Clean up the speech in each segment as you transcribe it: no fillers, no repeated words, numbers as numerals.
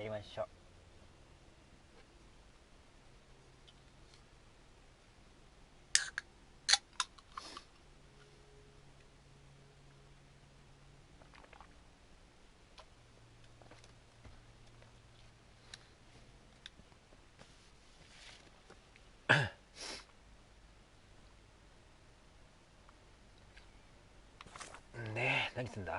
やりましょう。ねえ、何すんだ。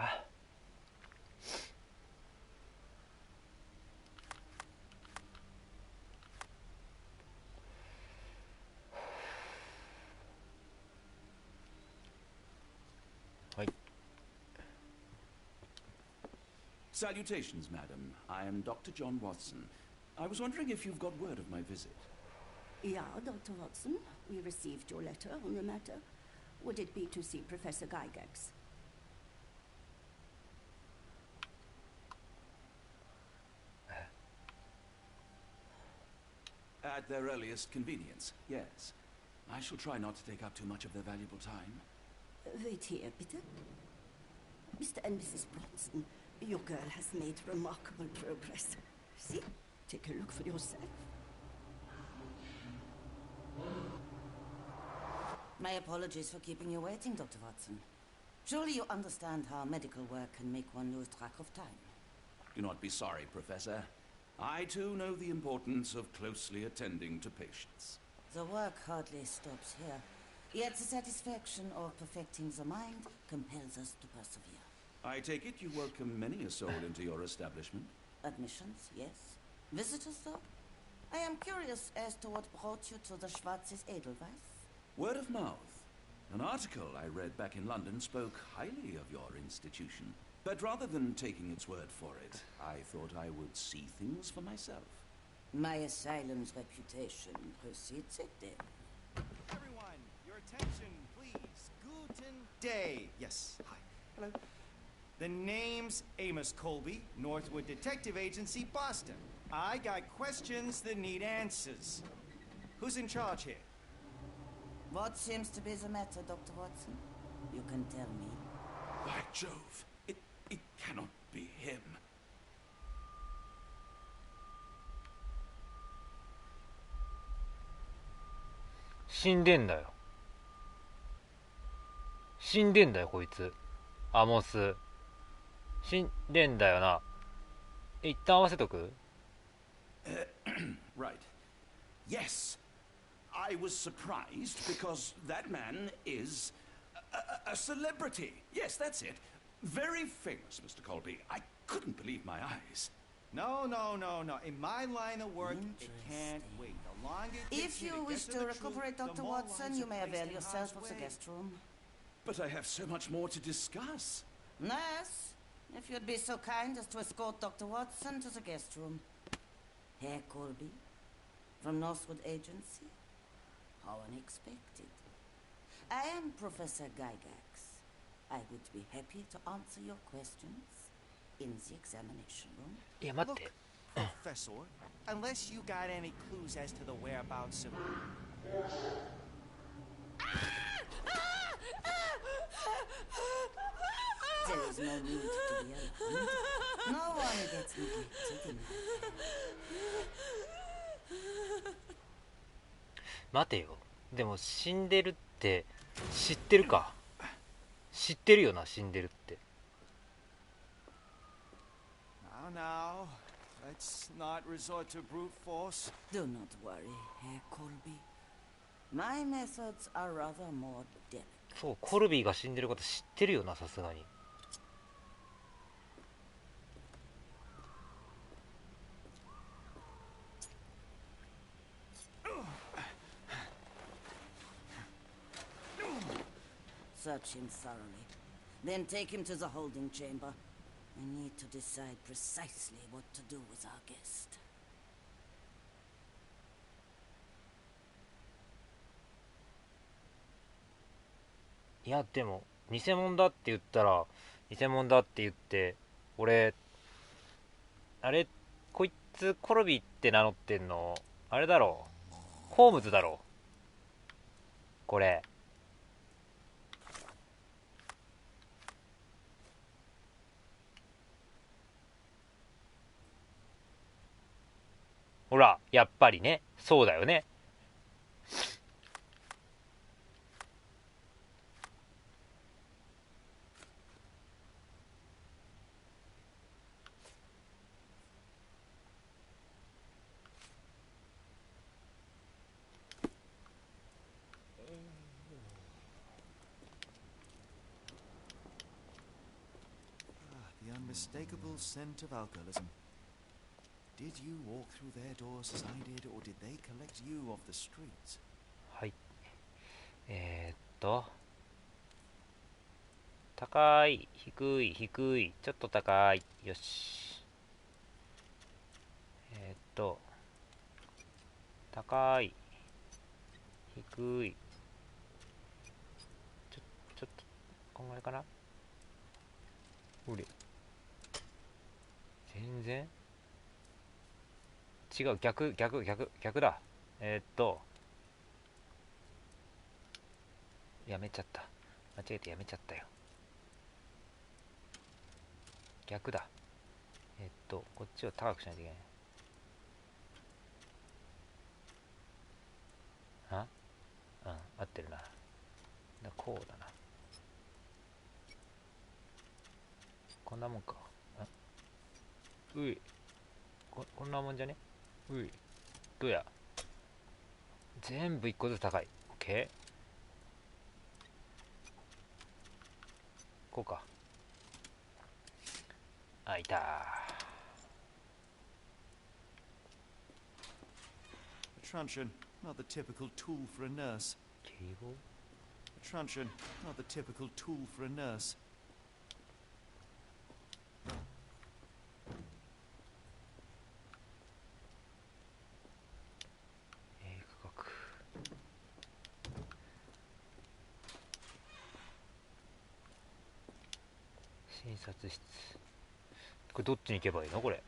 はい。 Salutations, madam. I am Dr. John Watson. I was wondering if you've got word of my visit. Yeah, Dr. Watson. We received your letter on the matter. Would it be to see Professor Gygax? At their earliest convenience, yes. I shall try not to take up too much of their valuable time. Wait here, bitte. Mr. and Mrs. Bronson, your girl has made remarkable progress. See? Take a look for yourself. My apologies for keeping you waiting, Dr. Watson. Surely you understand how medical work can make one lose track of time. Do not be sorry, Professor. I too know the importance of closely attending to patients. The work hardly stops here. Yet the satisfaction of perfecting the mind compels us to persevere. I take it you welcome many a soul into your establishment? Admissions, yes. Visitors, though? I am curious as to what brought you to the Schwarzes Edelweiss. Word of mouth. An article I read back in London spoke highly of your institution. But rather than taking its word for it, I thought I would see things for myself. My asylum's reputation precedes it, then. Everyone, your attention, please. Guten Day. Yes, hi. Hello. The name's Amos Colby, Northwood Detective Agency, Boston. I got questions that need answers. Who's in charge here? What seems to be the matter, Dr. Watson? You can tell me. By Jove, it cannot be him.死んでんだよ。死んでんだよ、こいつ。アモス。死んでんだよな。一旦合わせとく？ Right. Yes. I was surprised because that man is a celebrity. Yes, that's it. Very famous, Mr. Colby. I couldn't believe my eyes. No. In my line of work, it can't wait. The longer it takes If me you to wish get to the recuperate, truth, the Dr. more Watson, lives you are may placed avail in yourself harm's of the way. guest room. But I have so much more to discuss. Nurse, if you'd be so kind as to escort Dr. Watson to the guest room. Herr Colby, from Northwood Agency? How unexpected. I am Professor Gygax. I would be happy to answer your questions in the examination room. いや、待って。 Professor, unless you got any clues as to the whereabouts of... There is no need to be alarmed. No one gets neglected in life. 待てよ。でも死んでるって知ってるか？知ってるよな、死んでるって。Now, let's not resort to brute force. Do not worry, Herr Colby. My methods are rather more delicate. そう、コルビーが死んでること知ってるよな、さすがに。Search him thoroughly. Then take him to the holding chamber. I need to decide precisely what to do with our guest. いや、でも偽物だって言ったら偽物だって言って、俺あれ、こいつコルビーって名乗ってんのあれだろう、ホームズだろう、これ。ほらやっぱりね、そうだよね。The unmistakable scent of alcoholism. Did you walk through their doors as I did, or did they collect you off the streets? はい。高い、低い、低い、ちょっと高い。よし。高い、低い。ちょっと、こんぐらいかな。ほれ。全然違う、逆だ。やめちゃった。間違えてやめちゃったよ。逆だ。こっちを高くしないといけない。うん、合ってるな。こうだな。こんなもんか。うい。こんなもんじゃね。うい。どうや。全部一個ずつ高い。オッケー。こうか。あ、いたー。Truncheon, not the typical tool for a nurse. 警棒 Truncheon, not the typical tool for a nurse. 科学。診察室。これどっちに行けばいいのこれ。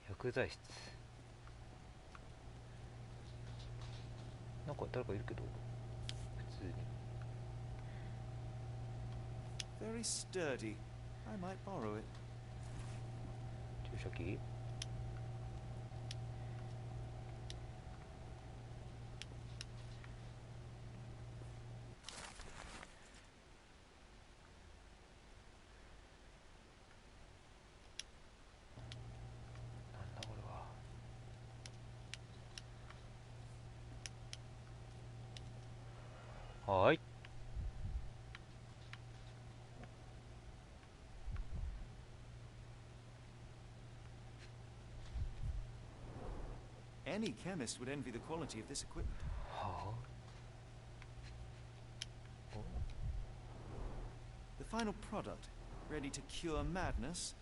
薬剤室。なんか誰かいるけど普通に。 Very sturdy. I might borrow it. 注射器。なんだこれは。はーい。Any chemist would envy the quality of this equipment. はあ。 The final product, ready to cure madness,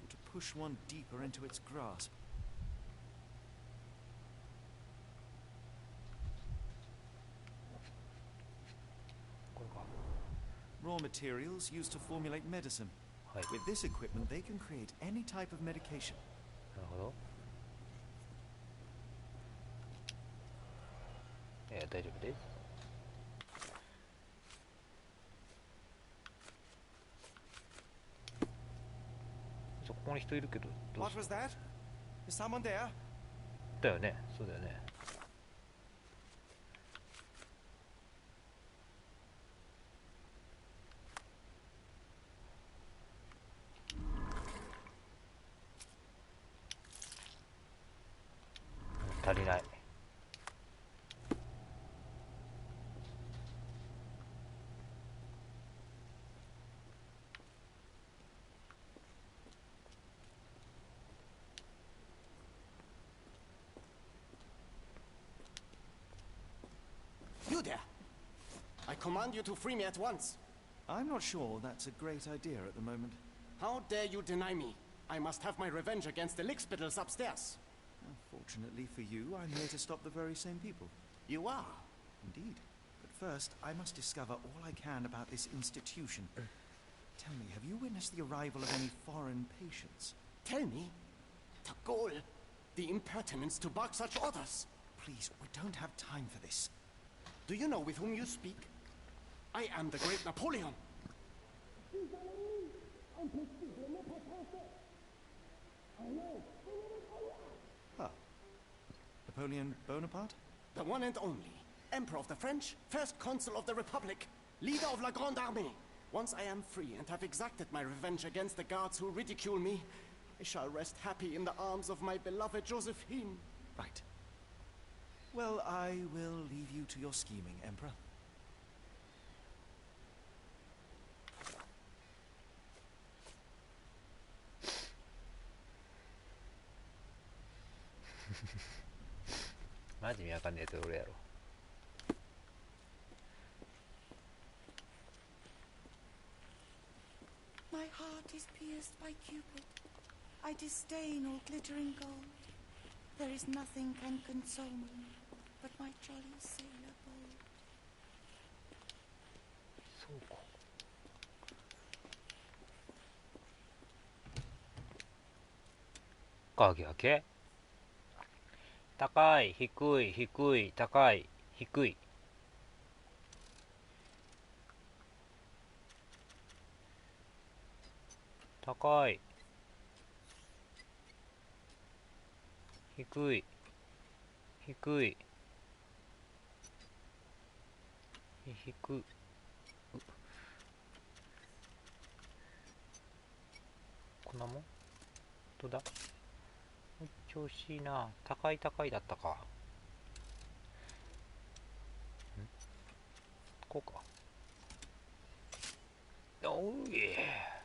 or to push one deeper into its grasp. これか。 Raw materials used to formulate medicine. はい。 With this equipment, they can create any type of medication. なるほど。大丈夫です。ここに人いるけどどう What す was that? Is someone there? だよね。そうだよね。足りない。You there! I command you to free me at once. I'm not sure that's a great idea at the moment. How dare you deny me? I must have my revenge against the lickspittles upstairs. Fortunately for you, I'm here to stop the very same people. You are? Indeed. But first, I must discover all I can about this institution. Tell me, have you witnessed the arrival of any foreign patients? Tell me. The goal. The impertinence to bark such orders. Please, we don't have time for this. Do you know with whom you speak? I am the great Napoleon. I know. Napoleon Bonaparte? The one and only. Emperor of the French, first consul of the Republic, leader of La Grande Armée. Once I am free and have exacted my revenge against the guards who ridicule me, I shall rest happy in the arms of my beloved Josephine. Right. Well, I will leave you to your scheming, Emperor.マジ意味わかんねえやつ俺やろ。My heart is pierced by Cupid. I disdain all glittering gold. There is nothing can console me but my jolly sailor bold. そうか。影開け。高い、低い、低い、高い、低い。高い、低い、低い、低く。こんなもんどうだ。調子いいな。高い高いだったか。んこうか。おうえ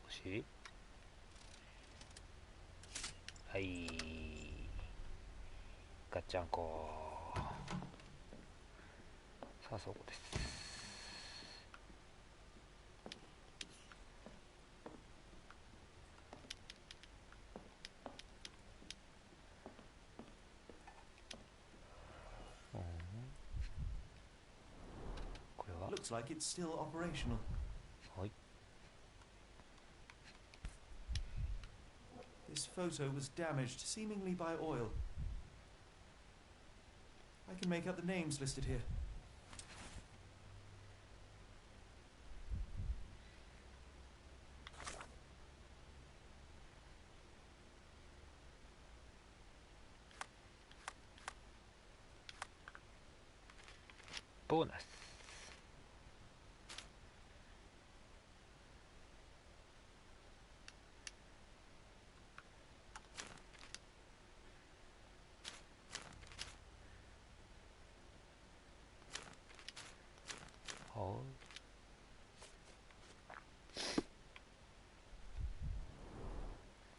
惜しい。はい、ガッチャンコ。さあそこです。これは Looks like it's still operational. はい。 This photo was damaged, seemingly by oil. I can make out the names listed here. Bonus. Oh.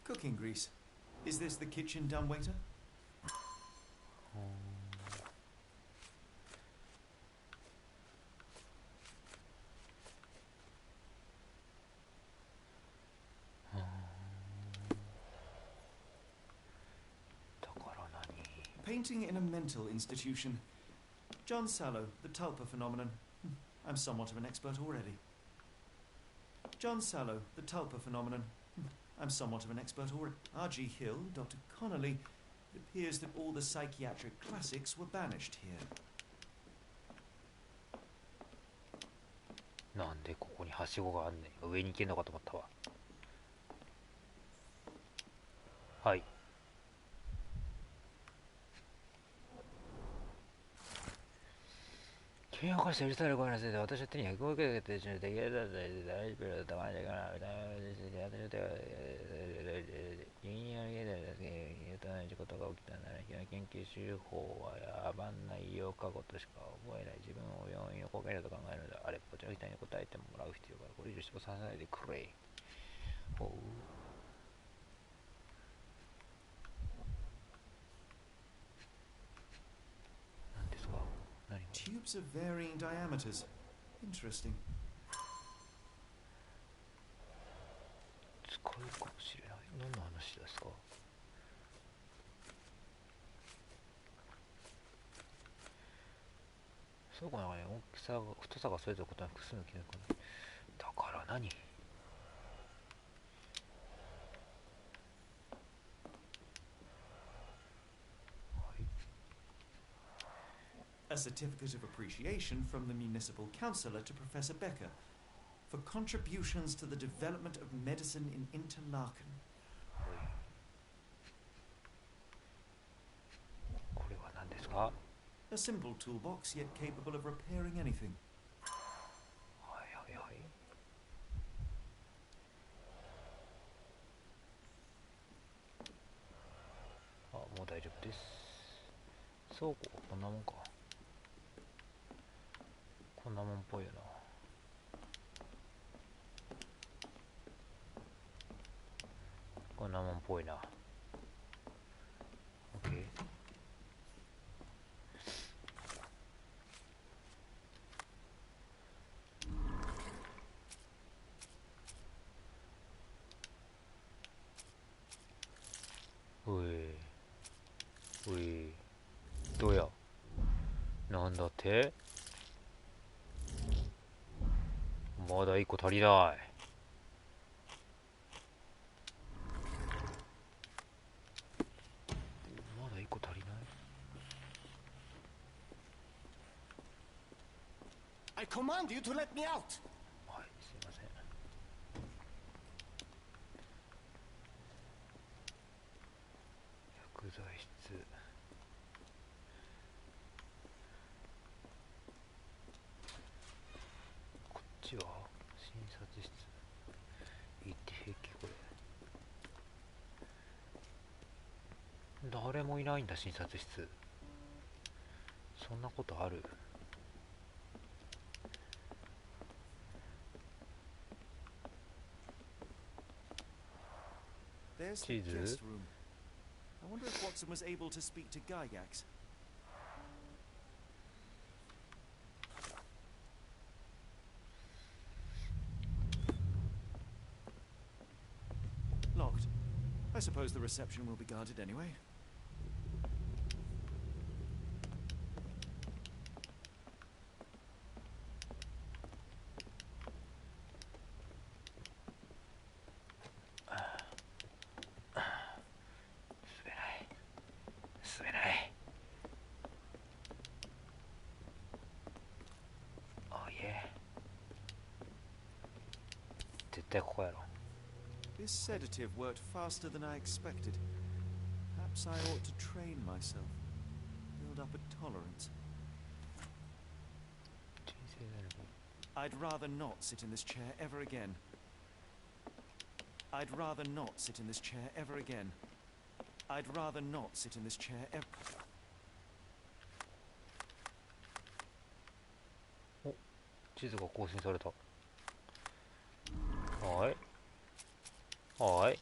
Cooking grease. Is this the kitchen dumbwaiter? Painting in a mental institution. John Sallow, the tulpa phenomenon. I'm somewhat of an expert already. John Sallow, the tulpa phenomenon. I'm somewhat of an expert already. R.G. Hill, Dr. Connolly. It appears that all the psychiatric classics were banished here. なんでここにはしごがあんねん。上に行けんのかと思ったわ。はい。君を起こして許される声のせいで私は手に役を受けてしまっていけだったり大丈夫だったまでかなみたいな原因を見えたらだけ言うと同じことが起きたなら研究手法は野蛮な医療過誤としか思えない。自分を病院をこけると考えるのであればこちらの期待に応えてもらう必要がある。これ以上してもさせないでくれ。ほう。何ですか。 Tubes of varying diameters. Interesting. 使うかもしれない。何の話ですか。そうかなんかね、大きさが太さがそれぞれ異なる複数の機能かな。だから何。 A certificate of appreciation from the municipal councillor to Professor Becker for contributions to the development of medicine in Interlaken. こか？ A simple toolbox, yet capable of repairing anything. はいはいはい。あ、もう大丈夫です。倉庫こんなもんか。こんなもんっぽいよな。こんなもんっぽいな。OK。おいおい、どうや、なんだって、まだ1個足りない。まだ1個足りない。 I command you to let me out! はい、すいません。薬剤室。こっちは診察室。行って平気これ。誰もいないんだ、診察室。そんなことある？ There's the guest room. I wonder if Watson was able to speak to Gygax. Locked. I suppose the reception will be guarded anyway. This sedative worked faster than I expected. Perhaps I ought to train myself. Build up a tolerance. I'd rather not sit in this chair ever again. I'd rather not sit in this chair ever again. I'd rather not sit in this chair ever... お、地図が更新された。はい。はい。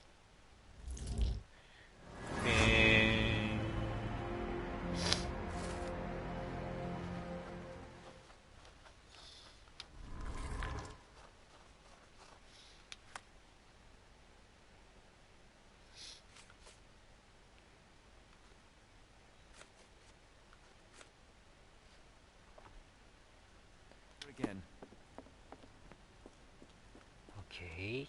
again. Okay.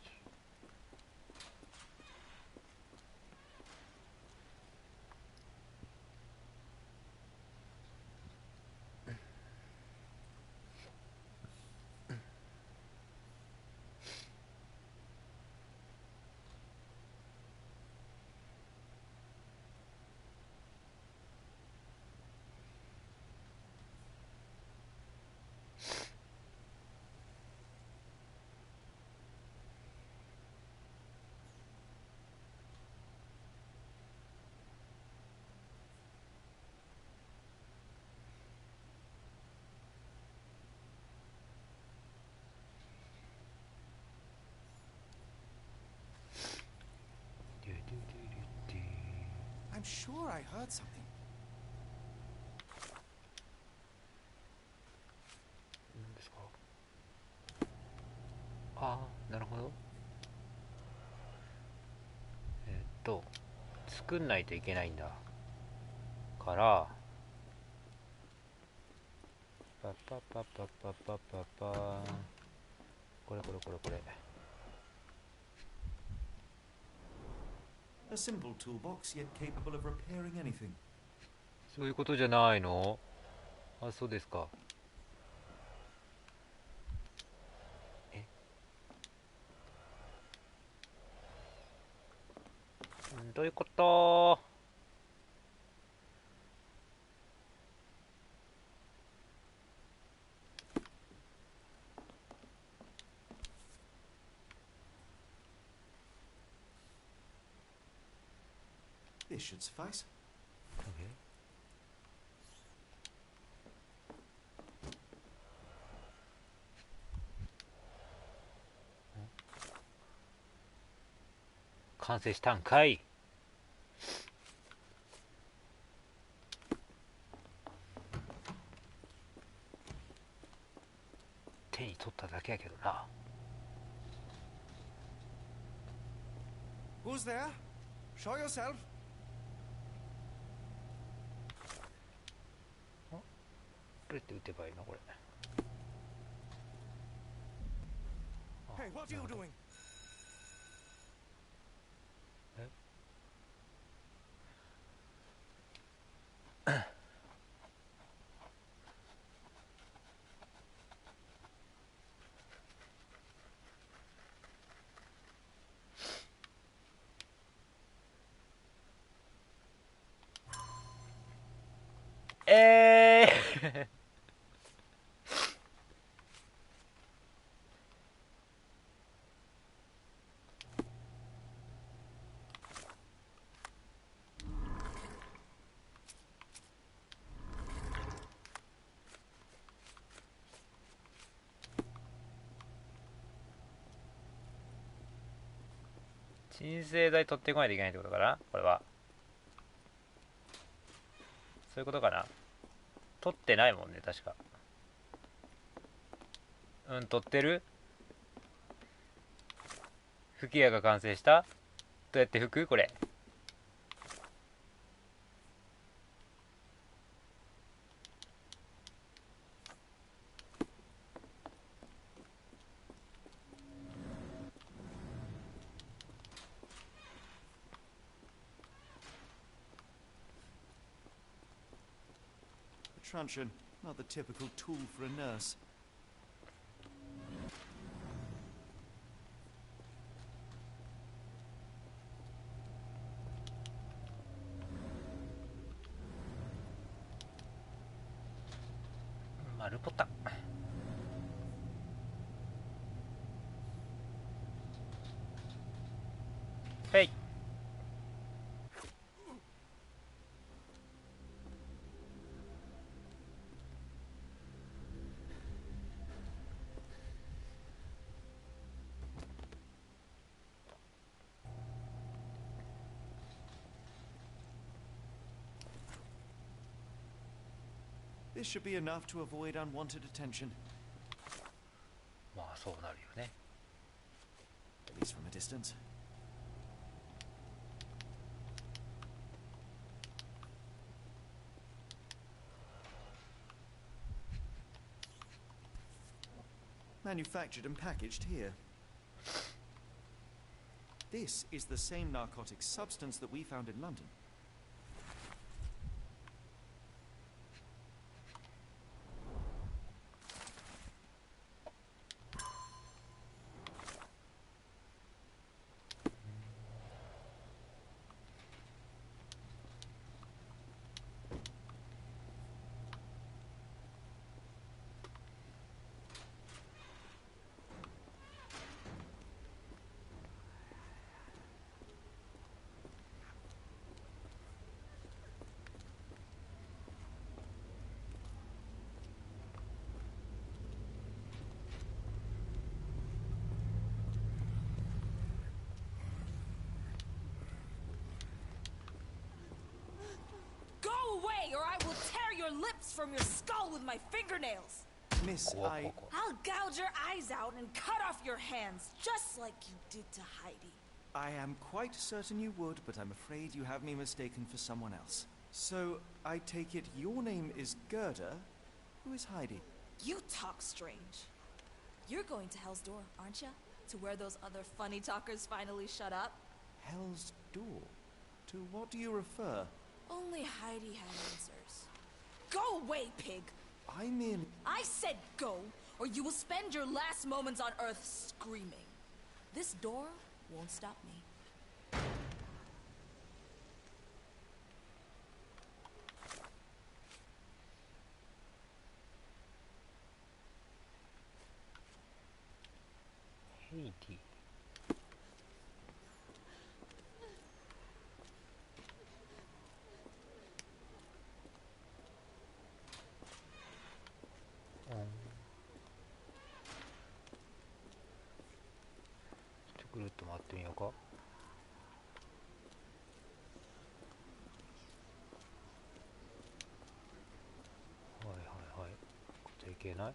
I'm sure I heard something. 何ですか？ああ、なるほど。作んないといけないんだから、パッパッパッパッパッパッパッパー、これこれこれこれ。A simple toolbox, yet capable of repairing anything. そういうことじゃないの？あ、そうですか。え、どういうこと？ This should suffice. Okay. 完成したんかい。手に取っただけやけどな。Who's there? Show yourself. どうやって撃てばいいのこれ。 Hey, what are you doing? ー鎮静剤取ってこないといけないってことかなこれは。そういうことかな。取ってないもんね確か。うん取ってる。吹き矢が完成した。どうやって吹くこれ。Truncheon, not the typical tool for a nurse.丸ボタン。はい。This should be enough to avoid unwanted attention, まあそうなるよね。 at least from a distance. Manufactured and packaged here. This is the same narcotic substance that we found in London. Or I will tear your lips from your skull with my fingernails. Miss, I... I'll gouge your eyes out and cut off your hands, just like you did to Heidi. I am quite certain you would, but I'm afraid you have me mistaken for someone else. So, I take it your name is Gerda. Who is Heidi? You talk strange. You're going to Hell's Door, aren't you? To where those other funny talkers finally shut up? Hell's Door? To what do you refer? Only Heidi had answers. Go away, pig! I merely... I said go, or you will spend your last moments on Earth screaming. This door won't stop me. Heidi. ってみようか。はいはいはい。こっちはいけない。い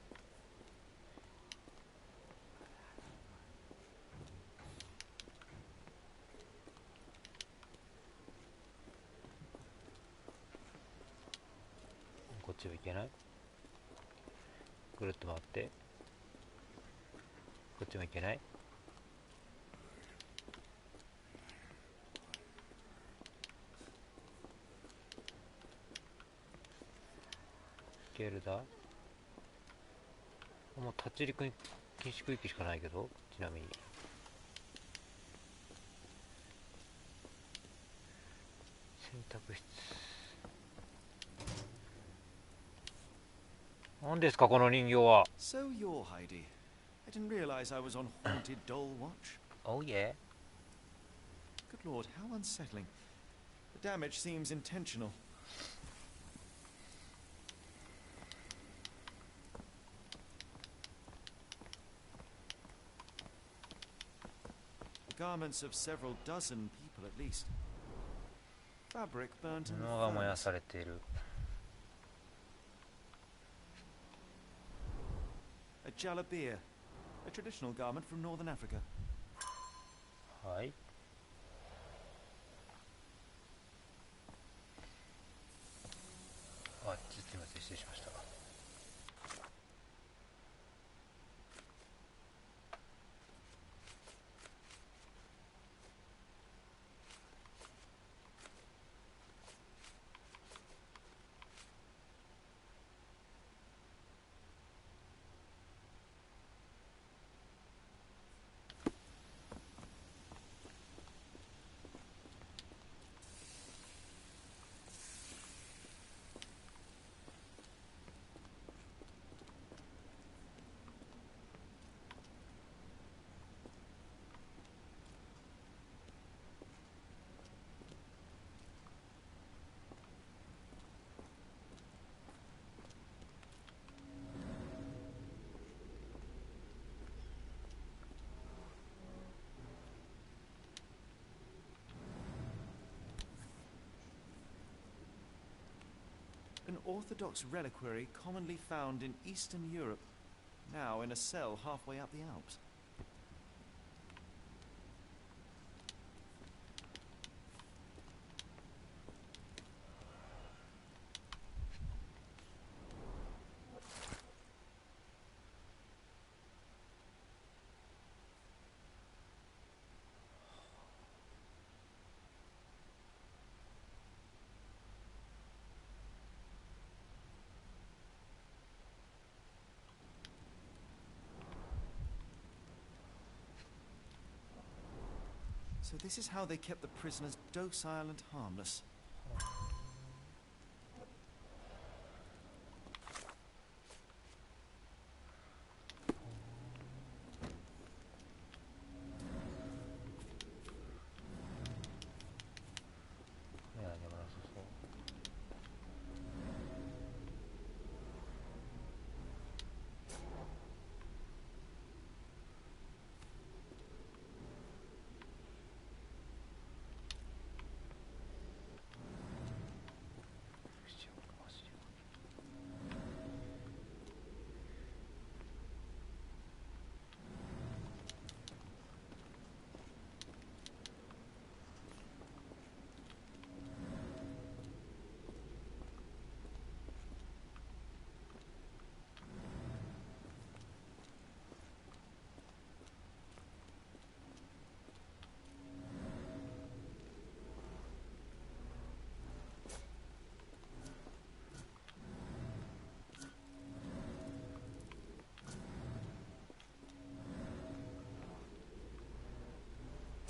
こっちはいけない。ぐるっと回って、こっちもいけない。いけるだ。もう立ち入り禁止区域しかないけど、ちなみに選択室。何ですかこの人形は。 So you're Heidi. I didn't realize I was on haunted doll watch. Oh yeah. Good lord, how unsettling. The damage seems intentional. The garments of several dozen people at least. Fabric burnt in the 布が燃や furnace. されている。 A jalabia, a traditional garment from northern Africa. はい。あ、すみません、失礼しました。An orthodox reliquary commonly found in Eastern Europe, now in a cell halfway up the Alps. So this is how they kept the prisoners docile and harmless.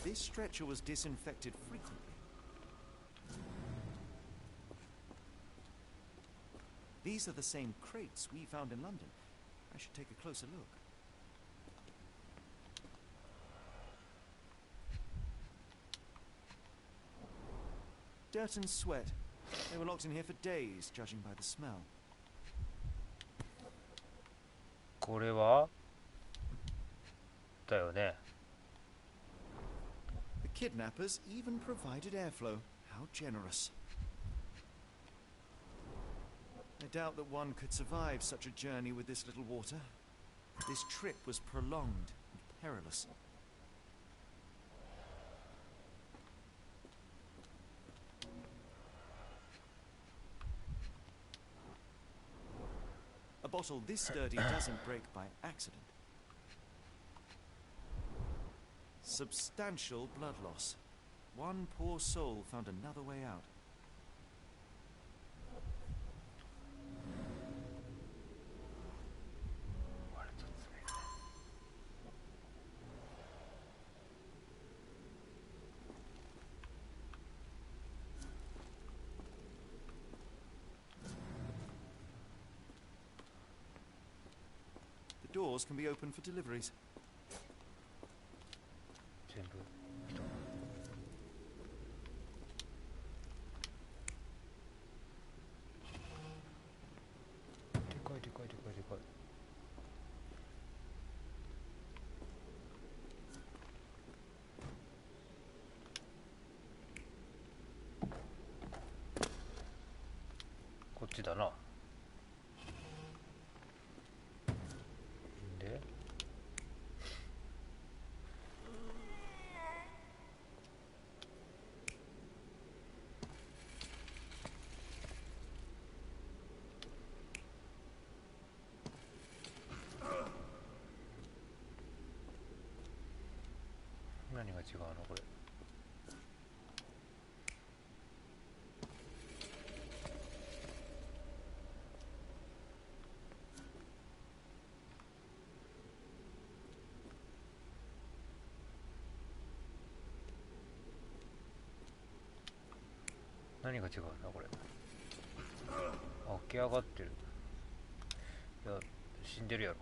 This stretcher was disinfected frequently. These are the same crates we found in London. I should take a closer look. Dirt and sweat. They were locked in here for days, judging by the smell. これはだよね。Kidnappers even provided airflow. How generous. I doubt that one could survive such a journey with this little water. This trip was prolonged and perilous. A bottle this sturdy doesn't break by accident. Substantial blood loss. One poor soul found another way out. The doors can be opened for deliveries. 全部人。でかいでかいでかいでかい。こっちだな。で何が違うのこれ。何が違うんだこれ。起き上がってる。いや死んでるやろ。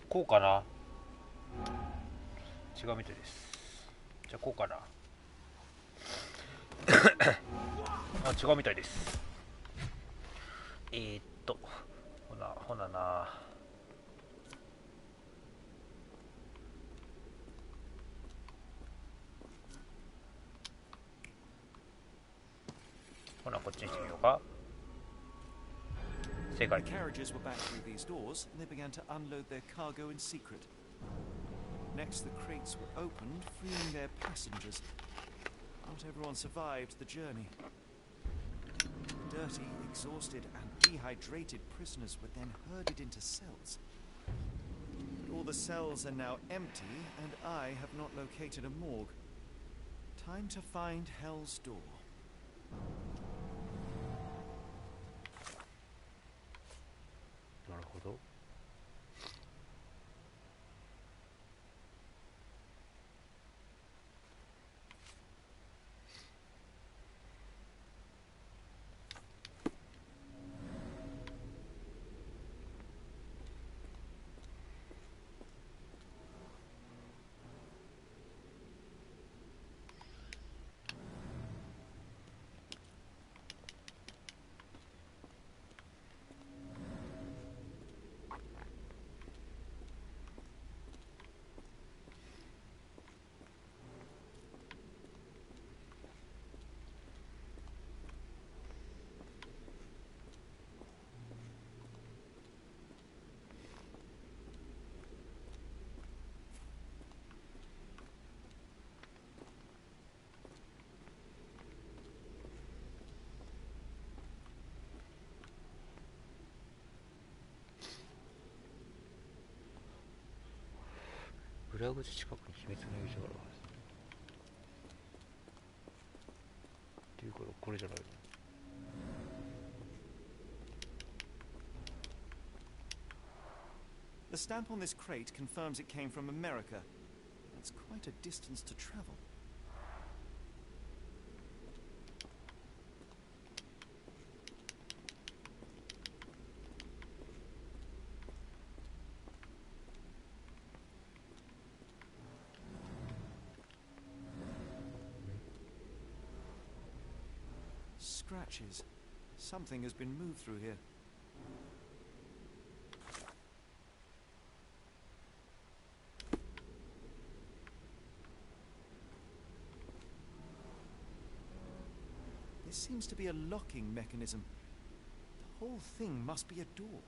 こうかな。違うみたいです。じゃあこうかな。あ、違うみたいです。ほなな。ほなこっちにしてみようか。正解。 The carriages were back through these doors, and they began to unload their cargo in secret. Next, the crates were opened, freeing their passengers. Not everyone survived the journey. Dirty, exhausted, and dehydrated prisoners were then herded into cells. But all the cells are now empty, and I have not located a morgue. Time to find Hell's Door. なるほど。裏口近くに秘密の友情があるはず。っていうかこれじゃないの。The stamp on this crate confirms it came from America. That's quite a distance to travel. scratches. Something has been moved through here. This seems to be a locking mechanism. The whole thing must be a door.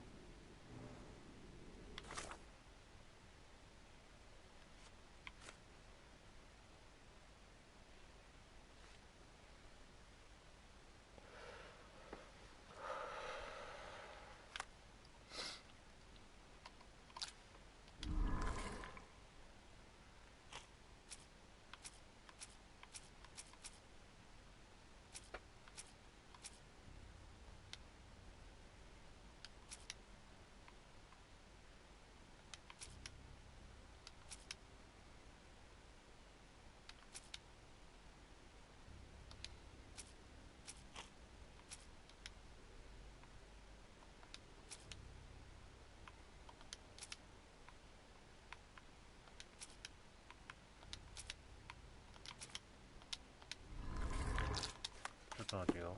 ちょっと待ってよ。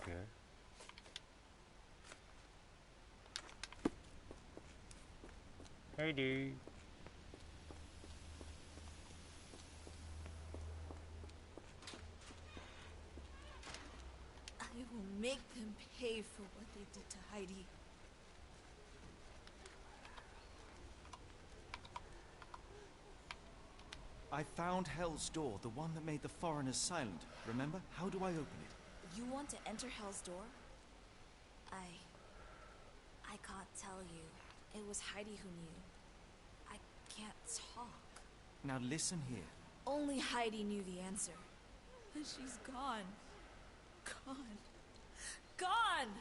OK。 Heidi. I will make them pay for what they did to Heidi. I found Hell's Door, the one that made the foreigners silent. Remember? How do I open it? You want to enter Hell's Door? I can't tell you. It was Heidi who knew. I can't talk. Now listen here. Only Heidi knew the answer. And she's gone. Gone. Gone!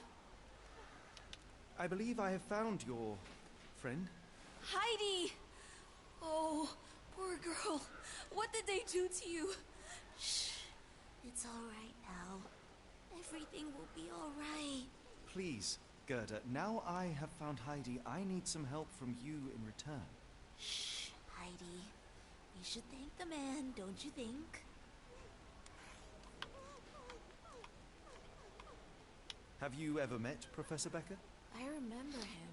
I believe I have found your friend. Heidi! Oh, poor girl. What did they do to you? Shh. It's all right now. Everything will be all right. Please, Gerda, now I have found Heidi, I need some help from you in return. Shh, Heidi. We should thank the man, don't you think? Have you ever met Professor Becker? I remember him.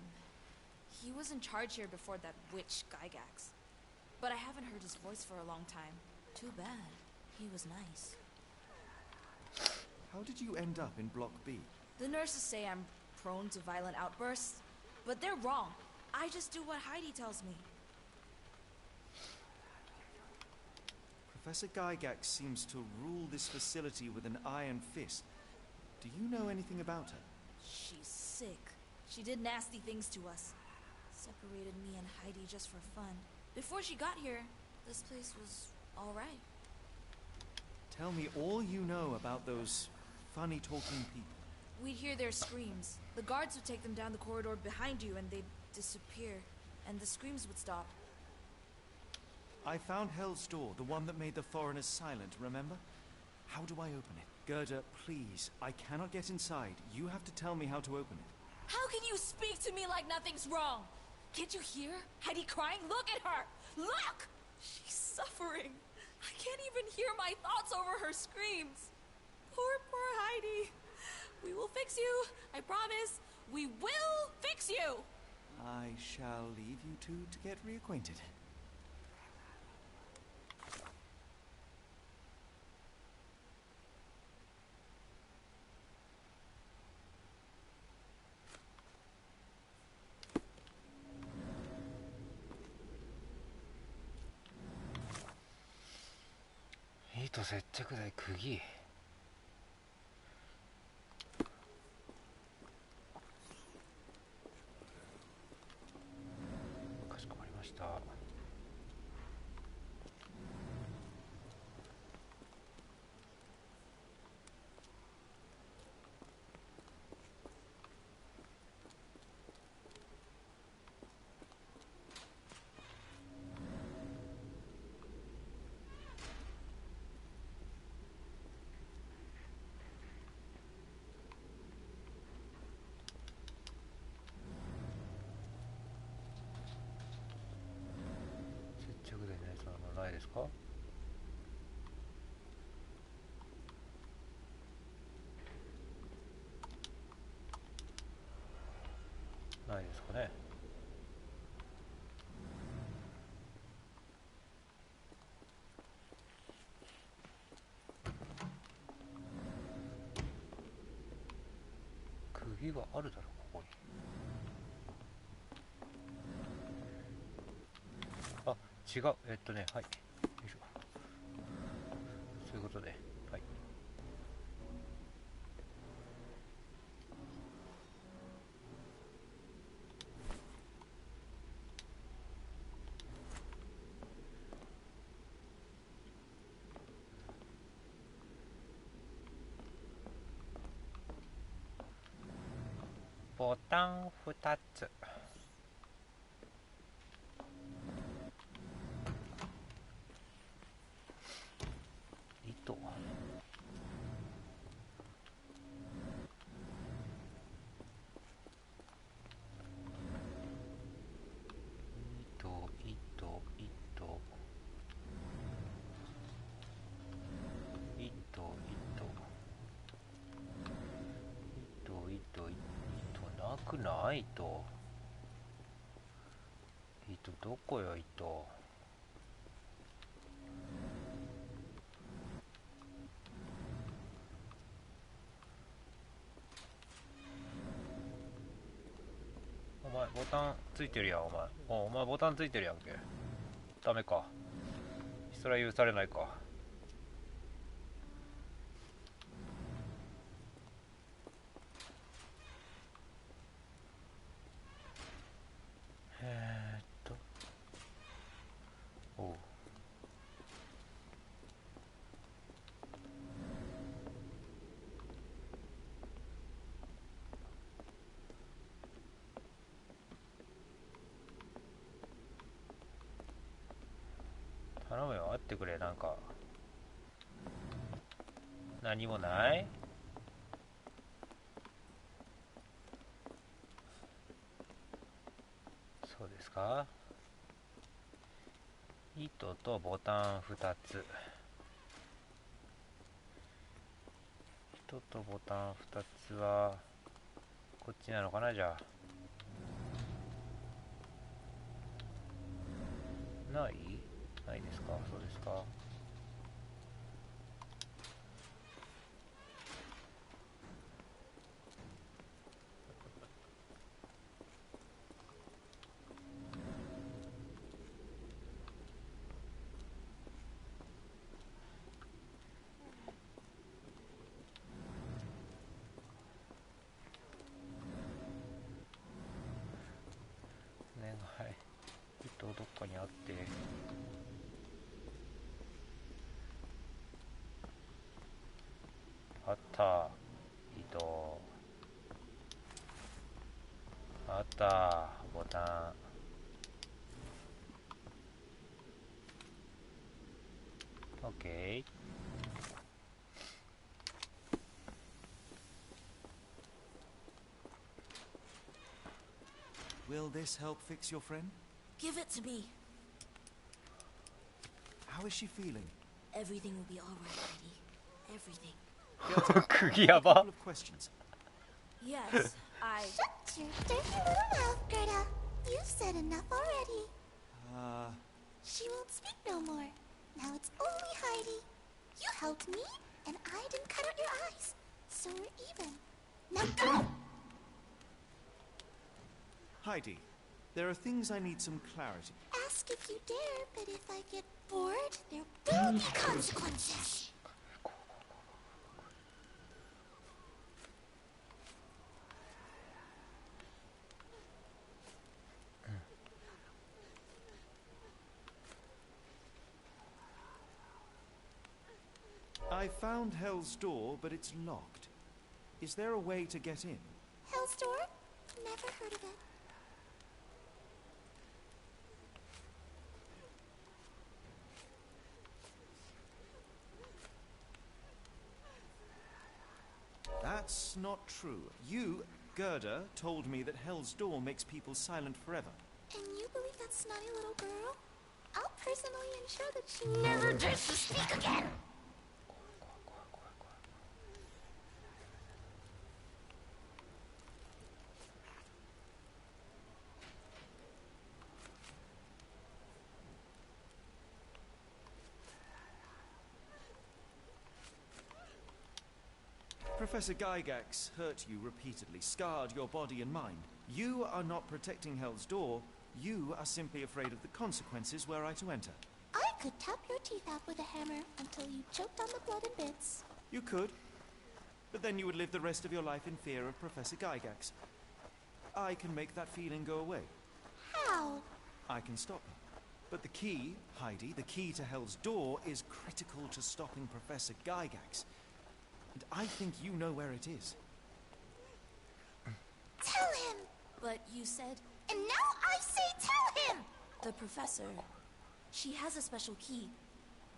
He was in charge here before that witch Gygax. But I haven't heard his voice for a long time. Too bad. He was nice. How did you end up in Block B? The nurses say I'm prone to violent outbursts, but they're wrong. I just do what Heidi tells me. Professor Gygax seems to rule this facility with an iron fist. Do you know anything about her? She's sick. She did nasty things to us. Separated me and Heidi just for fun. Before she got here, this place was all right. Tell me all you know about those funny-talking people. We'd hear their screams. The guards would take them down the corridor behind you and they'd disappear. And the screams would stop. I found Hell's Door, the one that made the foreigners silent, remember? How do I open it? Gerda, please, I cannot get inside. You have to tell me how to open it. How can you speak to me like nothing's wrong? Can't you hear Heidi crying? Look at her! Look! She's suffering. I can't even hear my thoughts over her screams. Poor Heidi. We will fix you. I promise. We will fix you. I shall leave you two to get reacquainted.糸接着剤釘。かしこまりました。接着剤のやつはないですか？ないですかね。釘があるだろここに。あ、違う。はい。よいしょ。そういうことで、はい。ボタン2つ。糸。なくないと。糸どこよ糸。お前ボタンついてるやん。お前ボタンついてるやんけ。ダメか。それは許されないか。おう。頼むよ、会ってくれ。なんか何もない。そうですか。糸とボタン2つ。糸とボタン2つはこっちなのかな。じゃあないですか。そうですか。はい。糸どっかにあって、あった。糸あった。ボタン。オッケー。Will this help fix your friend? Give it to me. How is she feeling? Everything will be all right, Eddie. Everything. 釘やば。 Couple of questions. Yes, I... Shut your dirty little mouth, Gerda. You've said enough already. She won't speak no more. Now it's only Heidi. You helped me, and I didn't cut out your eyes. So we're even. Now go! Heidi, there are things I need some clarity. Ask if you dare, but if I get bored, there will be consequences. I found Hell's Door, but it's locked. Is there a way to get in? Hell's Door? Never heard of it. That's not true. You, Gerda, told me that Hell's Door makes people silent forever. And you believe that snotty little girl? I'll personally ensure that she never dares to speak again. Professor Gygax hurt you repeatedly, scarred your body and mind. You are not protecting Hell's Door. You are simply afraid of the consequences were I to enter. I could tap your teeth out with a hammer until you choked on the blood in bits. You could, but then you would live the rest of your life in fear of Professor Gygax. I can make that feeling go away. How? I can stop him. But the key, Heidi, the key to Hell's Door is critical to stopping Professor Gygax. And I think you know where it is. Tell him! But you said And now I say tell him! the professor. She has a special key.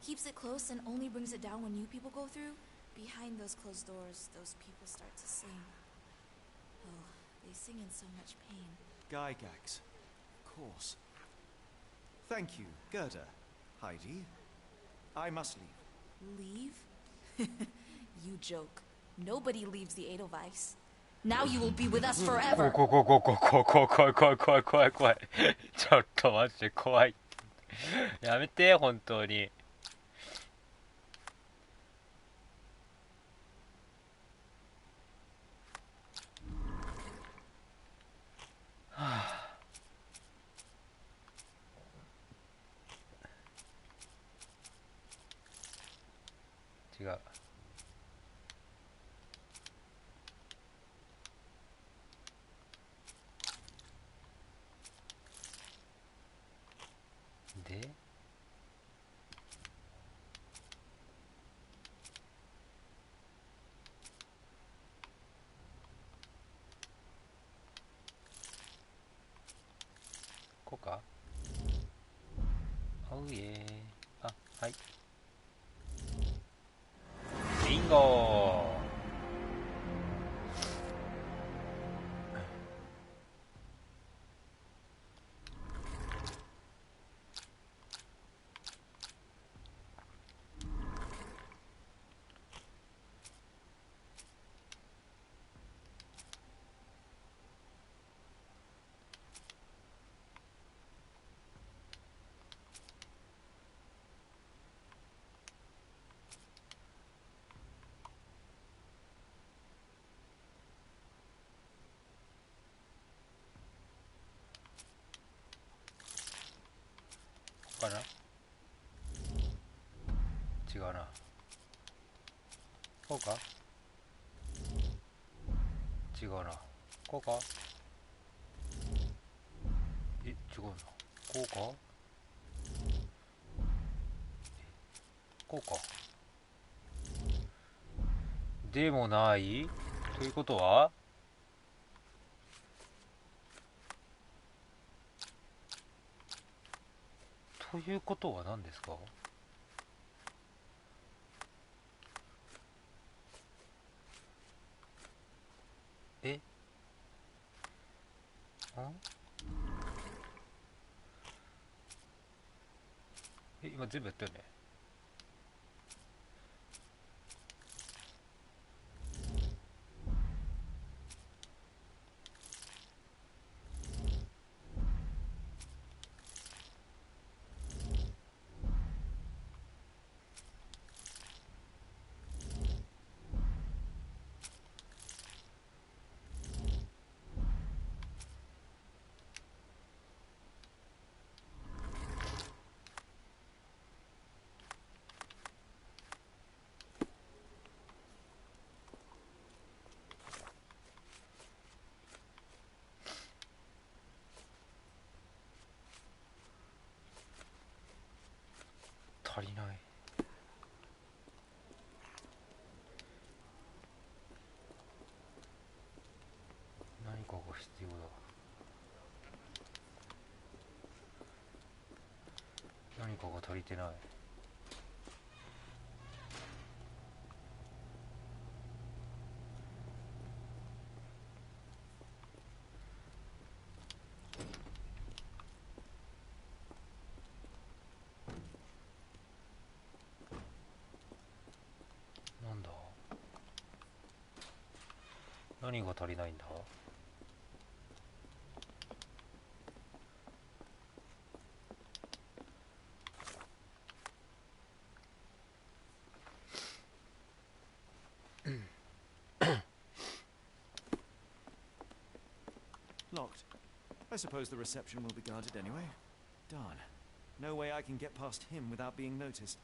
Keeps it close and only brings it down when new people go through. Behind those closed doors, those people start to sing. Oh, they sing in so much pain. Gygax. Of course. Thank you, Gerda. Heidi. I must leave. Leave? You joke. Nobody leaves the Edelweiss. Now you will be with us forever. 怖い怖い怖い怖い怖い怖い怖い怖い怖い怖いちょっとマジで怖いやめて本当に違うでこうかおうえーあはいビンゴこうかな違うなこうか違うなこうか違うなこうかこうかでもないということはということは何ですかえん今全部やったよね足りない何かが必要だ何かが足りてないなんだ何が足りないんだ I suppose the reception will be guarded anyway. Darn. No way I can get past him without being noticed.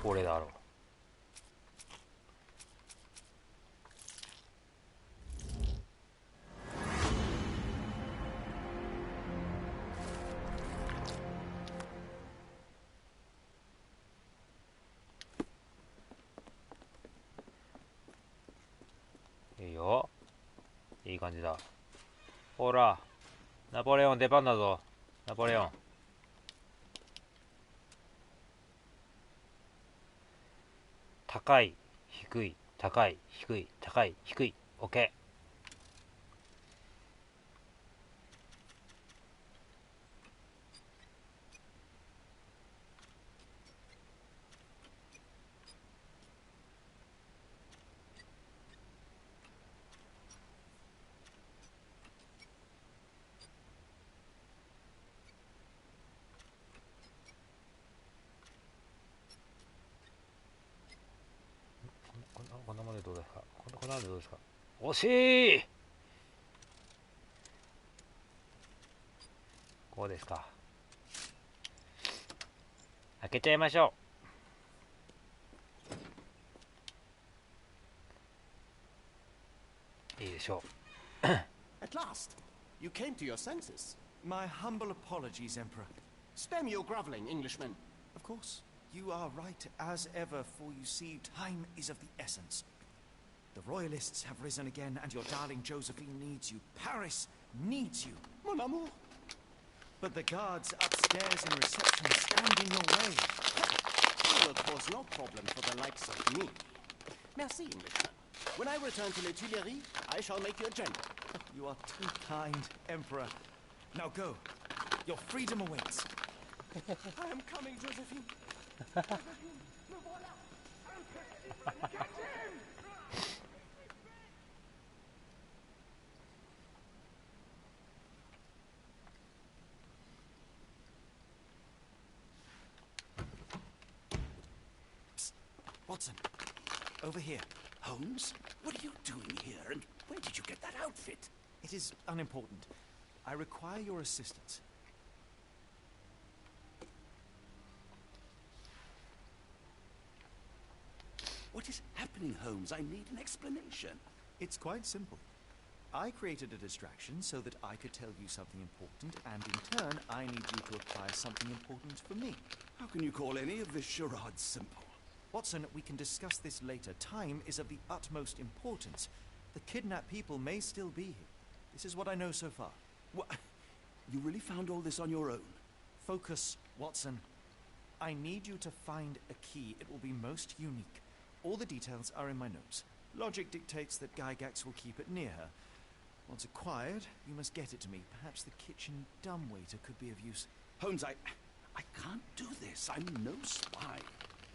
これだろう。いいよ、いい感じだ。ほら、ナポレオン出番だぞ。ナポレオン。高い低い高い低い高い低い。 OK。 こんなまでどうですか。こんなまでどうですか。惜しい。こうですか。開けちゃいましょう。いいでしょう。 At last, you came to your senses. My humble apologies, Emperor. Spare me your groveling, Englishman. Of course, you are right as ever, for you see, time is of the essence. The royalists have risen again, and your darling Josephine needs you. Paris needs you. Mon amour. But the guards upstairs in reception stand in your way. You will cause no problem for the likes of me. Merci, Englishman. When I return to Les Tuileries, I shall make you a general. You are too kind, Emperor. Now go. Your freedom awaits. I am coming, Josephine. Psst. Watson, over here. Holmes, what are you doing here, and where did you get that outfit? It is unimportant. I require your assistance. What is happening, Holmes? I need an explanation. It's quite simple. I created a distraction so that I could tell you something important, and in turn, I need you to acquire something important for me. How can you call any of this charade simple? Watson, we can discuss this later. Time is of the utmost importance. The kidnapped people may still be here. This is what I know so far. What? You really found all this on your own? Focus, Watson. I need you to find a key. It will be most unique. All the details are in my notes. Logic dictates that Gygax will keep it near her. Once acquired, you must get it to me. Perhaps the kitchen dumbwaiter could be of use. Holmes, I can't do this. I'm no spy.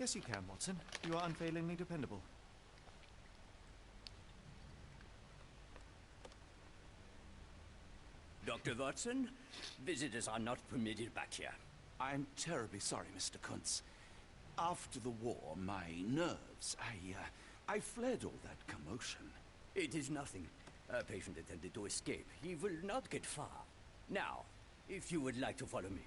Yes, you can, Watson. You are unfailingly dependable. Dr. Watson, visitors are not permitted back here. I'm terribly sorry, Mr. Kuntz. After the war, my nerves, I fled all that commotion. It is nothing. A patient attempted to escape. He will not get far. Now, if you would like to follow me.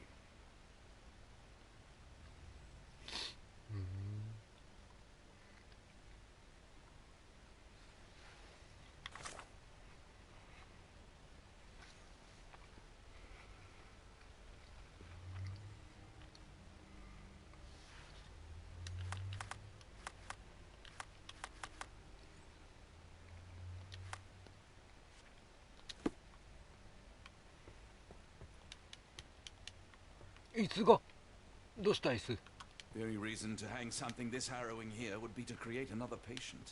The only reason to hang something this harrowing here would be to create another patient.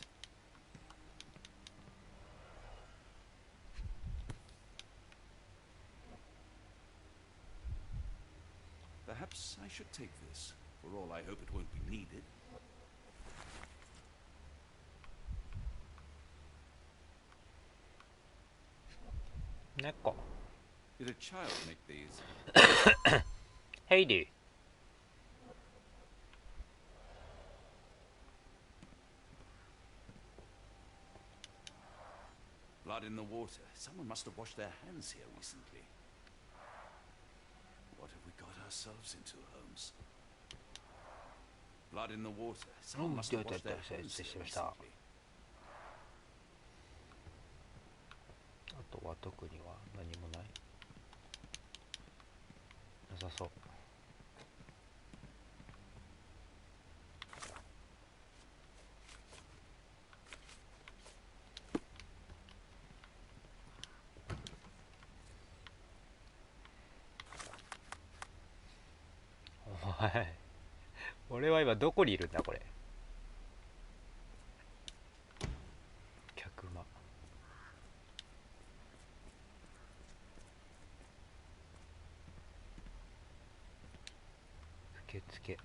Perhaps I should take this. For all I hope it won't be needed.猫。 Did a child make these? Heidi. Blood in the water. Someone must have washed their hands here recently. What have we got ourselves into, Holmes? Blood in the water. Someone must have washed their hands here recently. あとは特には何もない。なさそう。お前、俺は今どこにいるんだこれ。客間。受付。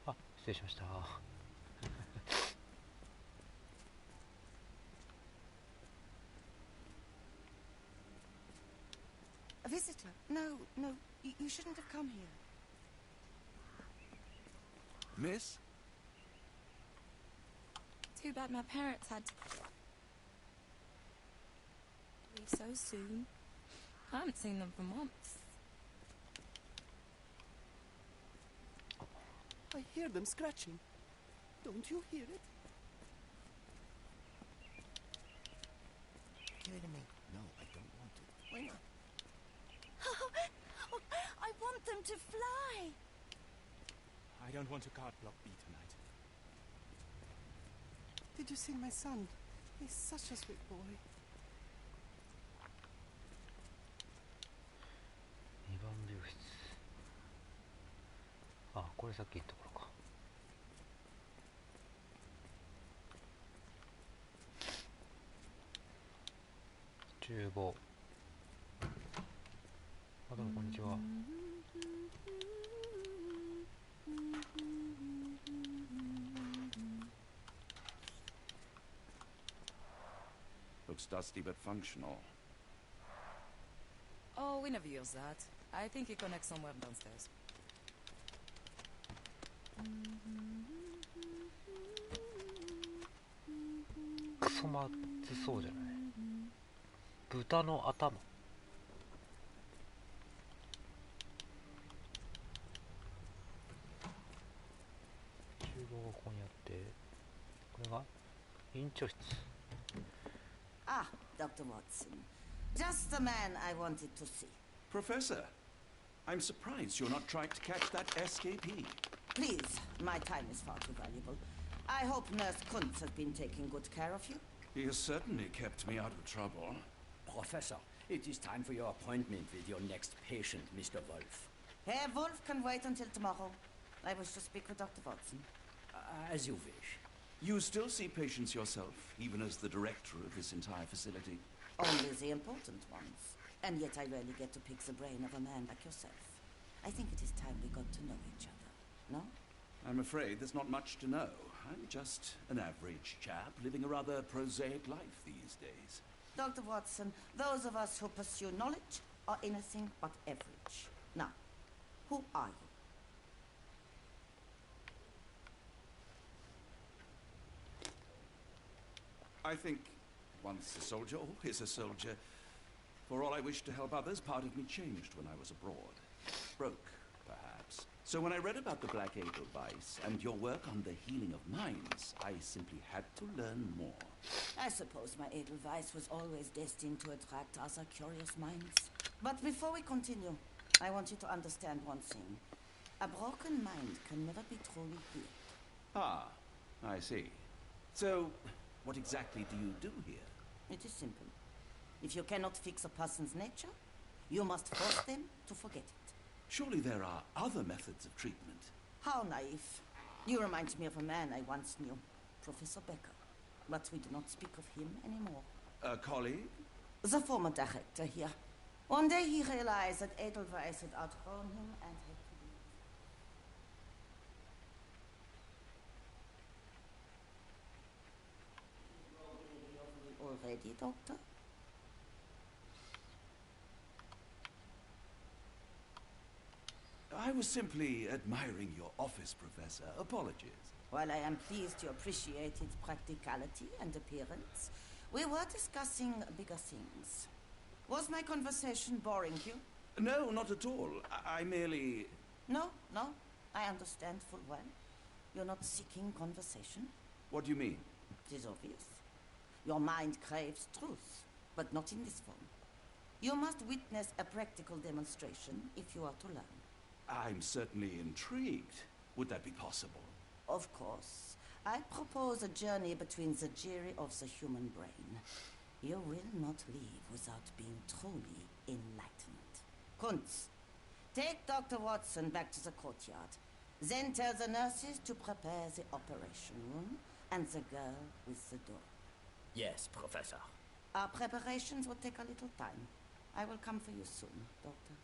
あ、失礼しました。A visitor? No, no, you shouldn't have come here. Miss? Too bad my parents had to leave so soon. I haven't seen them for months. I hear them scratching. Don't you hear it? Give it to me. No, I don't want it. Why not? I want them to fly. I don't want a card block B tonight. Did you see my son? He's such a sweet boy. 2番病室。あ、これさっき言ったところか。厨房。あ、どうもこんにちは。Looks dusty but functional. Oh, we never use that. I think it connects somewhere downstairs. クソまずそうじゃない？豚の頭。厨房がここにあって、これが院長室。Ah, Dr. Watson. Just the man I wanted to see. Professor, I'm surprised you're not trying to catch that escapee. Please, my time is far too valuable. I hope Nurse Kuntz has been taking good care of you. He has certainly kept me out of trouble. Professor, it is time for your appointment with your next patient, Mr. Wolf. Herr Wolf can wait until tomorrow. I wish to speak with Dr. Watson. As you wish. You still see patients yourself, even as the director of this entire facility? Only the important ones. And yet I rarely get to pick the brain of a man like yourself. I think it is time we got to know each other. No? I'm afraid there's not much to know. I'm just an average chap living a rather prosaic life these days. Dr. Watson, those of us who pursue knowledge are anything but average. Now, who are you? I think once a soldier, always a soldier. For all I wished to help others, part of me changed when I was abroad. Broke, perhaps. So when I read about the Black Edelweiss and your work on the healing of minds, I simply had to learn more. I suppose my Edelweiss was always destined to attract other curious minds. But before we continue, I want you to understand one thing. A broken mind can never be truly healed. Ah, I see. So, what exactly do you do here? It is simple. If you cannot fix a person's nature, you must force them to forget it. Surely there are other methods of treatment. How naive. You remind me of a man I once knew, Professor Becker. But we do not speak of him anymore. A colleague? The former director here. One day he realized that Edelweiss had outgrown him and had to leave. Already, Doctor? I was simply admiring your office, Professor. Apologies. While I am pleased you appreciate its practicality and appearance, we were discussing bigger things. Was my conversation boring you? No, not at all. I merely... No, I understand full well. You're not seeking conversation. What do you mean? It is obvious. Your mind craves truth, but not in this form. You must witness a practical demonstration if you are to learn. I'm certainly intrigued. Would that be possible? Of course. I propose a journey between the jury of the human brain. You will not leave without being truly enlightened. Kuntz, take Dr. Watson back to the courtyard. Then tell the nurses to prepare the operation room and the girl with the door. Yes, Professor. Our preparations will take a little time. I will come for you soon, Doctor.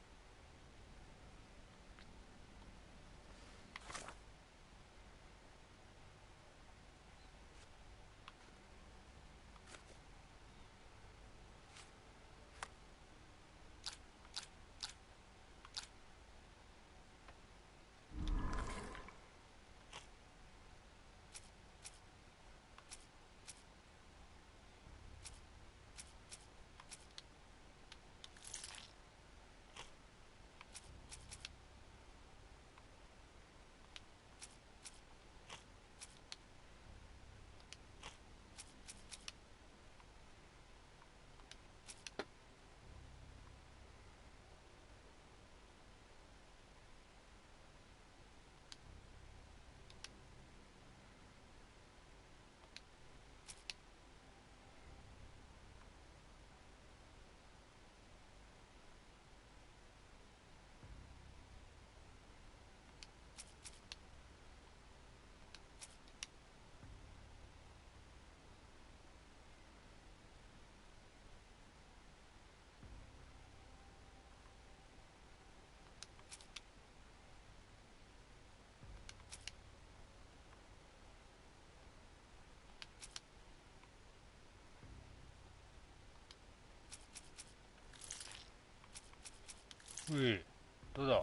どうだ。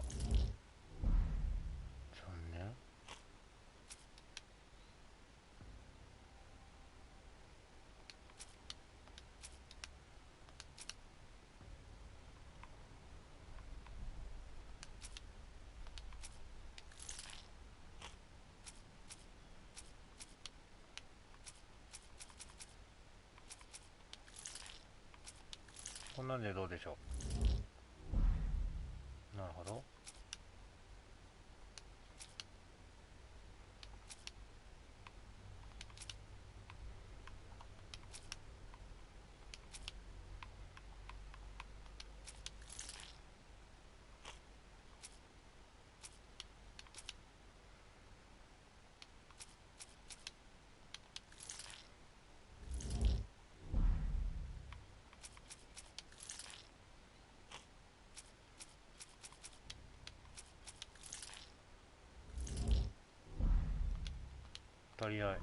残念。こんなんでどうでしょう。なるほど。足りない。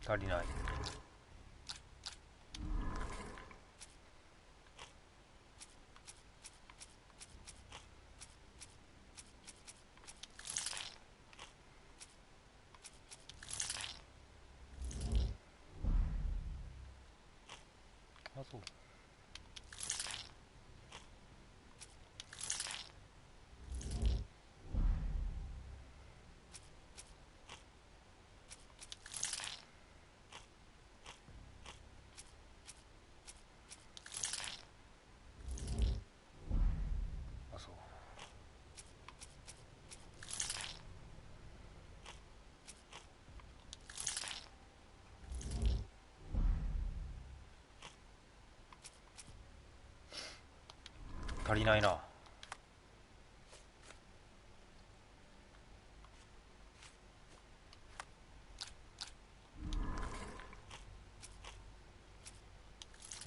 足りない。あ、そう。あ、そう。足りないな。こ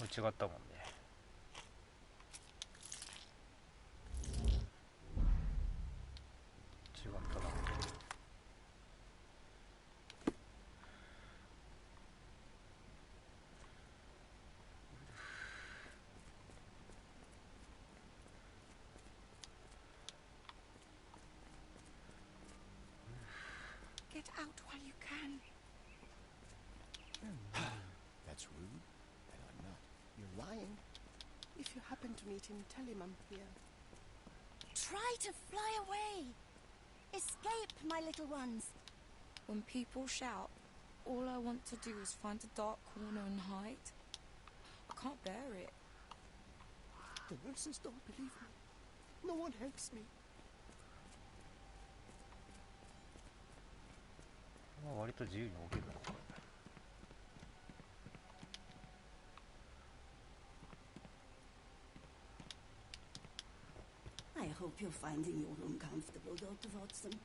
れ違ったもんね。違ったな。Get out while you can. That's rude, and I'm not. You're lying. If you happen to meet him, tell him I'm here. Try to fly away. Escape, my little ones. When people shout, all I want to do is find a dark corner and hide. I can't bear it. The nurses don't believe me. No one helps me. まあ割と自由に動けるな、これ。I hope you're finding your room comfortable, Dr. Watson.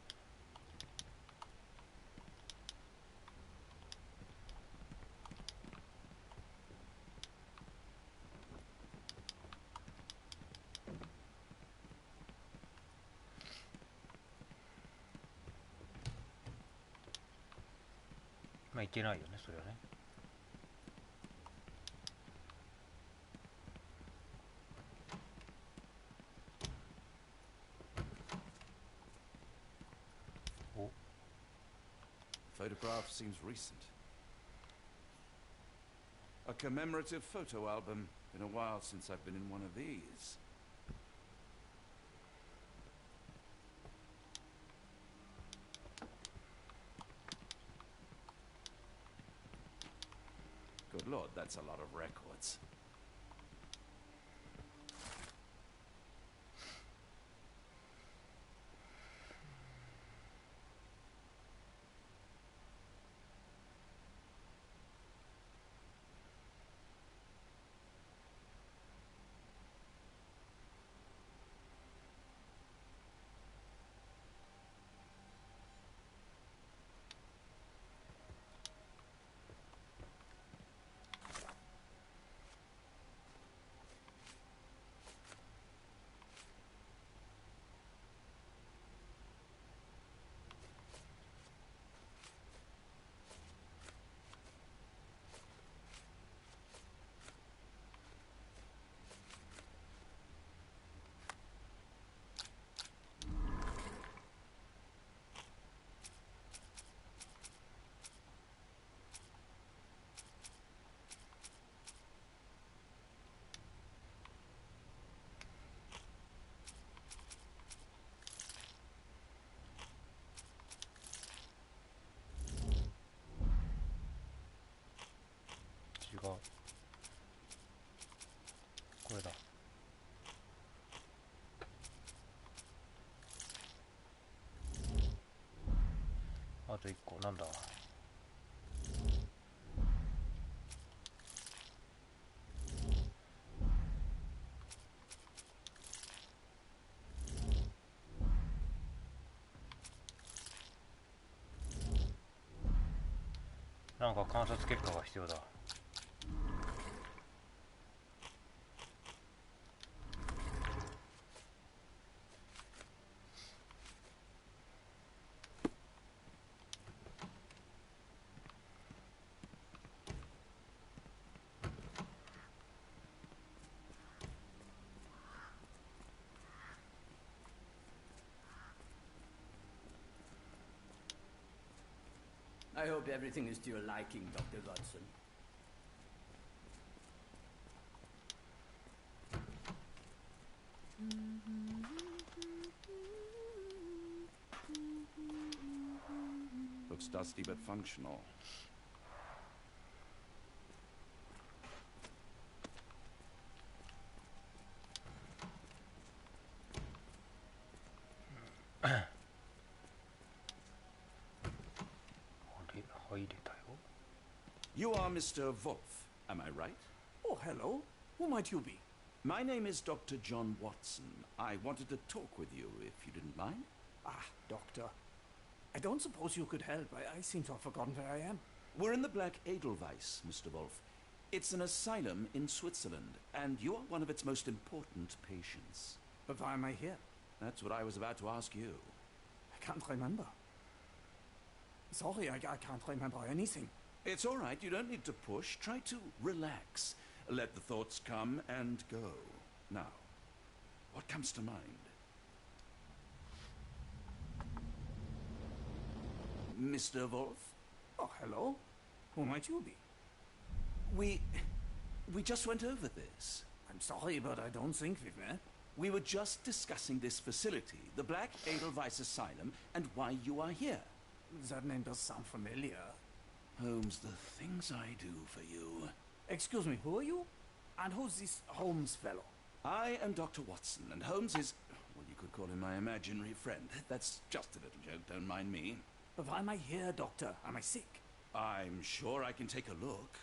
まあいけないよね、それはね。お、 Photograph seems recent. A commemorative photo album. Been a while since I've been in one of these. Good lord, that's a lot of records.これだ。あと1個なんだ。なんか観察結果が必要だ。I hope everything is to your liking, Dr. Watson. Looks dusty but functional. You are Mr. Wolf, am I right? Oh, hello. Who might you be? My name is Dr. John Watson. I wanted to talk with you, if you didn't mind. Ah, doctor. I don't suppose you could help. I seem to have forgotten where I am. We're in the Black Edelweiss, Mr. Wolf. It's an asylum in Switzerland, and you are one of its most important patients. But why am I here? That's what I was about to ask you. I can't remember. Sorry, I can't remember anything. It's all right. You don't need to push. Try to relax. Let the thoughts come and go. Now, what comes to mind? Mr. Wolf? Oh, hello. Who might you be? We just went over this. I'm sorry, but I don't think we've met. We were just discussing this facility, the Black Edelweiss Asylum, and why you are here. That name does sound familiar. Holmes, the things I do for you. Excuse me, who are you? And who's this Holmes fellow? I am Dr. Watson, and Holmes is, well, you could call him my imaginary friend. That's just a little joke, don't mind me. But why am I here, doctor? Am I sick? I'm sure I can take a look.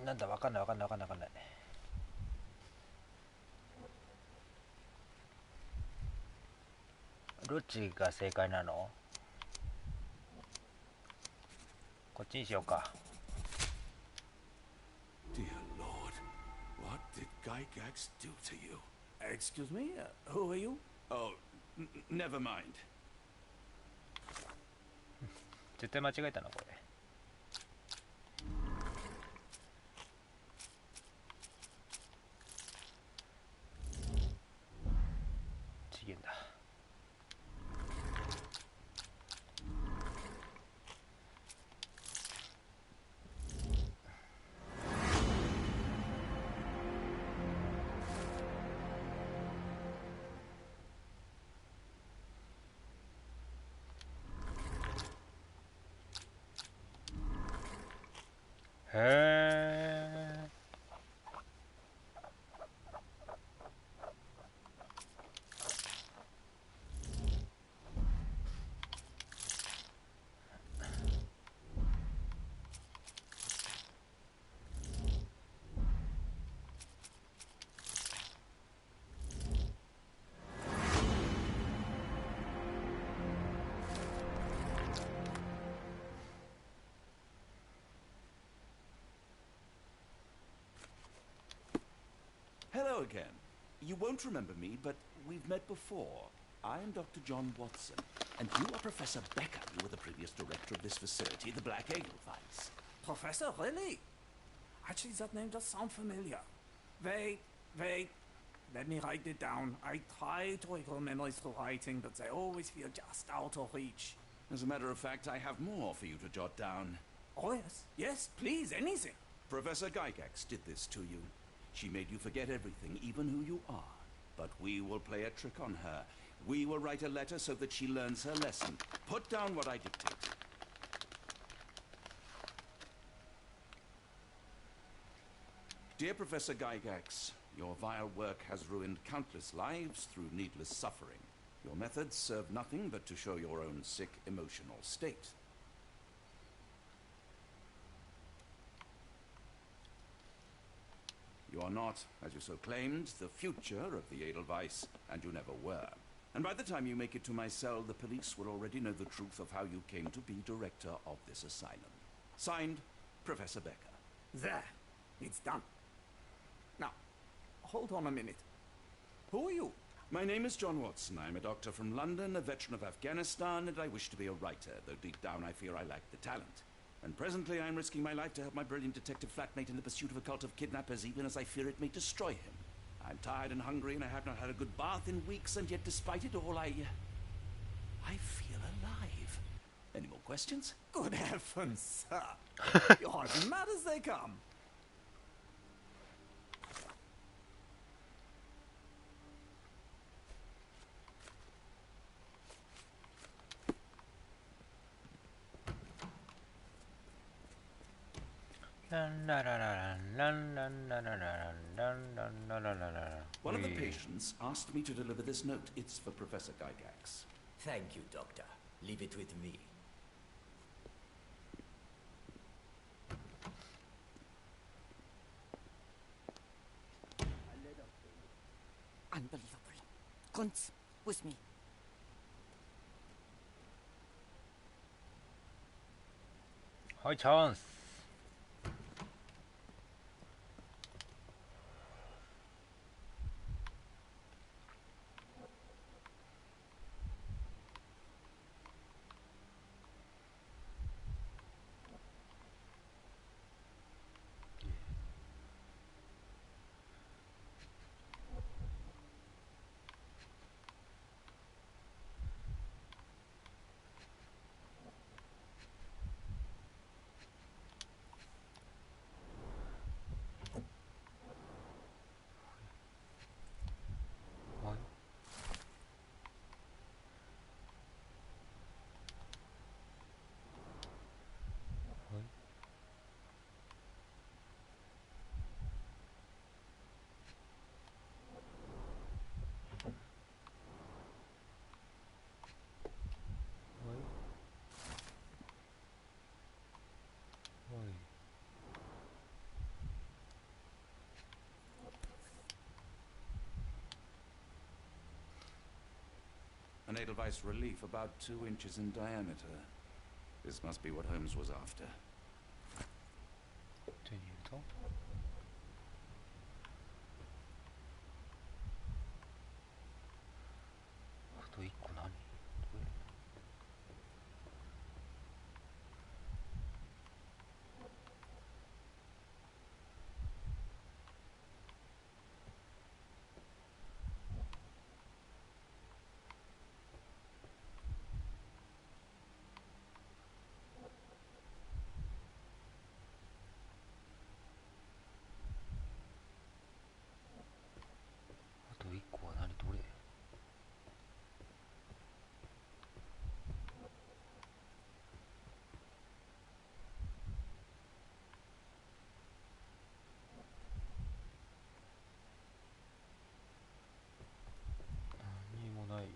なんだ、わかんない。どっちが正解なの？こっちにしようか。Dear Lord, what did Gygax do to you? Excuse me? Who are you? Oh, never mind. 絶対間違えたな、これ。次元だ。へえ。Hello again. You won't remember me, but we've met before. I am Dr. John Watson, and you are Professor Becker. You were the previous director of this facility, the Black Edelweiss. Professor, really? Actually, that name does sound familiar. Wait. Let me write it down. I try to recall memories through writing, but they always feel just out of reach. As a matter of fact, I have more for you to jot down. Oh, yes. Yes, please, anything. Professor Gygax did this to you. She made you forget everything, even who you are. But we will play a trick on her. We will write a letter so that she learns her lesson. Put down what I dictate. Dear Professor Gygax, your vile work has ruined countless lives through needless suffering. Your methods serve nothing but to show your own sick emotional state. You are not, as you so claimed, the future of the Edelweiss, and you never were. And by the time you make it to my cell, the police will already know the truth of how you came to be director of this asylum. Signed, Professor Becker. There. It's done. Now, hold on a minute. Who are you? My name is John Watson. I'm a doctor from London, a veteran of Afghanistan, and I wish to be a writer, though deep down I fear I lack the talent. And presently I'm risking my life to help my brilliant detective flatmate in the pursuit of a cult of kidnappers, even as I fear it may destroy him. I'm tired and hungry, and I have not had a good bath in weeks, and yet despite it all, I feel alive. Any more questions? Good heavens, sir. You're as mad as they come. One of the patients asked me to deliver this note. It's for Professor Gygax. Thank you, Doctor. Leave it with me. Unbelievable. Kunz, with me. Hi, chance. An Edelweiss relief about 2 inches in diameter. This must be what Holmes was after. 手に入れた。あと1個何？あと1個は何？どれ？何もないよ。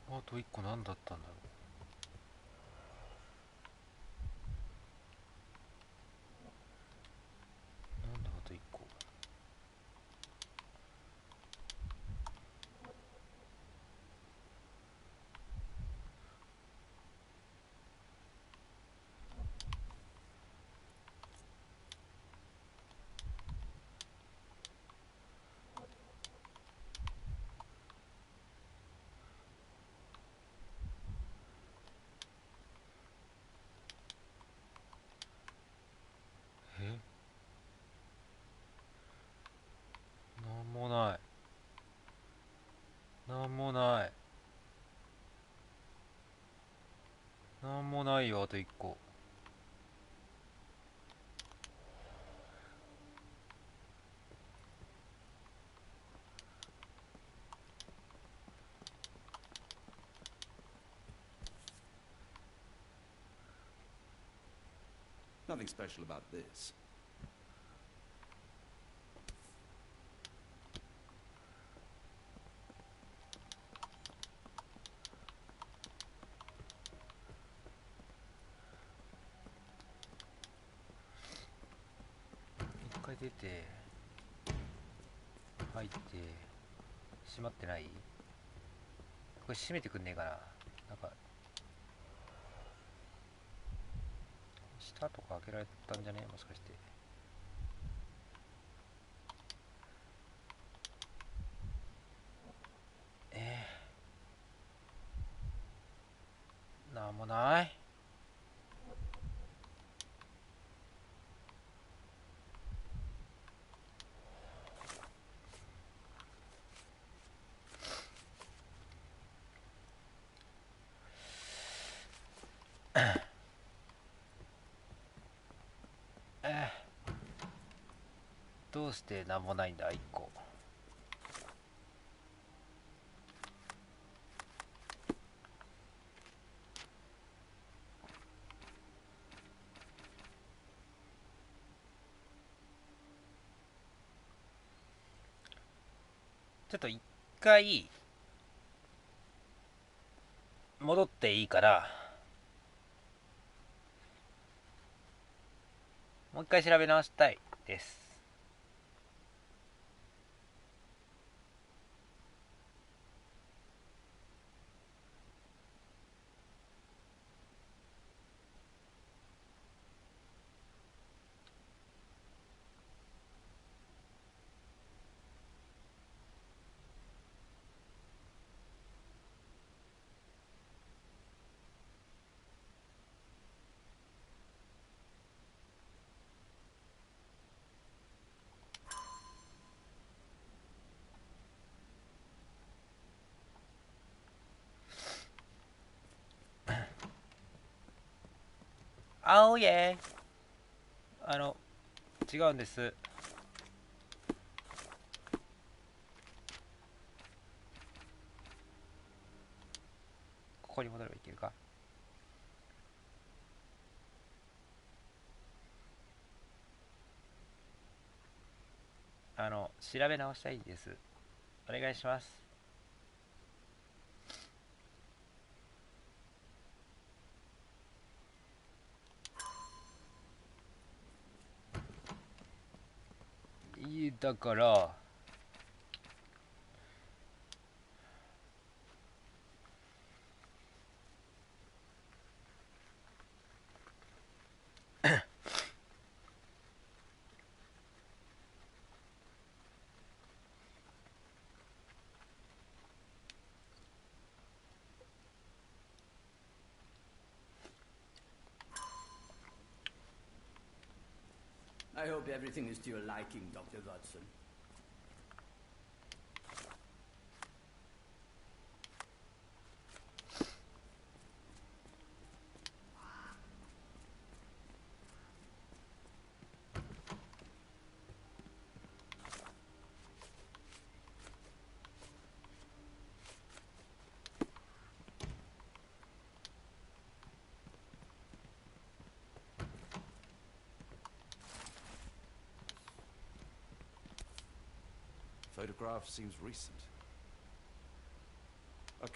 あと1個何だったんだろう。なんであと1個？なんもない。なんもない。なんもないよ、あと1個。Nothing special about this.一回出て入って閉まってない？これ閉めてくんねえかな。なんか下とか開けられたんじゃねえ、もしかして。なんもない。どうしてなんもないんだ、1個。ちょっと一回戻っていいかな。もう一回調べ直したいです。あおいえ、違うんです。ここに戻ればいけるか。調べ直したいです。お願いします。だからI hope everything is to your liking, Dr. Watson. Photograph seems recent. Okay.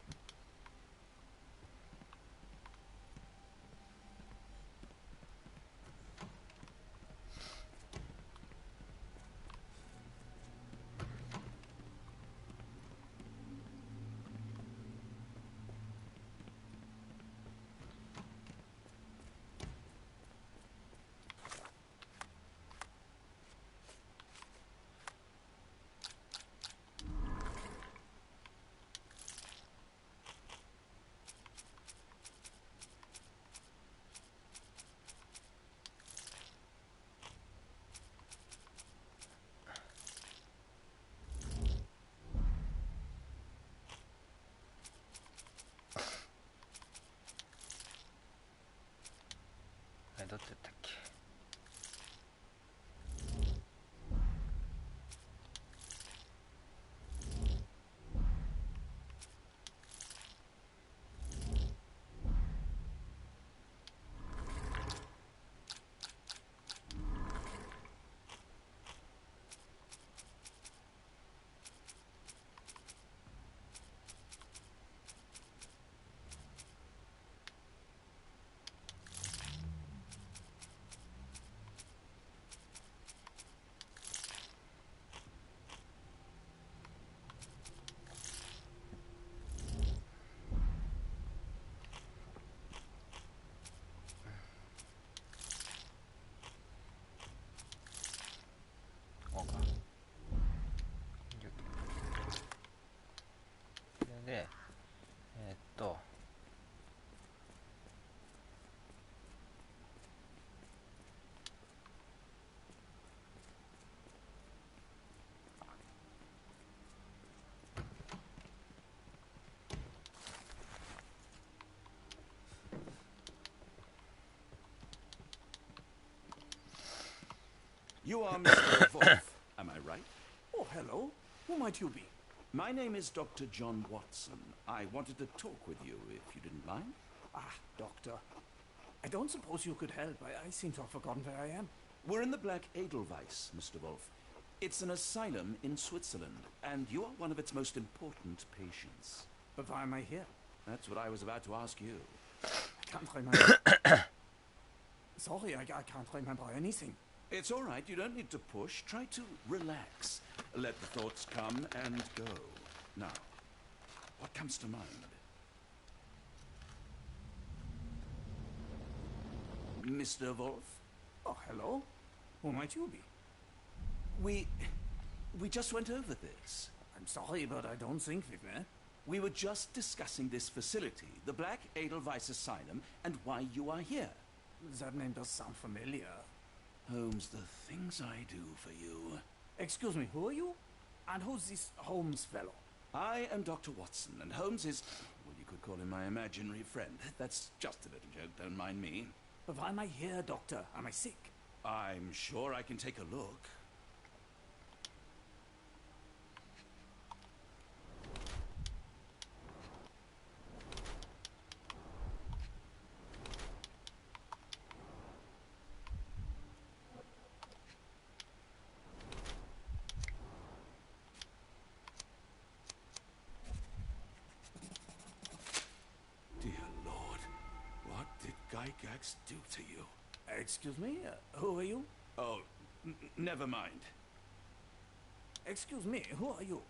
どっちだったっけ。You are Mr. Wolf, am I right? Oh, hello. Who might you be? My name is Dr. John Watson. I wanted to talk with you, if you didn't mind. Ah, doctor. I don't suppose you could help. I seem to have forgotten where I am. We're in the Black Edelweiss, Mr. Wolf. It's an asylum in Switzerland, and you are one of its most important patients. But why am I here? That's what I was about to ask you. I can't remember. Sorry, I can't remember anything. It's all right. You don't need to push. Try to relax. Let the thoughts come and go. Now, what comes to mind? Mr. Wolf? Oh, hello. Who might you be? We just went over this. I'm sorry, but I don't think we've met. We were just discussing this facility, the Black Edelweiss Asylum, and why you are here. That name does sound familiar. Holmes, the things I do for you. Excuse me, who are you? And who's this Holmes fellow? I am Dr. Watson, and Holmes is, well, you could call him my imaginary friend. That's just a little joke, don't mind me. But why am I here, doctor? Am I sick? I'm sure I can take a look. Dear Lord, what did Gygax do to you? Excuse me, who are you? Oh, never mind. Excuse me, who are you?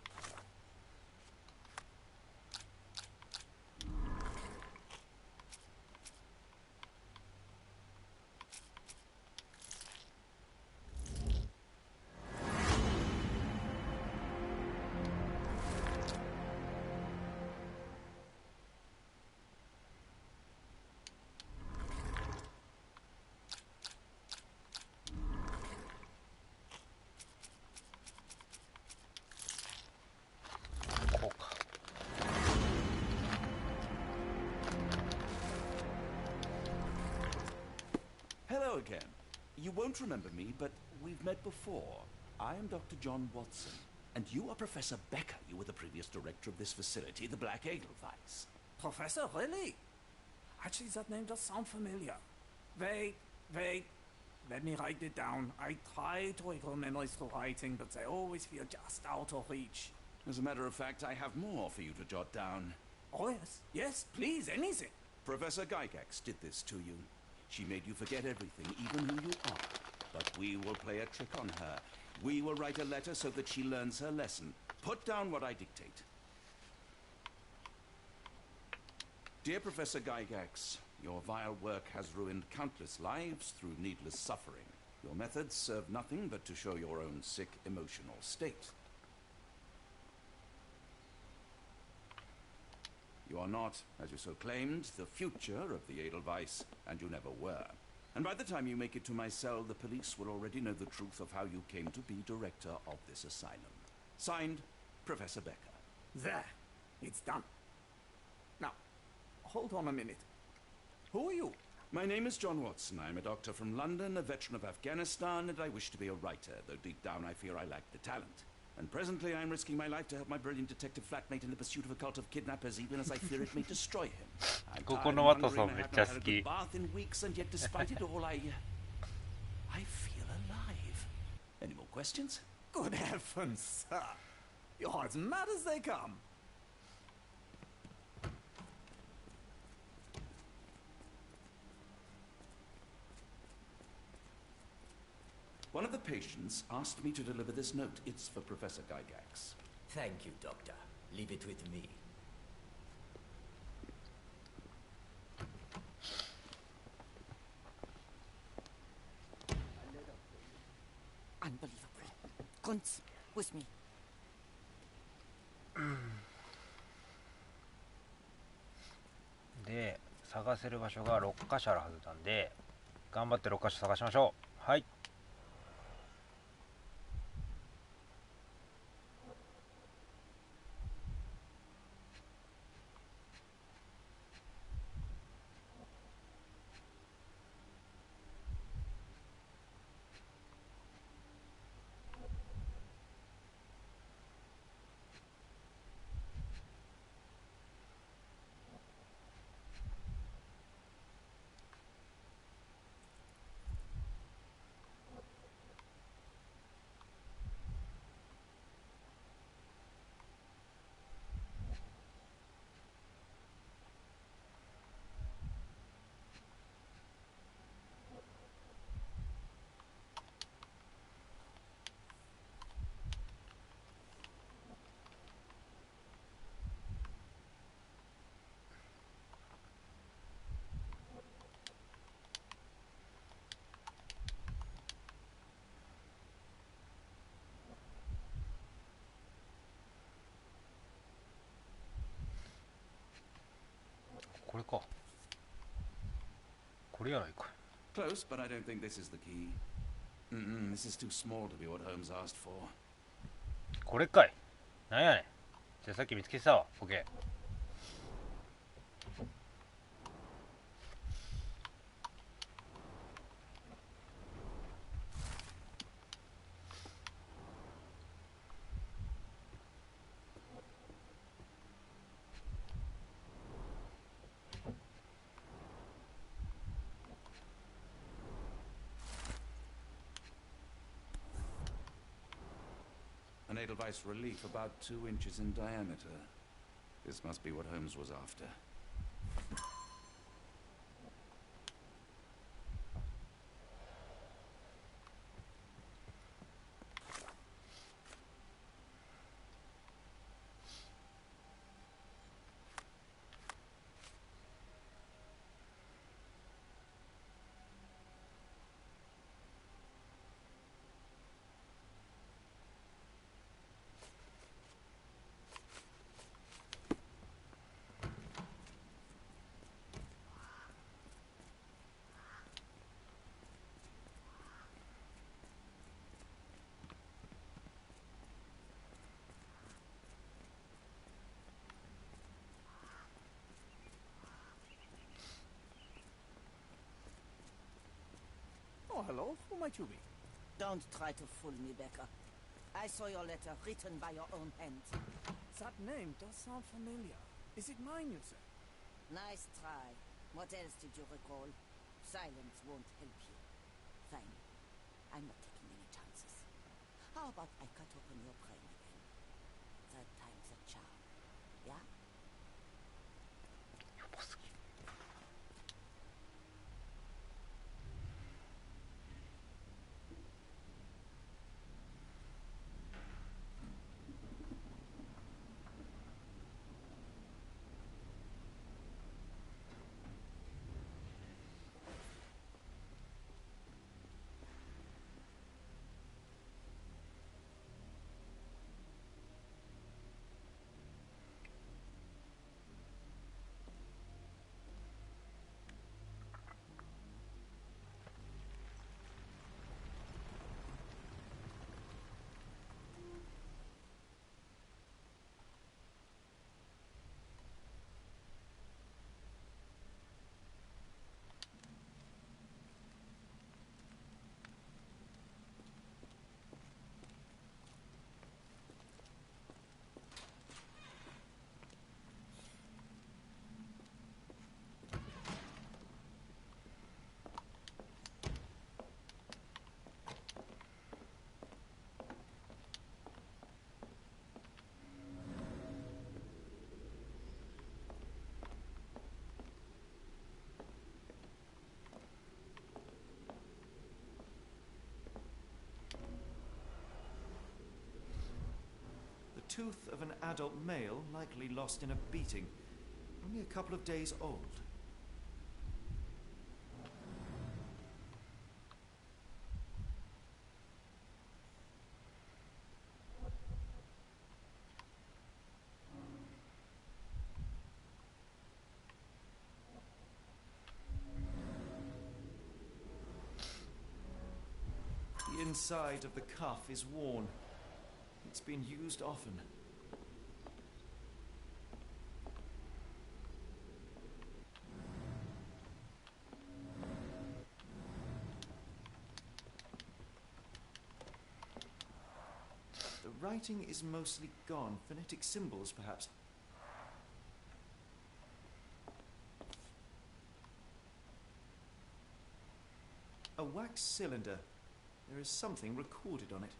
Hello again. You won't remember me, but we've met before. I am Dr. John Watson, and you are Professor Becker. You were the previous director of this facility, the Black Edelweiss. Professor, really? Actually, that name does sound familiar. Wait. Let me write it down. I try to recall memories through writing, but they always feel just out of reach. As a matter of fact, I have more for you to jot down. Oh, yes. Yes, please, anything. Professor Gygax did this to you. She made you forget everything, even who you are. But we will play a trick on her. We will write a letter so that she learns her lesson. Put down what I dictate. Dear Professor Gygax, your vile work has ruined countless lives through needless suffering. Your methods serve nothing but to show your own sick emotional state. You are not, as you so claimed, the future of the Edelweiss, and you never were. And by the time you make it to my cell, the police will already know the truth of how you came to be director of this asylum. Signed, Professor Becker. There. It's done. Now, hold on a minute. Who are you? My name is John Watson. I am a doctor from London, a veteran of Afghanistan, and I wish to be a writer, though deep down I fear I lack the talent. And presently I am risking my life to help my brilliant detective flatmate in the pursuit of a cult of kidnappers, even as I fear it may destroy him. I'mこ tired こ of のワト wondering ソン I めっ have ちゃ not 好 had a き good bath in weeks, and yet despite it all, I feel alive. Any more questions? Good heavens, sir. You're as mad as they come. One of the patients asked me to deliver this note. It's for Professor Gygax. Thank you, Doctor. Leave it with me. Unbelievable. Kunz, with me. で探せる場所が6箇所あるはずなんで頑張って6箇所探しましょう。はい。やないか。 Close, but I don't think this is the key. This is too small to be what Holmes asked for. これかい。なんやねん。じゃあさっき見つけてたわ。オッケー。An Edelweiss relief about 2 inches in diameter. This must be what Holmes was after. Oh, hello. Who might you be? Don't try to fool me, Becca. I saw your letter written by your own hand. That name does sound familiar. Is it mine, you say? Nice try. What else did you recall? Silence won't help you. Fine. I'm not taking any chances. How about I cut open your brain again? Third time's a charm. Yeah? Tooth of an adult male, likely lost in a beating. Only a couple of days old. The inside of the cuff is worn. It's been used often. The writing is mostly gone. Phonetic symbols, perhaps. A wax cylinder. There is something recorded on it.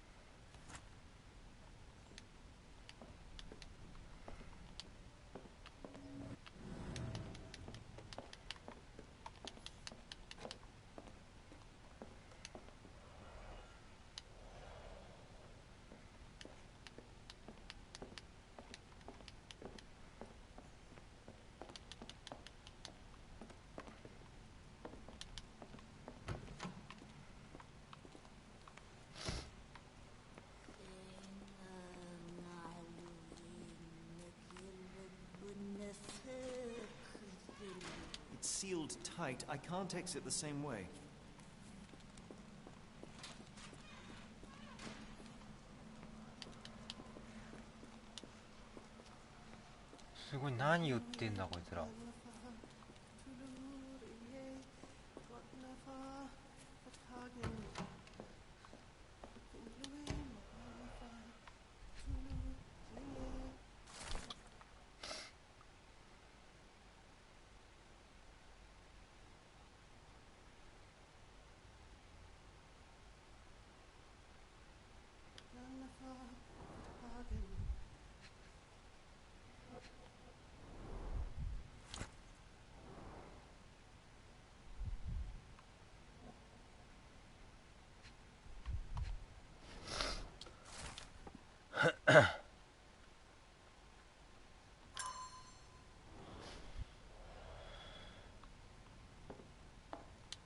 tight, I can't exit the same way. すごい、何言ってんだこいつら。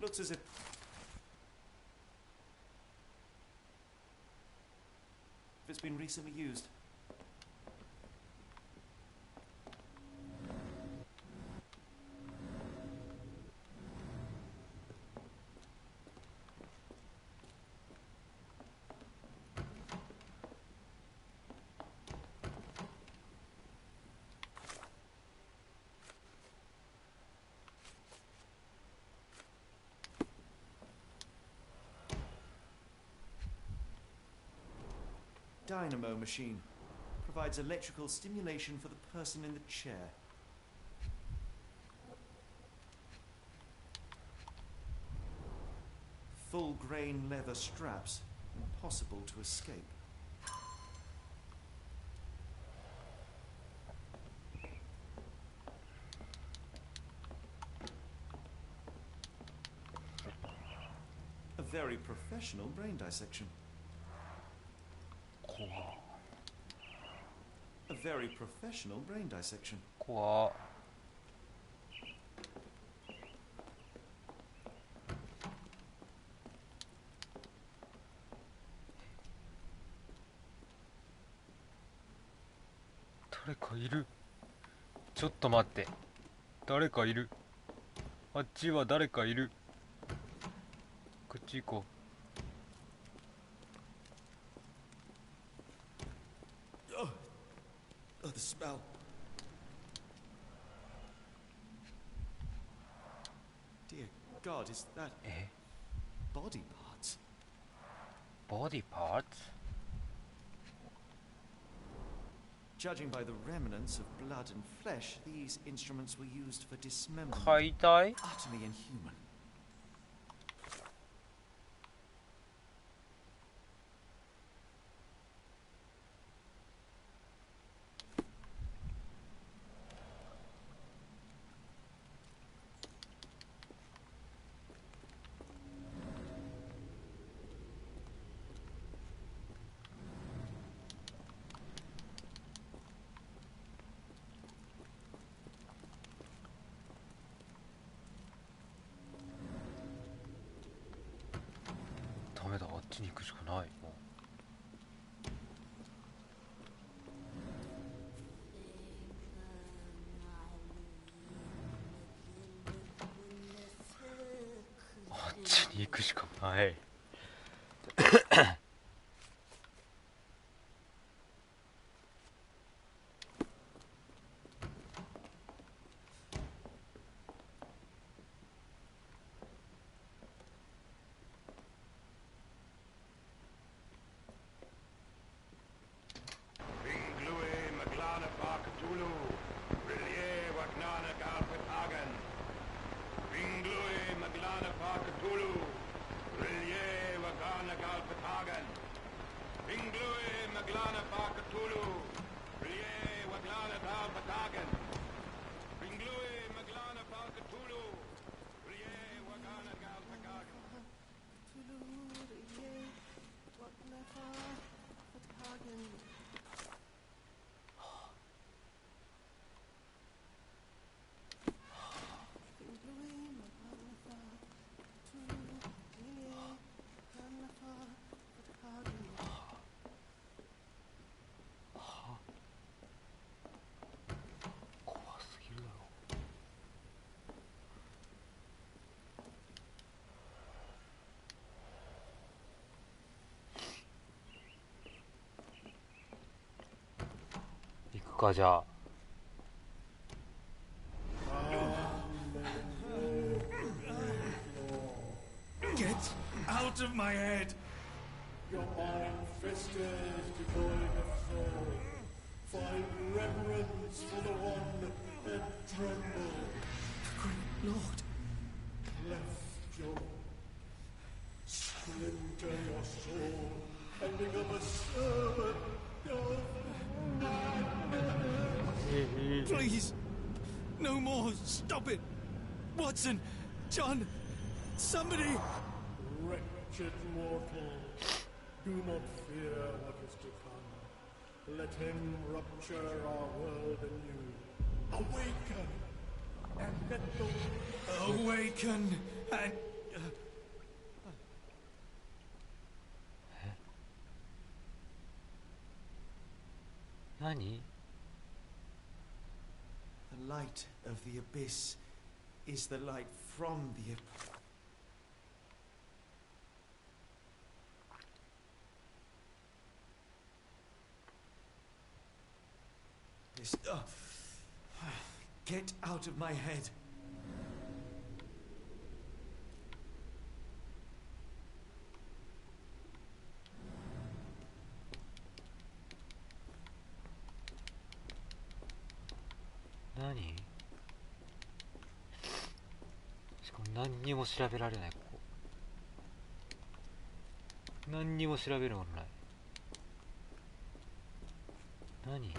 Looks as if it's been recently used. Dynamo machine. Provides electrical stimulation for the person in the chair. Full grain leather straps. Impossible to escape. A very professional brain dissection. A very professional brain dissection. 怖っ。誰かいる。ちょっと待って、誰かいる。あっちは誰かいる。こっち行こう。Oh, the smell. Dear God, is that body parts? Body parts? Judging by the remnants of blood and flesh, these instruments were used for dismemberment. 解体? Utterly inhuman. かじゃあ。Get out of my head! Your mind festers devoid of soul. Find reverence for the one and tremble. Great Lord! Cleft your splinter your soul and become a servant of madness. Please! No more! Stop it! Watson! John! Somebody! Wretched mortal, do not fear what is to come. Let him rupture our world anew. Awaken! And let the... Awaken! And...何？ The light of the abyss is the light from the abyss. Get out of my head.何？しかも何にも調べられない。ここ何にも調べるものない。何？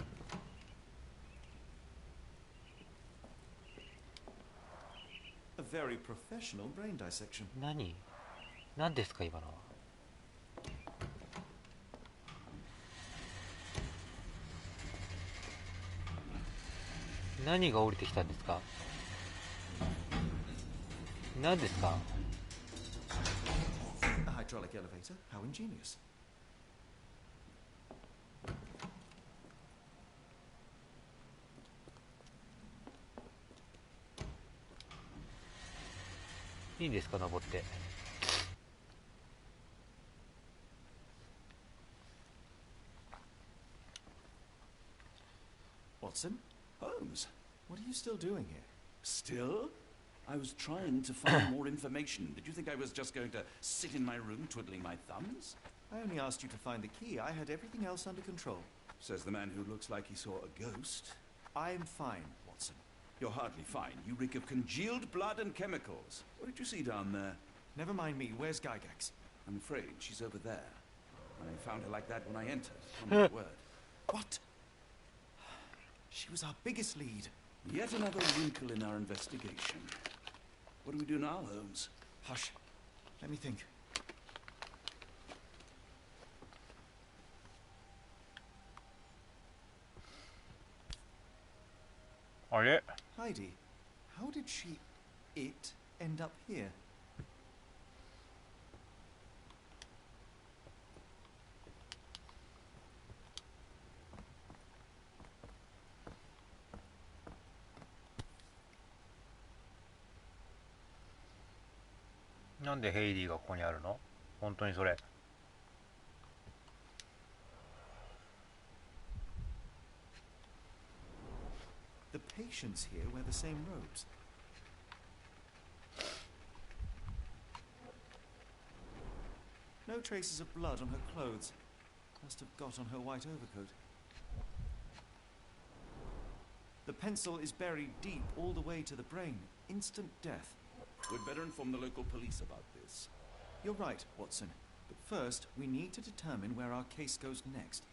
A very professional brain dissection. 何ですか今のは。何が降りてきたんですか？何ですか？ A hydraulic elevator? How ingenious.いいんですか登って。 Watson? Holmes, what are you still doing here? Still? I was trying to find more information. Did you think I was just going to sit in my room twiddling my thumbs? I only asked you to find the key. I had everything else under control. Says the man who looks like he saw a ghost. I'm fine, Watson. You're hardly fine. You reek of congealed blood and chemicals. What did you see down there? Never mind me. Where's Gygax? I'm afraid she's over there. I found her like that when I entered. On my word. What? She was our biggest lead. Yet another wrinkle in our investigation. What do we do now, Holmes? Hush. Let me think. Heidi, how did it end up here?なんでヘイリーがここにあるの？本当にそれ。 The patients here wear the same robes. No traces of blood on her clothes. Must have got on her white overcoat. The pencil is buried deep all the way to the brain. Instant death. We'd better inform the local police about this. You're right, Watson. But first, we need to determine where our case goes next.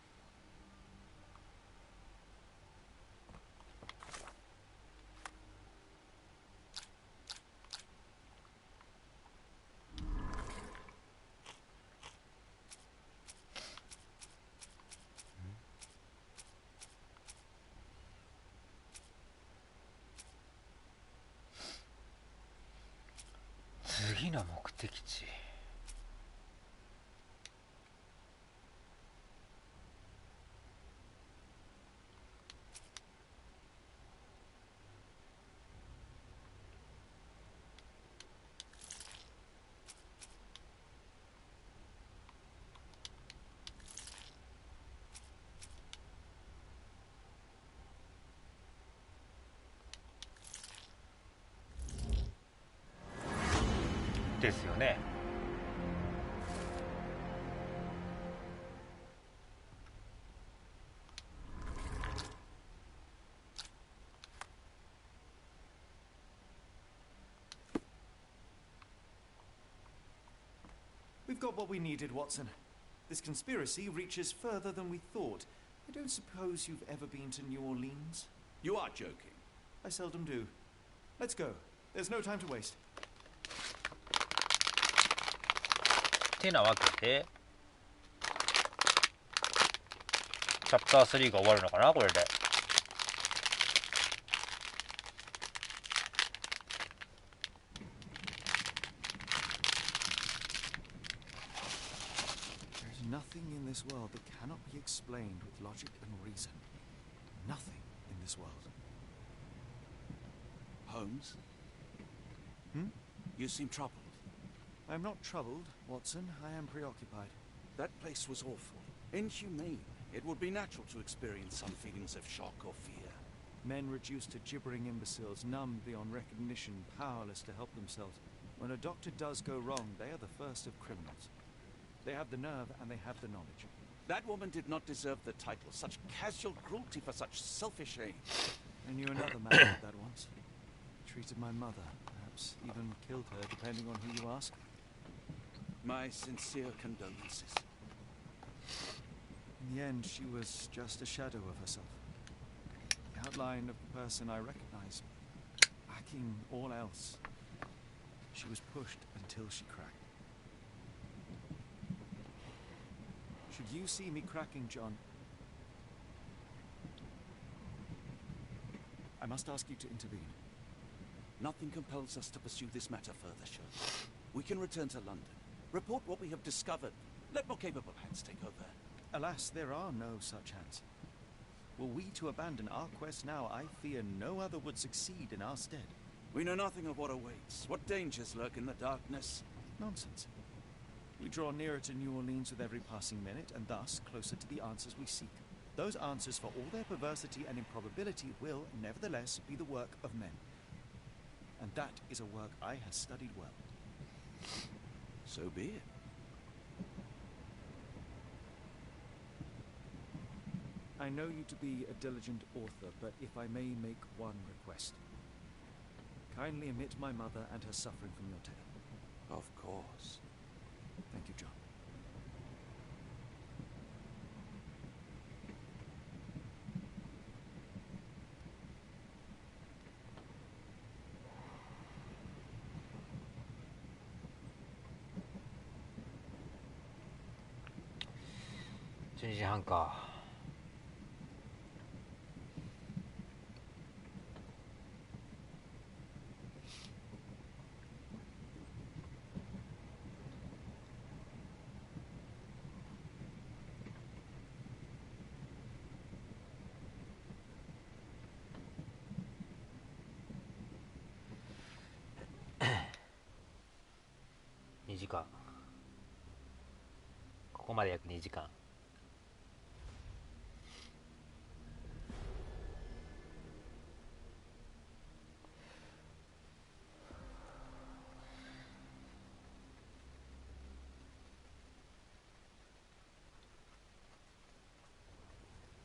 次の目的地。ですよね。We've got what we needed, Watson. This conspiracy reaches further than we thought. I don't suppose you've ever been to New Orleans? You are joking. I seldom do. Let's go. There's no time to waste. てなわけでチャプター3が終わるのかなこれで。There's nothing in this world that cannot be explained with logic and reason. Nothing in this world. Holmes? Hmm? You seem troubled. I'm not troubled, Watson. I am preoccupied. That place was awful. Inhumane. It would be natural to experience some feelings of shock or fear. Men reduced to gibbering imbeciles, numb beyond recognition, powerless to help themselves. When a doctor does go wrong, they are the first of criminals. They have the nerve and they have the knowledge. That woman did not deserve the title. Such casual cruelty for such selfish aim. I knew another man like that once. Treated my mother, perhaps even killed her, depending on who you ask. My sincere condolences. In the end, she was just a shadow of herself. The outline of the person I recognize, lacking all else. She was pushed until she cracked. Should you see me cracking, John, I must ask you to intervene. Nothing compels us to pursue this matter further, Sherlock. We can return to London, report what we have discovered. Let more capable hands take over. Alas, there are no such hands. Were we to abandon our quest now, I fear no other would succeed in our stead. We know nothing of what awaits, what dangers lurk in the darkness. Nonsense. We draw nearer to New Orleans with every passing minute, and thus closer to the answers we seek. Those answers, for all their perversity and improbability, will, nevertheless, be the work of men. And that is a work I have studied well. So be it. I know you to be a diligent author, but if I may make one request. Kindly omit my mother and her suffering from your tale. Of course. Thank you, John.12時半か。2時間。ここまで約2時間。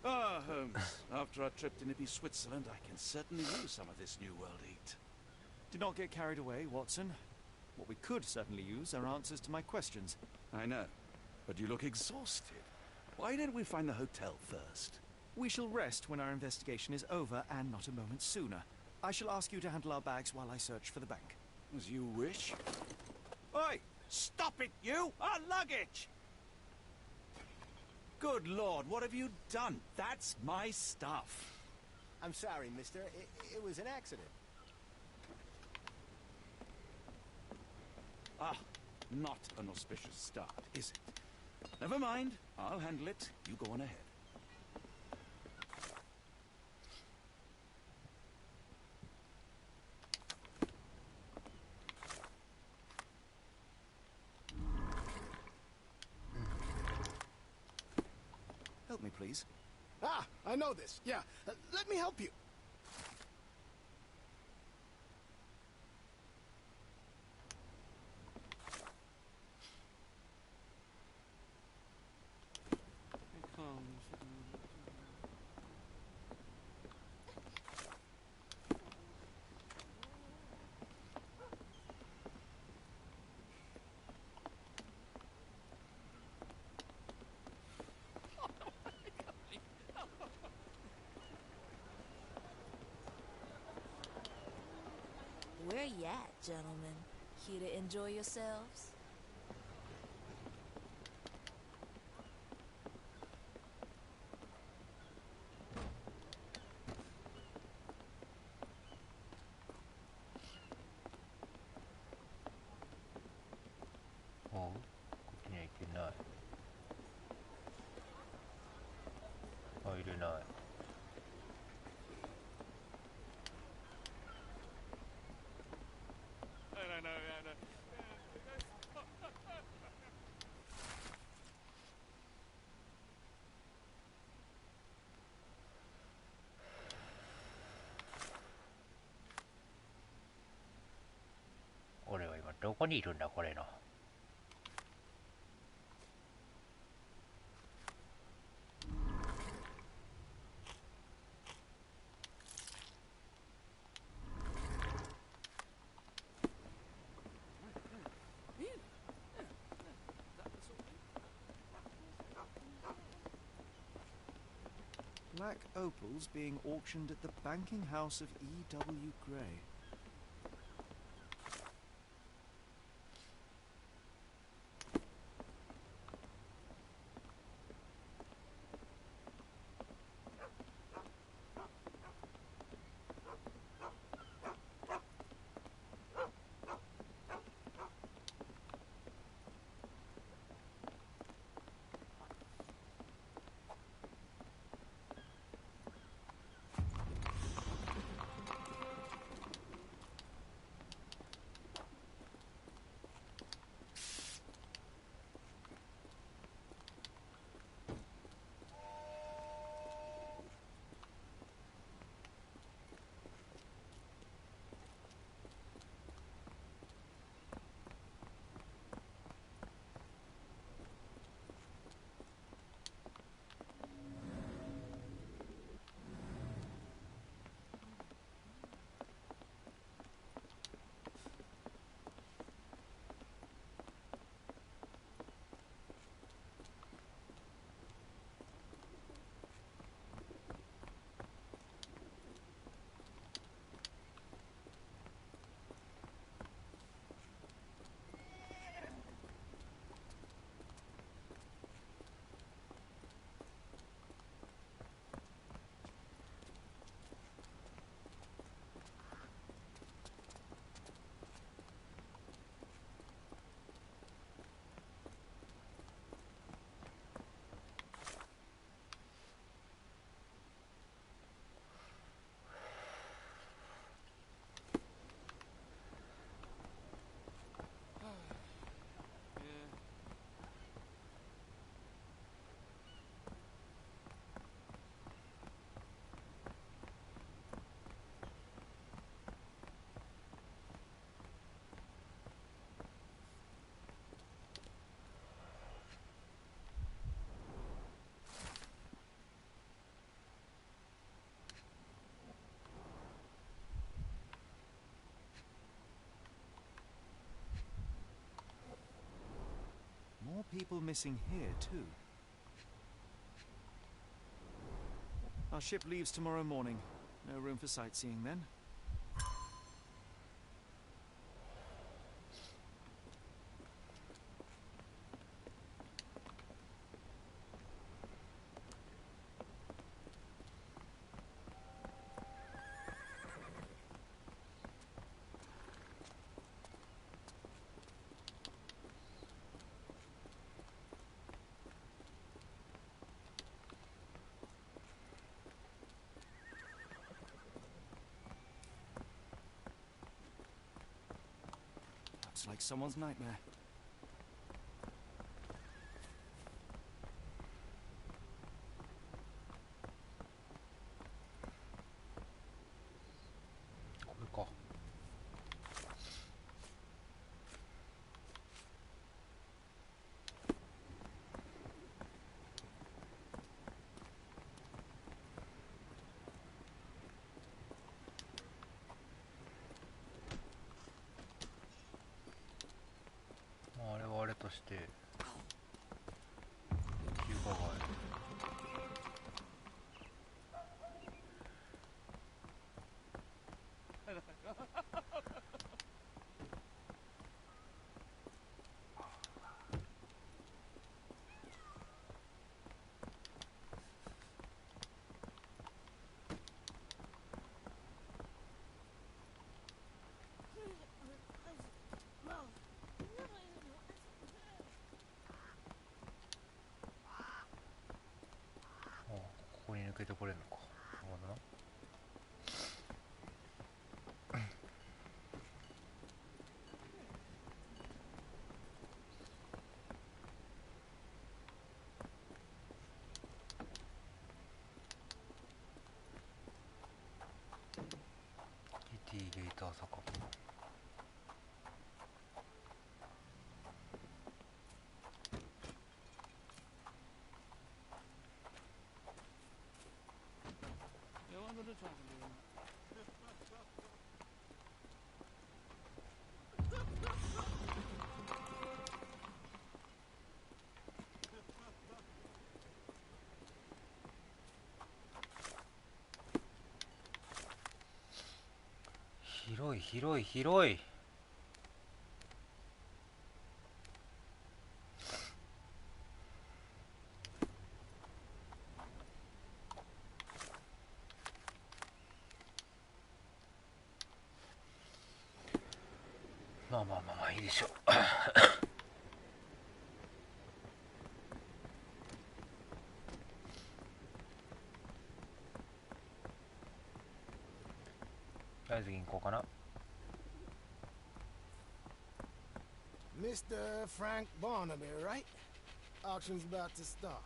Ah, Holmes. After our trip to nippy Switzerland, I can certainly use some of this New World heat. Do not get carried away, Watson. What we could certainly use are answers to my questions. I know, but you look exhausted. Why didn't we find the hotel first? We shall rest when our investigation is over, and not a moment sooner. I shall ask you to handle our bags while I search for the bank. As you wish. Oi! Stop it, you! Our luggage! Good Lord, what have you done? That's my stuff. I'm sorry, mister. It was an accident. Ah, not an auspicious start, is it? Never mind. I'll handle it. You go on ahead. Help me, please. Ah, I know this. Yeah, let me help you. ya at, gentlemen? Here to enjoy yourselves? Oh, こっちには行けない。入れない。俺は今どこにいるんだこれの。Black opals being auctioned at the banking house of E.W. Gray. More people missing here, too. Our ship leaves tomorrow morning. No room for sightseeing then. It's like someone's nightmare.れとして休暇がある。けてこれるのか。なるほどな。ゲーター坂。広い広い広い。まあまあまあまあいいでしょう。とりあえず銀行かな。Mr. Frank Barnaby, right? Auction's about to start.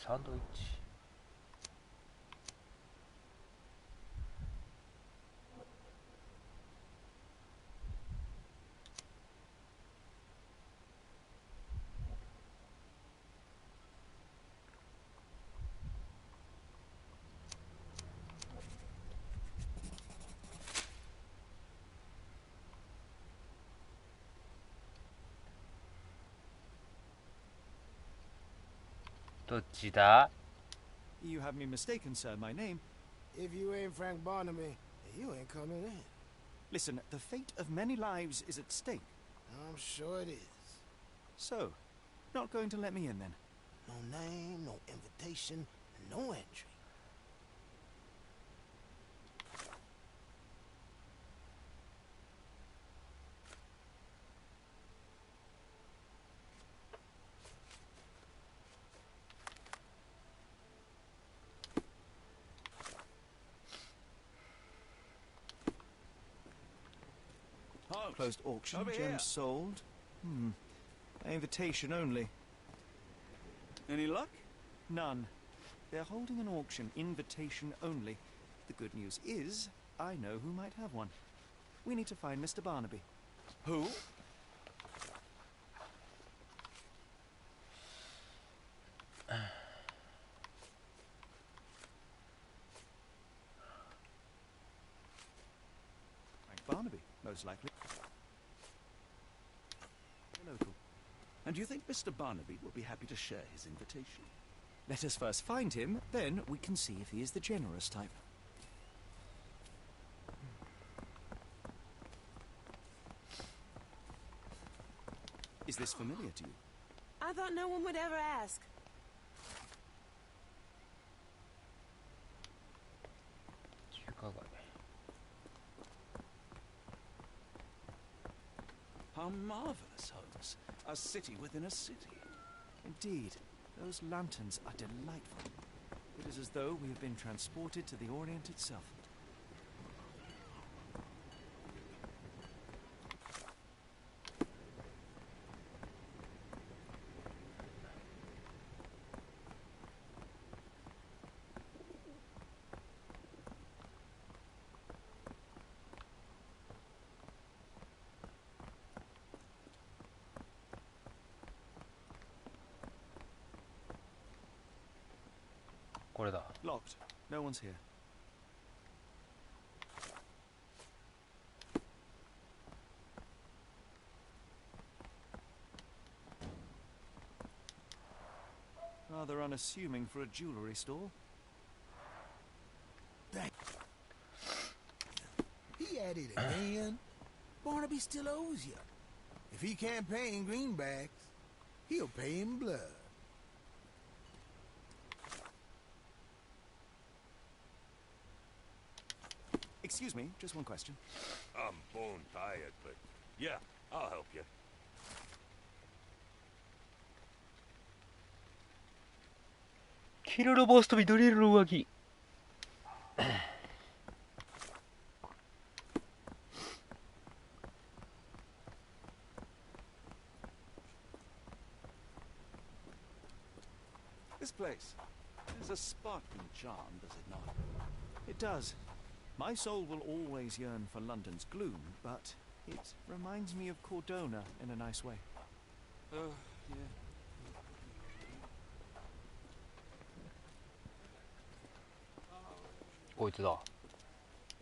サンドイッチ。どっちだ？ You have me mistaken, sir. My name... If you ain't Frank Barnaby, you ain't coming in. Listen, the fate of many lives is at stake. I'm sure it is. So, not going to let me in then? No name, no invitation, no entry. Closed auction, Over gems here. sold. Invitation only. Any luck? None. They're holding an auction, invitation only. The good news is, I know who might have one. We need to find Mr. Barnaby. Who? Frank Barnaby, most likely. A local. And you think Mr. Barnaby will be happy to share his invitation? Let us first find him, then we can see if he is the generous type. Is this familiar to you? I thought no one would ever ask. How marvelous, Holmes. A city within a city. Indeed, those lanterns are delightful. It is as though we have been transported to the Orient itself. Locked. No one's here. Rather unassuming for a jewellery store. at it again? Barnaby still owes you. If he can't pay in greenbacks, he'll pay in blood. Excuse me, just one question. I'm bone tired, but yeah, I'll help you. Killer boss to be drill上着 This place has a Spartan charm, does it not? It does. My soul will always yearn for London's gloom, but it reminds me of Cordona in a nice way. Yeah.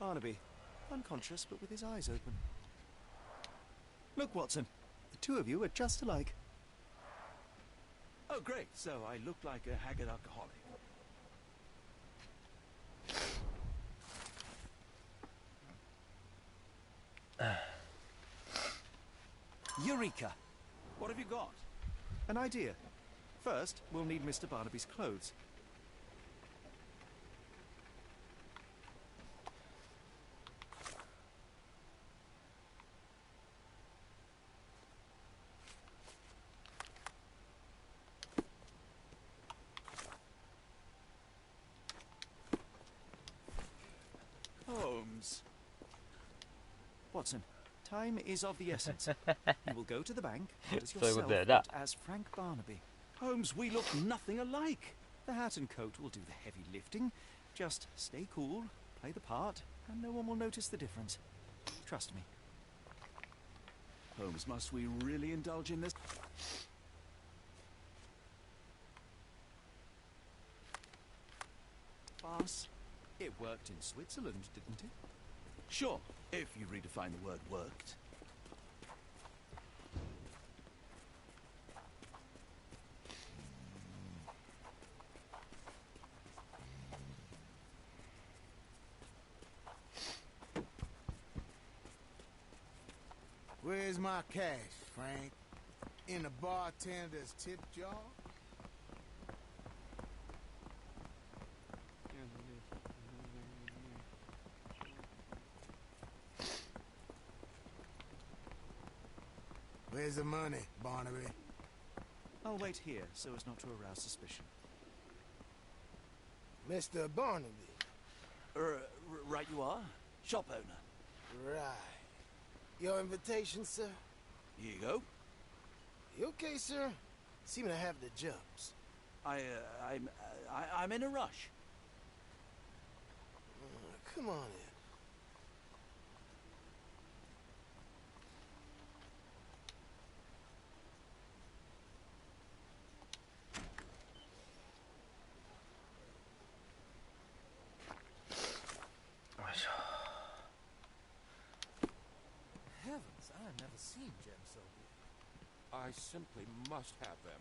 Barnaby, unconscious but with his eyes open. Look, Watson, the two of you are just alike. Oh, great. So I look like a haggard alcoholic. Eureka! What have you got? An idea. First, we'll need Mr. Barnaby's clothes. Holmes. Watson, time is of the essence. You will go to the bank, and as So yourself, good, but as Frank Barnaby. Holmes, we look nothing alike. The hat and coat will do the heavy lifting. Just stay cool, play the part, and no one will notice the difference. Trust me. Holmes, must we really indulge in this? Farce. It worked in Switzerland, didn't it? Sure, if you redefine the word worked. Where's my cash, Frank? In the bartender's tip jar? Where's the money, Barnaby? I'll wait here so as not to arouse suspicion. Mr. Barnaby. Right you are. Shop owner. Right. Your invitation, sir? Here you go. You okay, sir? Seem to have the jumps. I'm in a rush. Come on in. Heavens, I have never seen gems so big. I simply must have them.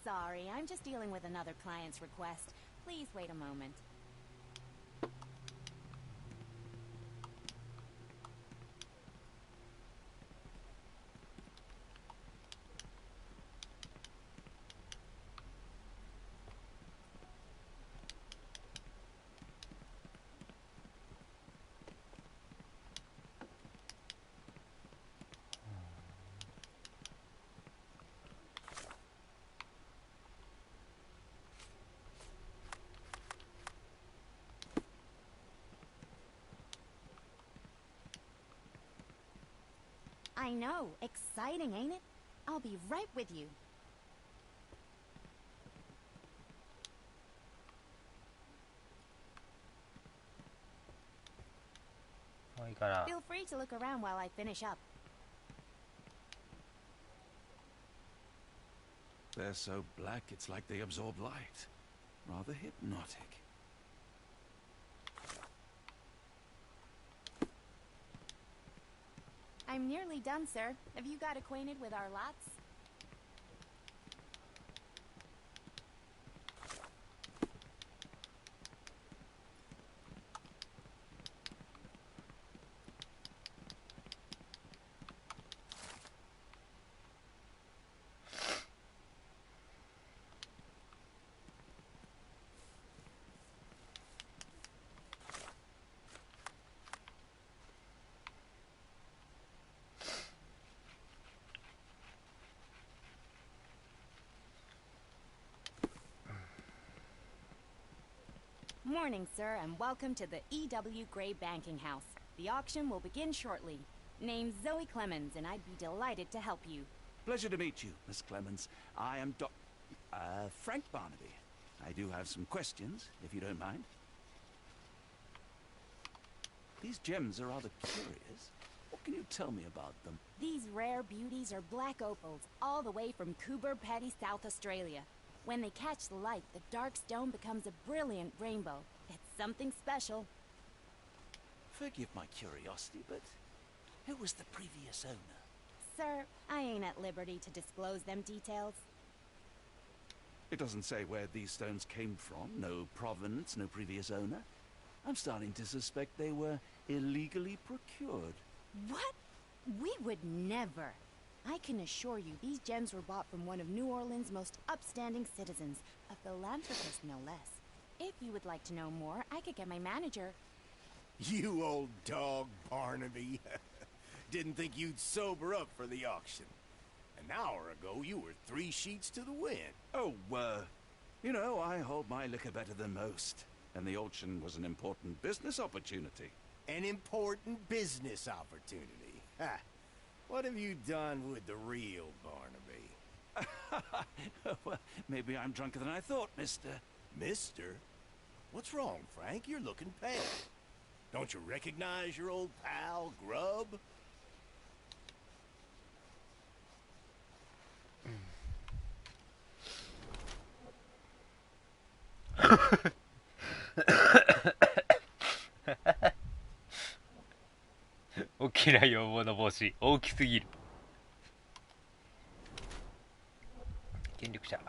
Sorry, I'm just dealing with another client's request. Please wait a moment. I know. Exciting, ain't it? I'll be right with you. Feel free to look around while I finish up. They're so black it's like they absorb light. Rather hypnotic. I'm nearly done, sir. Have you got acquainted with our lots? Morning, sir, and welcome to the E.W. Gray Banking House. The auction will begin shortly. Name's Zoe Clemens, and I'd be delighted to help you. Pleasure to meet you, Miss Clemens. I am Frank Barnaby. I do have some questions, if you don't mind. These gems are rather curious. What can you tell me about them? These rare beauties are black opals, all the way from Coober Pedy, South Australia. When they catch the light, the dark stone becomes a brilliant rainbow. It's something special. Forgive my curiosity, but who was the previous owner? Sir, I ain't at liberty to disclose them details. It doesn't say where these stones came from. No provenance, no previous owner. I'm starting to suspect they were illegally procured. What? We would never. I can assure you these gems were bought from one of New Orleans' most upstanding citizens, a philanthropist no less. If you would like to know more, I could get my manager. You old dog, Barnaby. Didn't think you'd sober up for the auction. An hour ago, you were 3 sheets to the wind. Oh, you know, I hold my liquor better than most. And the auction was an important business opportunity. An important business opportunity. Ha! What have you done with the real Barnaby? Well, maybe I'm drunker than I thought, mister. Mister? What's wrong, Frank? You're looking pale. Don't you recognize your old pal, Grub?大きな要望の帽子、大きすぎる。権力者。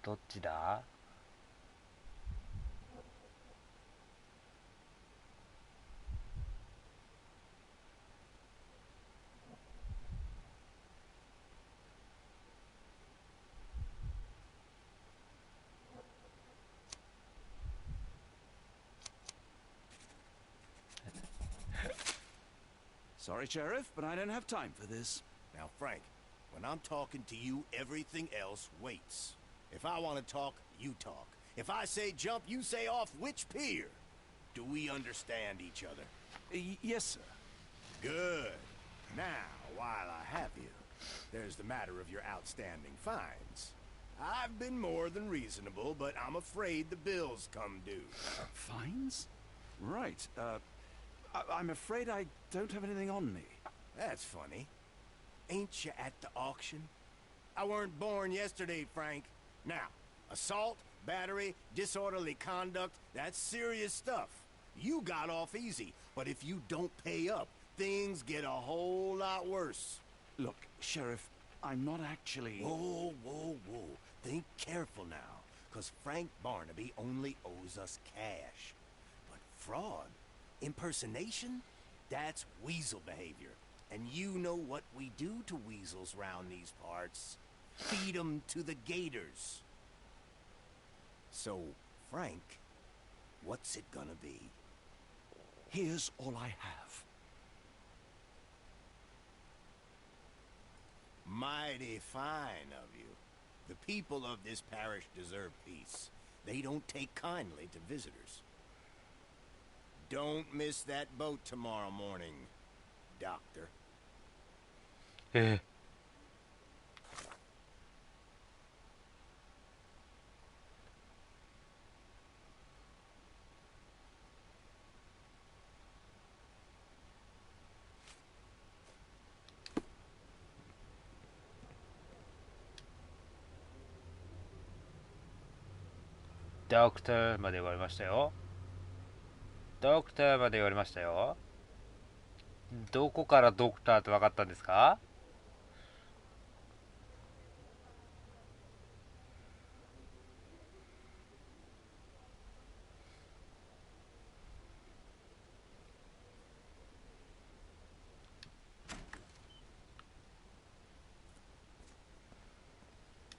どっちだ？Sorry, Sheriff, but I don't have time for this. Now, Frank, when I'm talking to you, everything else waits. If I want to talk, you talk. If I say jump, you say off which pier. Do we understand each other? Yes, sir. Good. Now, while I have you, there's the matter of your outstanding fines. I've been more than reasonable, but I'm afraid the bills come due. Fines? Right. I'm afraid I don't have anything on me. That's funny. Ain't you at the auction? I weren't born yesterday, Frank. Now, assault, battery, disorderly conduct, that's serious stuff. You got off easy, but if you don't pay up, things get a whole lot worse. Look, Sheriff, I'm not actually... Whoa, whoa, whoa. Think careful now, because Frank Barnaby only owes us cash. But fraud, impersonation, that's weasel behavior. And you know what we do to weasels round these parts. Feed 'em to the gators. So, Frank, what's it gonna be? Here's all I have. Mighty fine of you. The people of this parish deserve peace. They don't take kindly to visitors. Don't miss that boat tomorrow morning, Doctor. ドクターまで言われましたよ。ドクターまで言われましたよ。どこからドクターって分かったんですか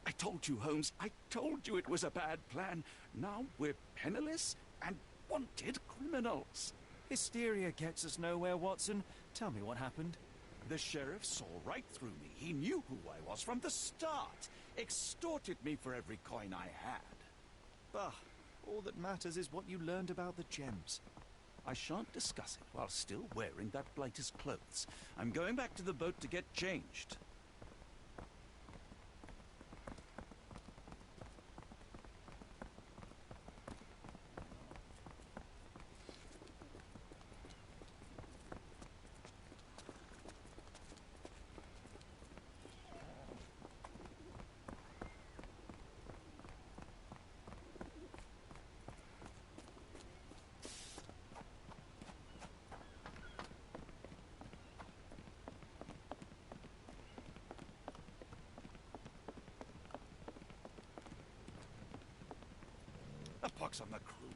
？I told you, Holmes. I told you it was a bad plan. Now we're penniless and wanted criminals. Hysteria gets us nowhere, Watson. Tell me what happened. The sheriff saw right through me. He knew who I was from the start. Extorted me for every coin I had. Bah, all that matters is what you learned about the gems. I shan't discuss it while still wearing that blighter's clothes. I'm going back to the boat to get changed. A pox on the crew.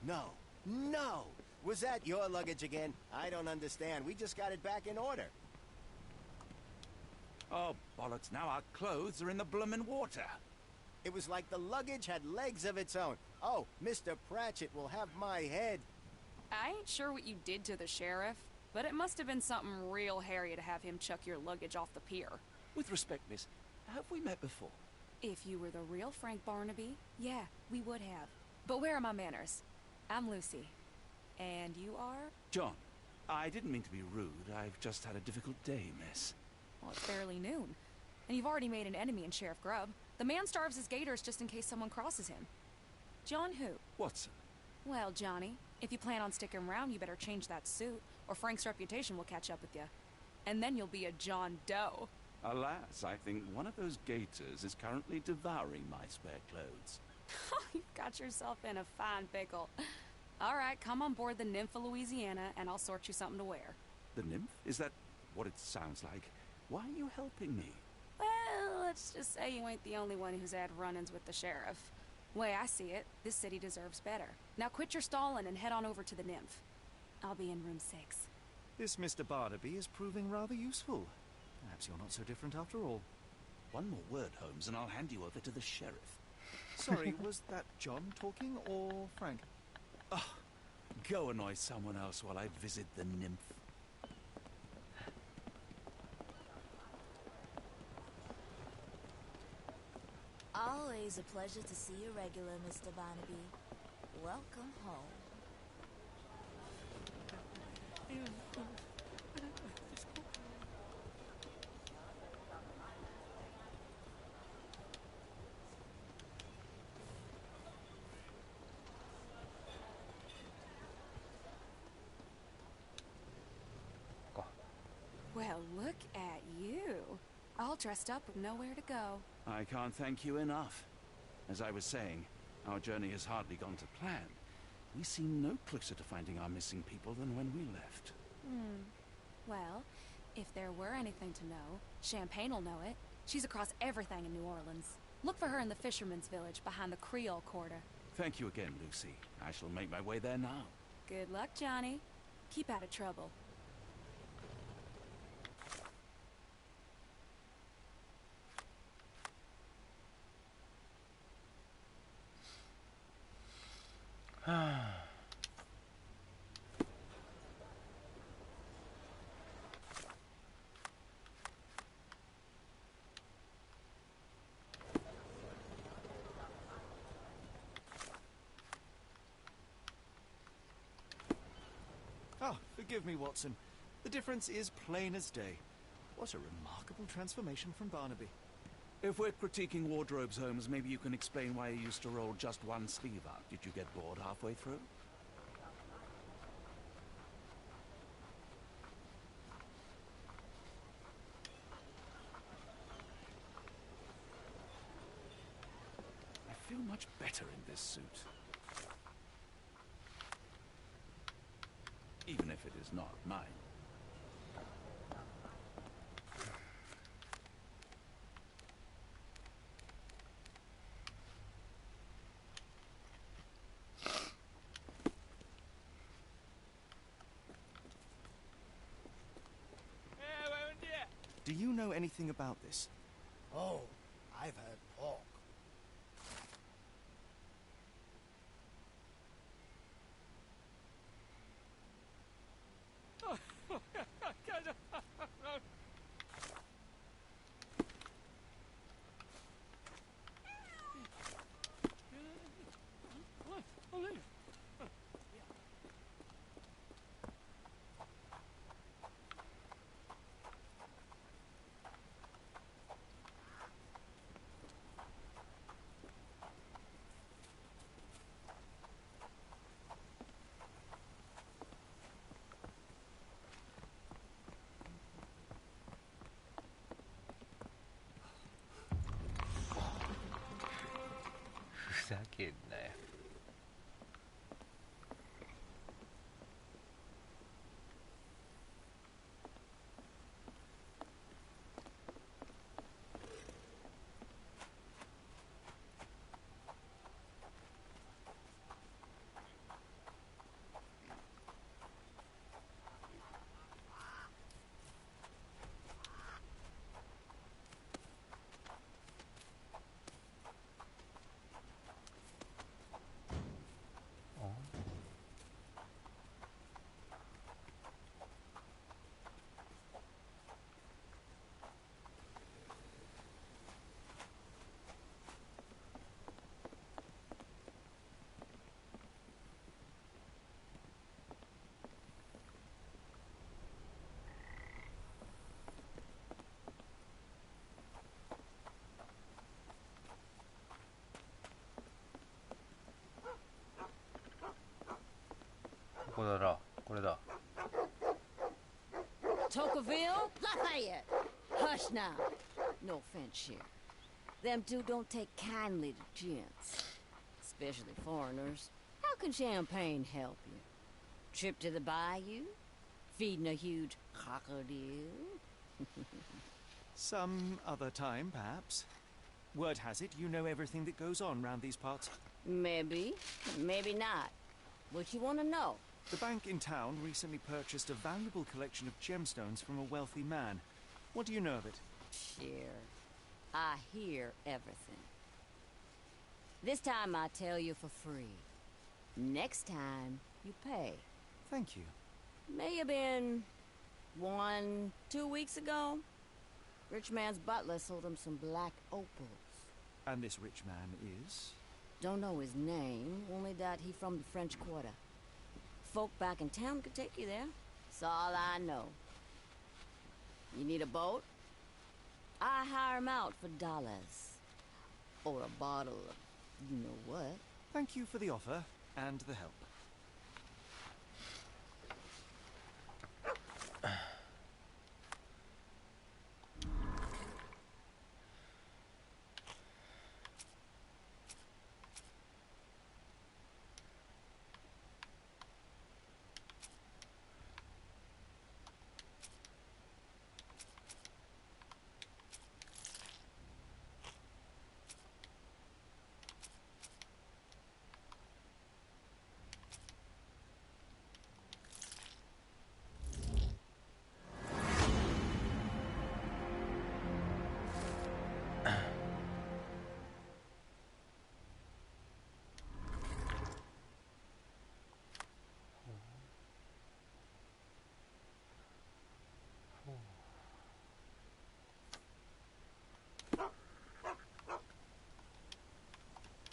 No, no! Was that your luggage again? I don't understand. We just got it back in order. Oh, bollocks, now our clothes are in the bloomin' water. It was like the luggage had legs of its own. Oh, Mr. Pratchett will have my head. I ain't sure what you did to the sheriff, but it must have been something real hairy to have him chuck your luggage off the pier. With respect, miss, have we met before? If you were the real Frank Barnaby, yeah, we would have. But where are my manners? I'm Lucy. And you are? John, I didn't mean to be rude. I've just had a difficult day, miss. Well, it's barely noon. And you've already made an enemy in Sheriff Grubb. The man starves his gators just in case someone crosses him. John who? Watson. Well, Johnny, if you plan on sticking around, you better change that suit, or Frank's reputation will catch up with you. And then you'll be a John Doe. Alas, I think one of those gators is currently devouring my spare clothes. You've got yourself in a fine pickle. All right, come on board the Nymph of Louisiana, and I'll sort you something to wear. The nymph? Is that what it sounds like? Why are you helping me? Well, let's just say you ain't the only one who's had run-ins with the sheriff. Way I see it, this city deserves better. Now quit your stalling and head on over to the Nymph. I'll be in room 6. This Mr. Barnaby is proving rather useful. Perhaps you're not so different after all. One more word, Holmes, and I'll hand you over to the sheriff. Sorry, was that John talking or Frank? Oh, go annoy someone else while I visit the nymph. Always a pleasure to see you regular, Mr. Barnaby. Welcome home. Well, look at you. All dressed up with nowhere to go. I can't thank you enough. As I was saying, our journey has hardly gone to plan. We seem no closer to finding our missing people than when we left. Well, if there were anything to know, Champagne will know it. She's across everything in New Orleans. Look for her in the fisherman's village behind the Creole Quarter. Thank you again, Lucy. I shall make my way there now. Good luck, Johnny. Keep out of trouble. Forgive me, Watson. The difference is plain as day. What a remarkable transformation from Barnaby. If we're critiquing wardrobes, Holmes, maybe you can explain why you used to roll just one sleeve up. Did you get bored halfway through? I feel much better in this suit. Even if it is not mine. Do you know anything about this? Oh, I've heard talk.ふざけんなよ。ここだな、これだ。 Tocqueville? Lafayette! Hush now. No offense here. Them two don't take kindly to gents. Especially foreigners. How can champagne help you? Trip to the bayou? Feeding a huge crocodile? Some other time, perhaps. Word has it you know everything that goes on round these parts. Maybe. Maybe not. What you want to know? The bank in town recently purchased a valuable collection of gemstones from a wealthy man. What do you know of it? Sure. I hear everything. This time I tell you for free. Next time, you pay. Thank you. May have been 2 weeks ago. Rich man's butler sold him some black opals. And this rich man is? Don't know his name, only that he from the French Quarter. Folk back in town could take you there. That's all I know. You need a boat? I hire 'em out for dollars. Or a bottle of you know what. Thank you for the offer and the help.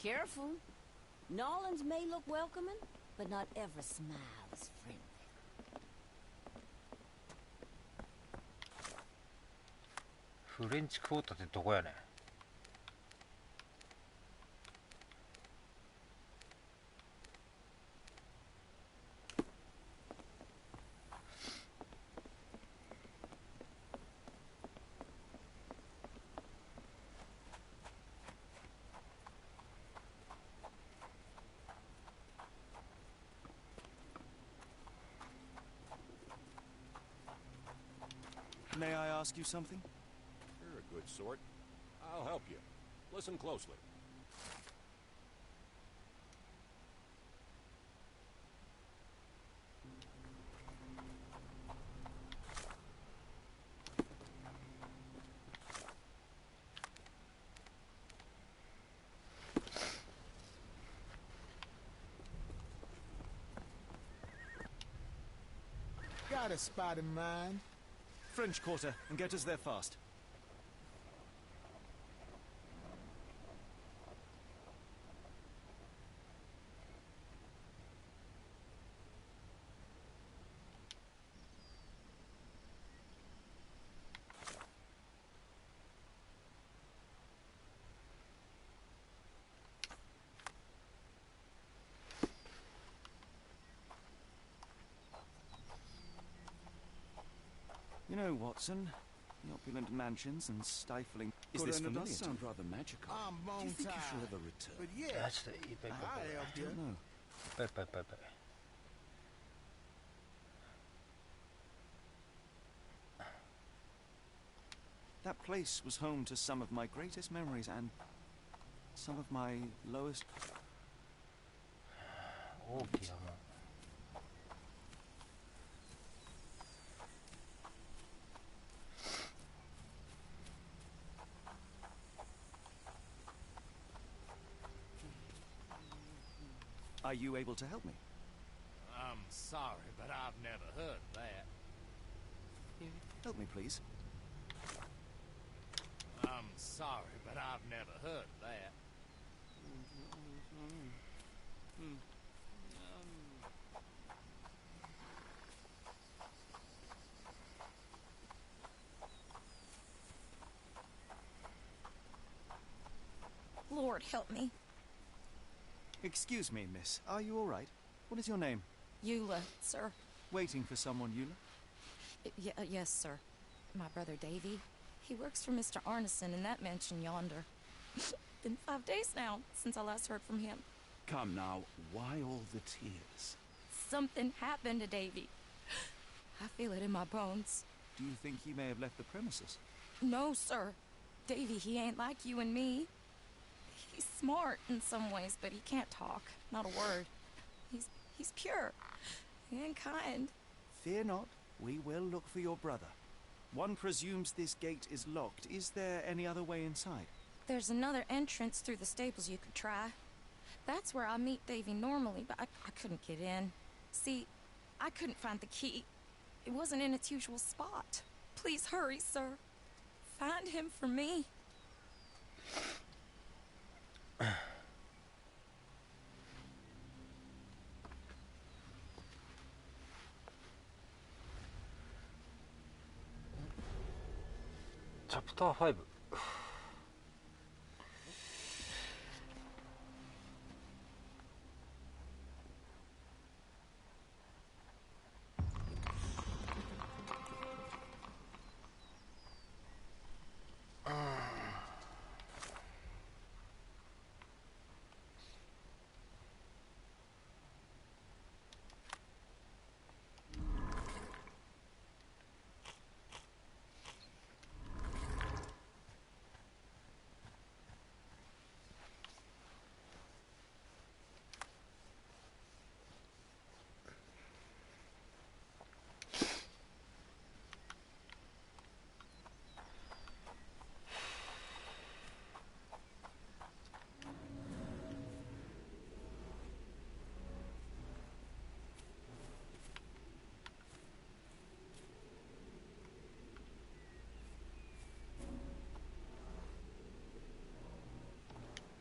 Careful. Nolans may look welcoming, but not every smile is friendly. フレンチクォーターってどこやねん。May I ask you something? You're a good sort. I'll help you. Listen closely. Got a spot in mind. French Quarter, and get us there fast. You know, Watson, the opulent mansions and stifling... Is this familiar? Does sound rather magical. I'm Do bone you think you tired. should ever return? But yeah, That's the epic. I help I you. don't know. Bye. That place was home to some of my greatest memories and some of my lowest... 大きなもん。Are you able to help me? I'm sorry, but I've never heard of that. Help me, please. I'm sorry, but I've never heard of that. Lord, help me. Excuse me, miss. Are you all right? What is your name? Eula, sir. Waiting for someone, Eula? Yes, sir. My brother Davy. He works for Mr. Arneson in that mansion yonder. Been 5 days now since I last heard from him. Come now, why all the tears? Something happened to Davy. I feel it in my bones. Do you think he may have left the premises? No, sir. Davy, he ain't like you and me. He's smart in some ways, but he can't talk. Not a word. He's pure and kind. Fear not. We will look for your brother. One presumes this gate is locked. Is there any other way inside? There's another entrance through the stables you could try. That's where I meet Davy normally, but I couldn't get in. See, I couldn't find the key. It wasn't in its usual spot. Please hurry, sir. Find him for me. Chapter 5.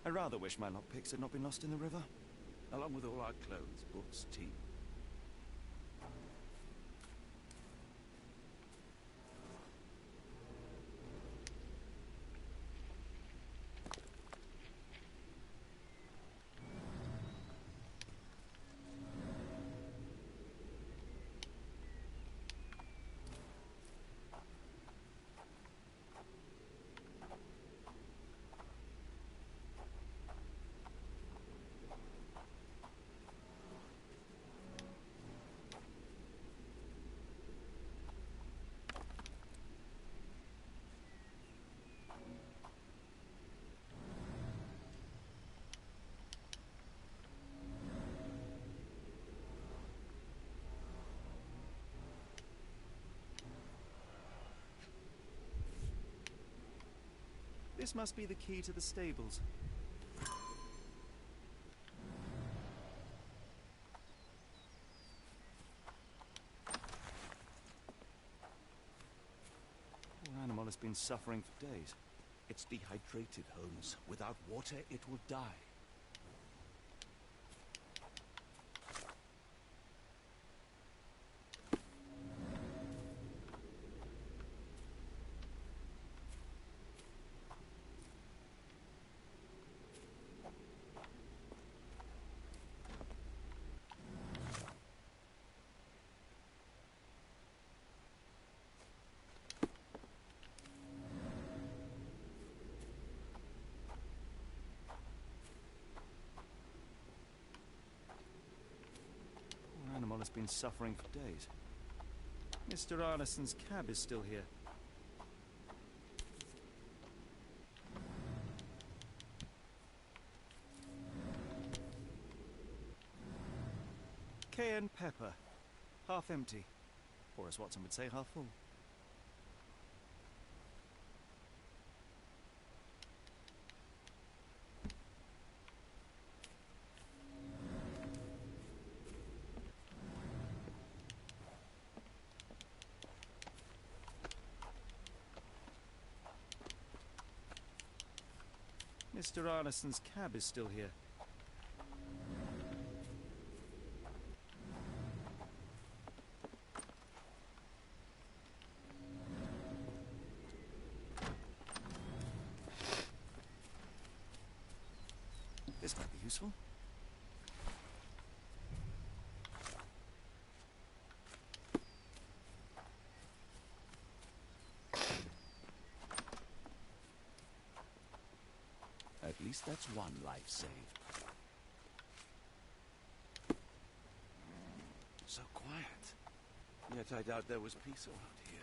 I rather wish my lockpicks had not been lost in the river. Along with all our clothes, books, tea. This must be the key to the stables. Poor animal has been suffering for days. It's dehydrated, Holmes. Without water, it will die. Animal has been suffering for days. Mr. Arneson's cab is still here. Cayenne pepper. Half empty. Or as Watson would say, half full. Mr. Arneson's cab is still here. This might be useful. At least that's one life saved. So quiet. Yet I doubt there was peace around here.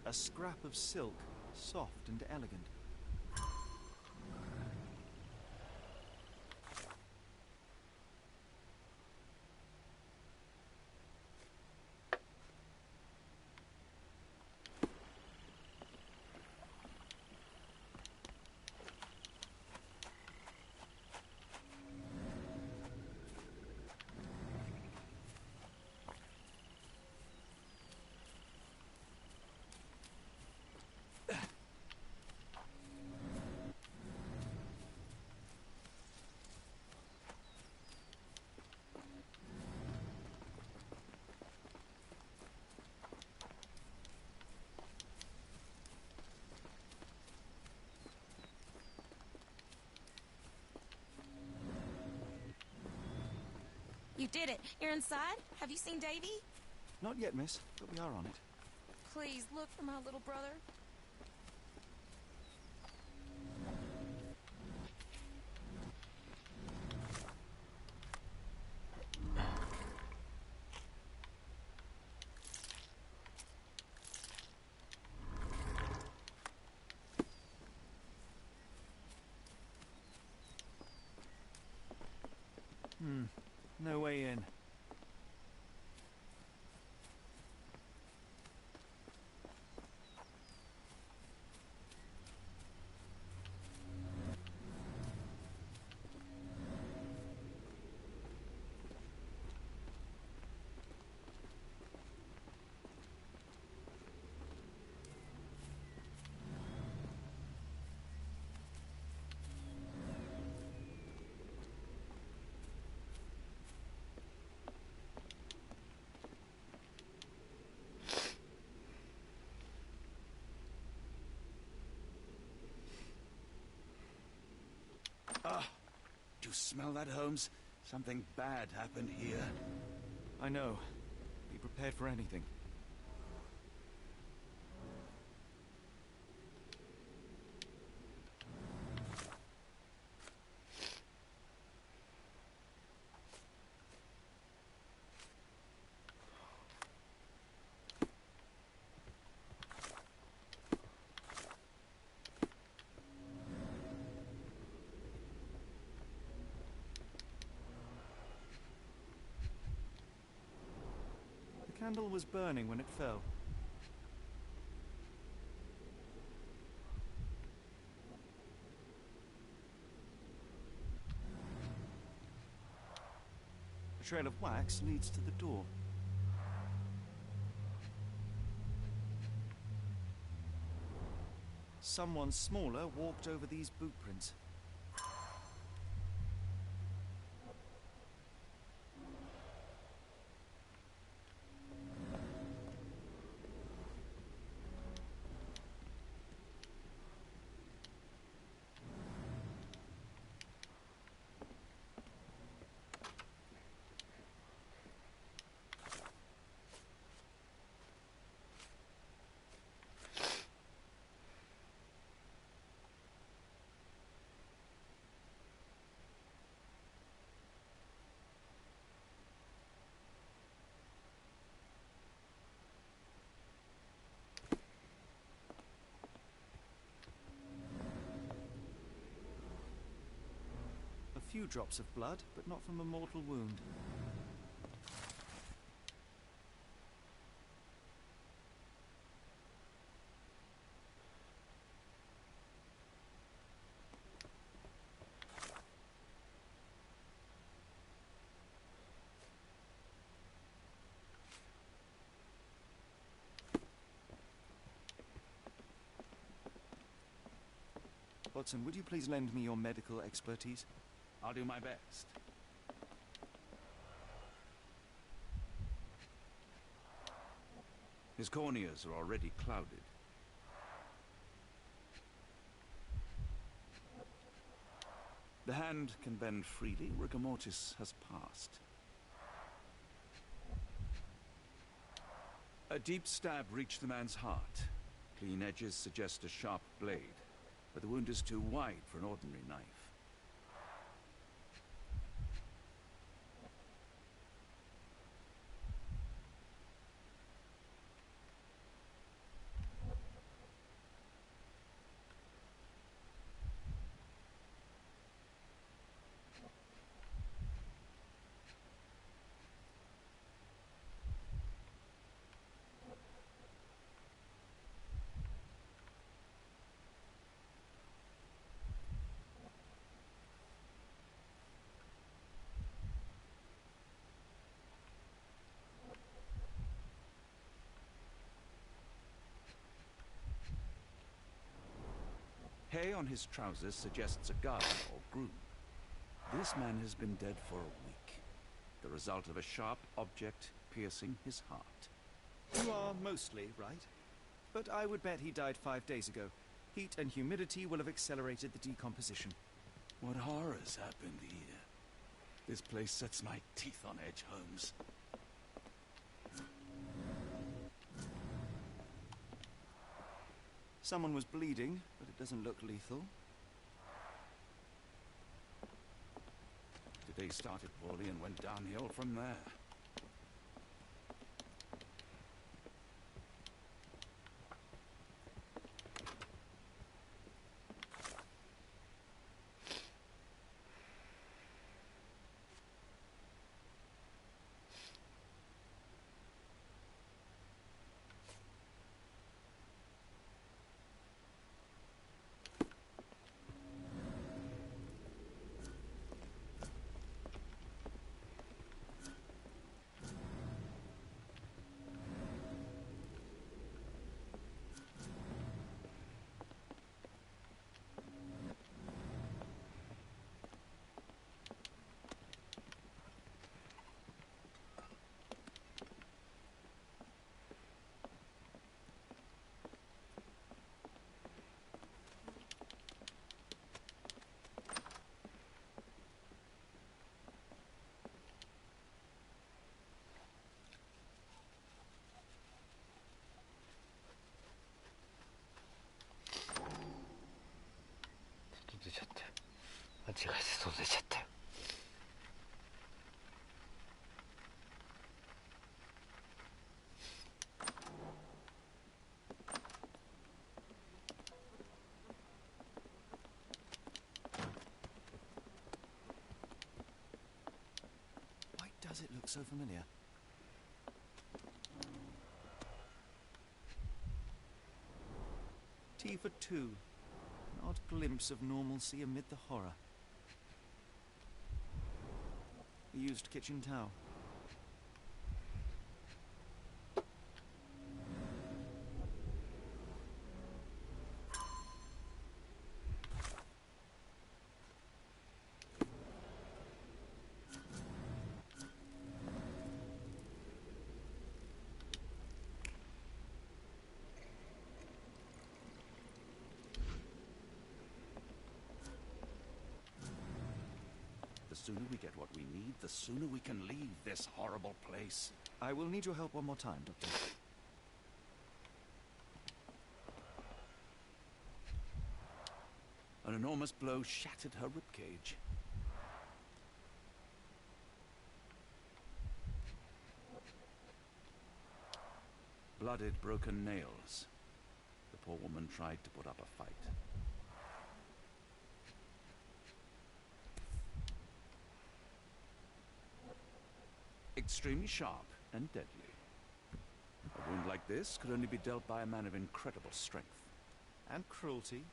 A scrap of silk, soft and elegant. You did it. You're inside? Have you seen Davy? Not yet, miss, but we are on it. Please look for my little brother. No way in. smell that, Holmes? Something bad happened here. I know. Be prepared for anything. The candle was burning when it fell. A trail of wax leads to the door. Someone smaller walked over these boot prints. A few drops of blood, but not from a mortal wound. Watson, would you please lend me your medical expertise? I'll do my best. His corneas are already clouded. The hand can bend freely. Rigor mortis has passed. A deep stab reached the man's heart. Clean edges suggest a sharp blade, but the wound is too wide for an ordinary knife. Hay on his trousers suggests a gardener or groom. This man has been dead for a week, the result of a sharp object piercing his heart. You are mostly right, but I would bet he died 5 days ago. Heat and humidity will have accelerated the decomposition. What horrors happened here? This place sets my teeth on edge, Holmes. Someone was bleeding, but it doesn't look lethal. Today started poorly and went downhill from there. does it look so familiar? Tea for two. An odd glimpse of normalcy amid the horror. A used kitchen towel. The sooner we get what we need, the sooner we can leave this horrible place. I will need your help one more time, Doctor. An enormous blow shattered her ribcage. Blooded, broken nails. The poor woman tried to put up a fight. Extremely sharp and deadly. A wound like this could only be dealt by a man of incredible strength. And cruelty.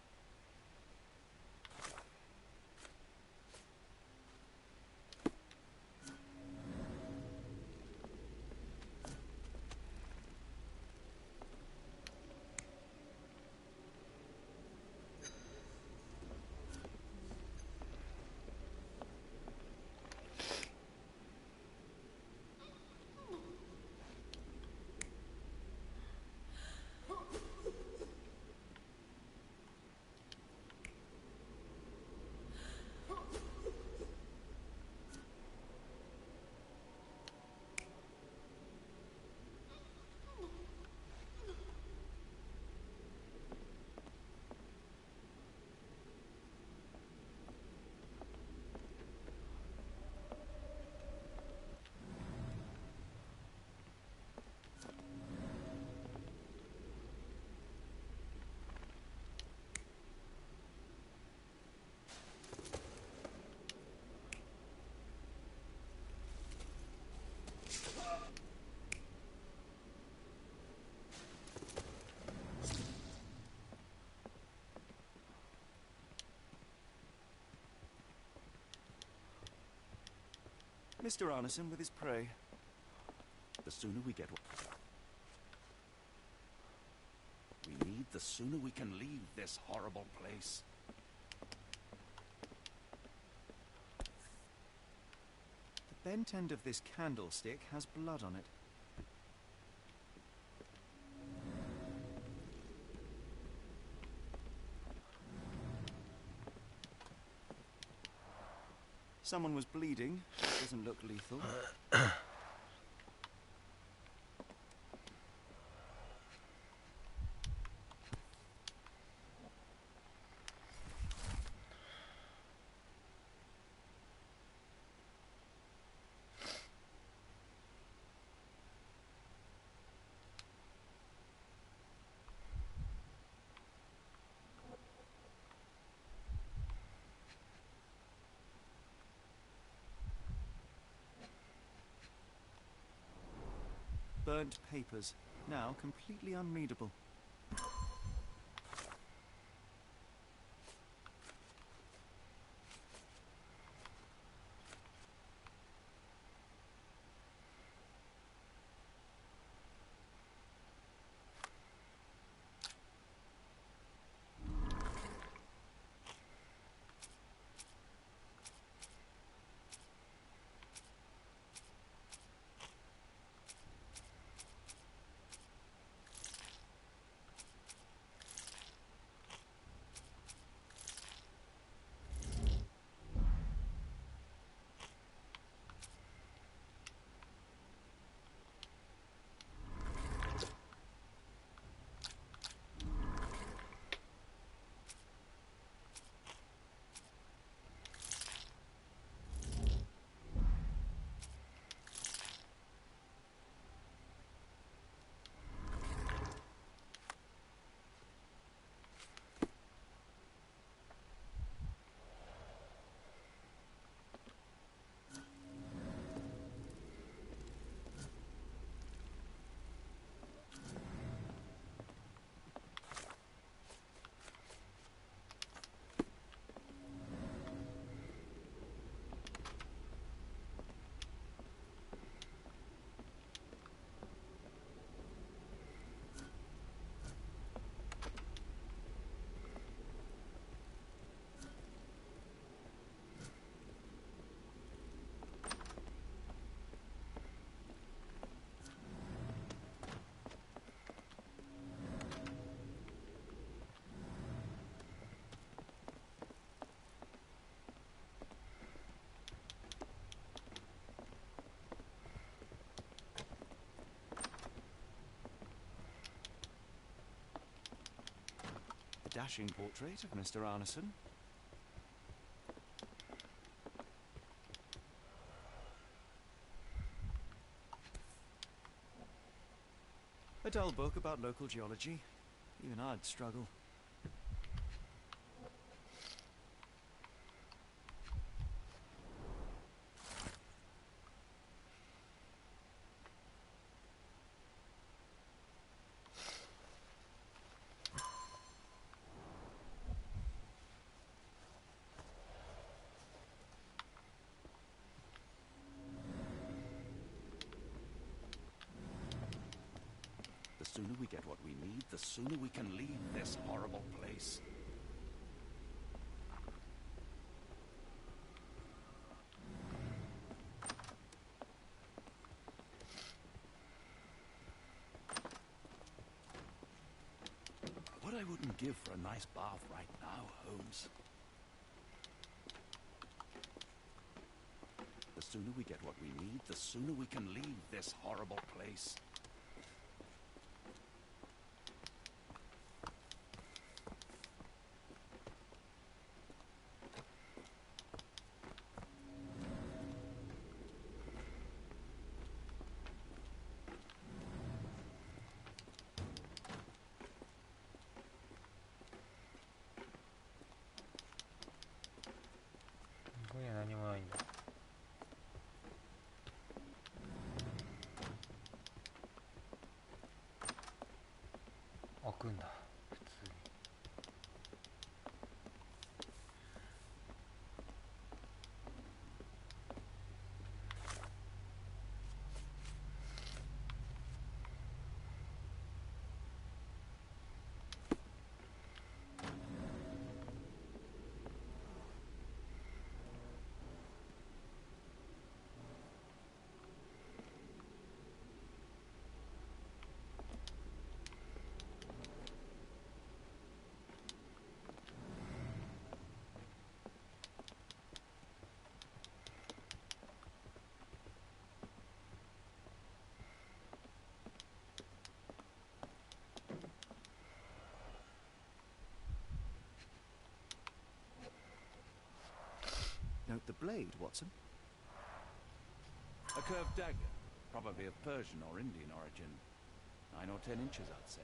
Mr. Arneson with his prey. The sooner we get what we need, the sooner we can leave this horrible place. The bent end of this candlestick has blood on it. Someone was bleeding. Doesn't look lethal. Burnt papers, now completely unreadable. dashing portrait of Mr. Arneson. A dull book about local geology. Even I'd struggle. The sooner we get what we need, the sooner we can leave this horrible place. What I wouldn't give for a nice bath right now, Holmes. The sooner we get what we need, the sooner we can leave this horrible place.開くんだ普通に。Note the blade, Watson. A curved dagger, probably of Persian or Indian origin. 9 or 10 inches, I'd say.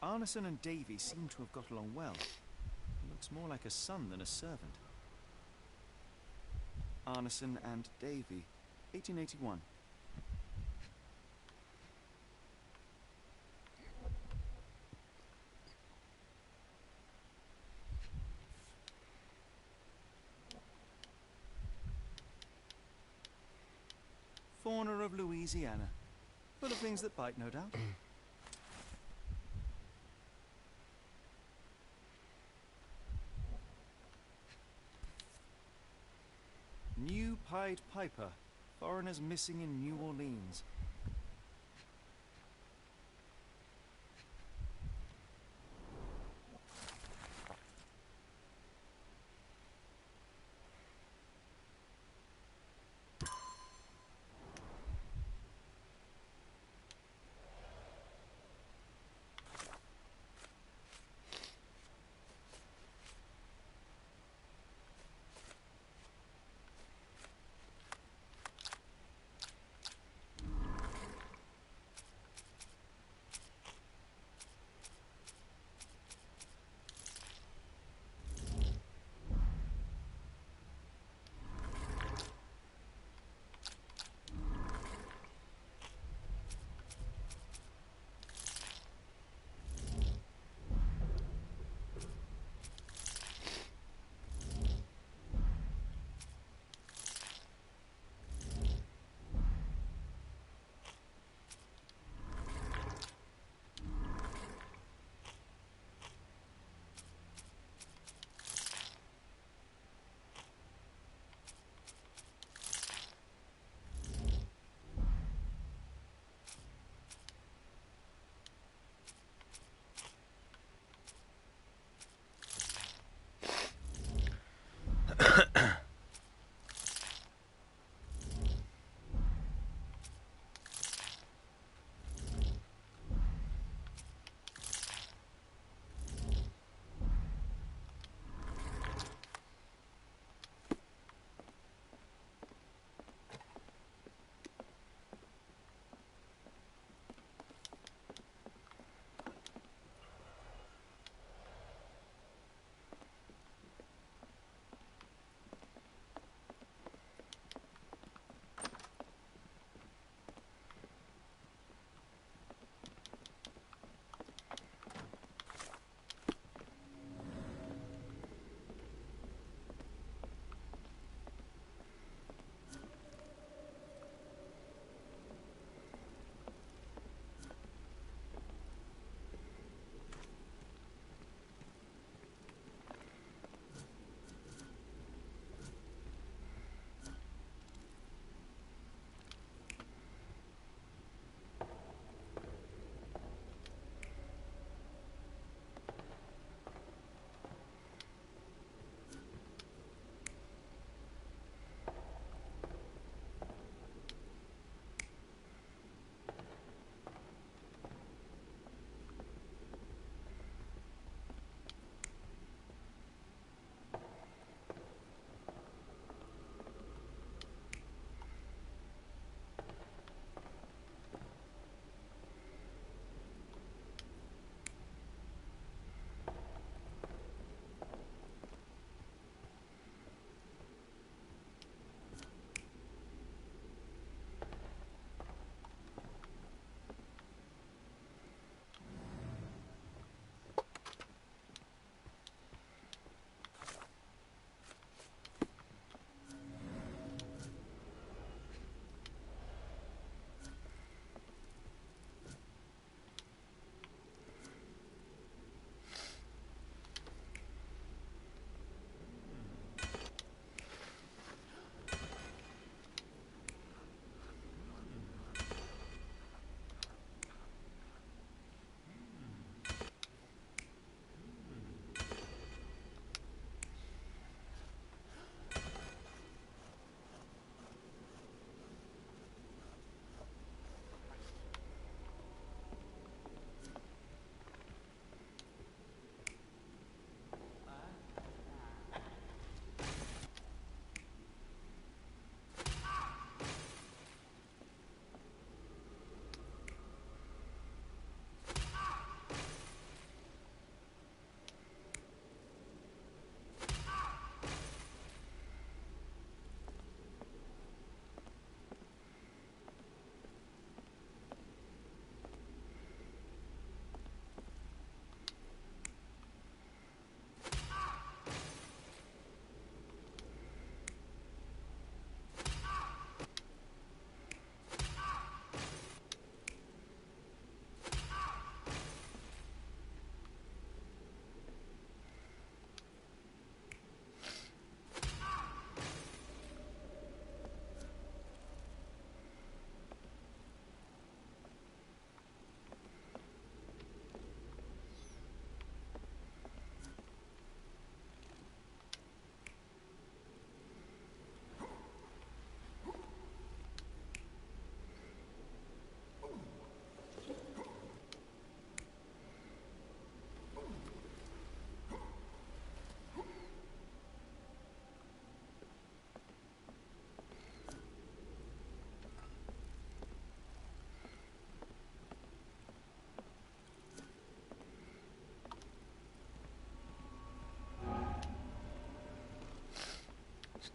Arneson and Davy seem to have got along well. He looks more like a son than a servant. Arneson and Davy, 1881. of Louisiana. Full of things that bite, no doubt. New Pied Piper. Foreigners missing in New Orleans.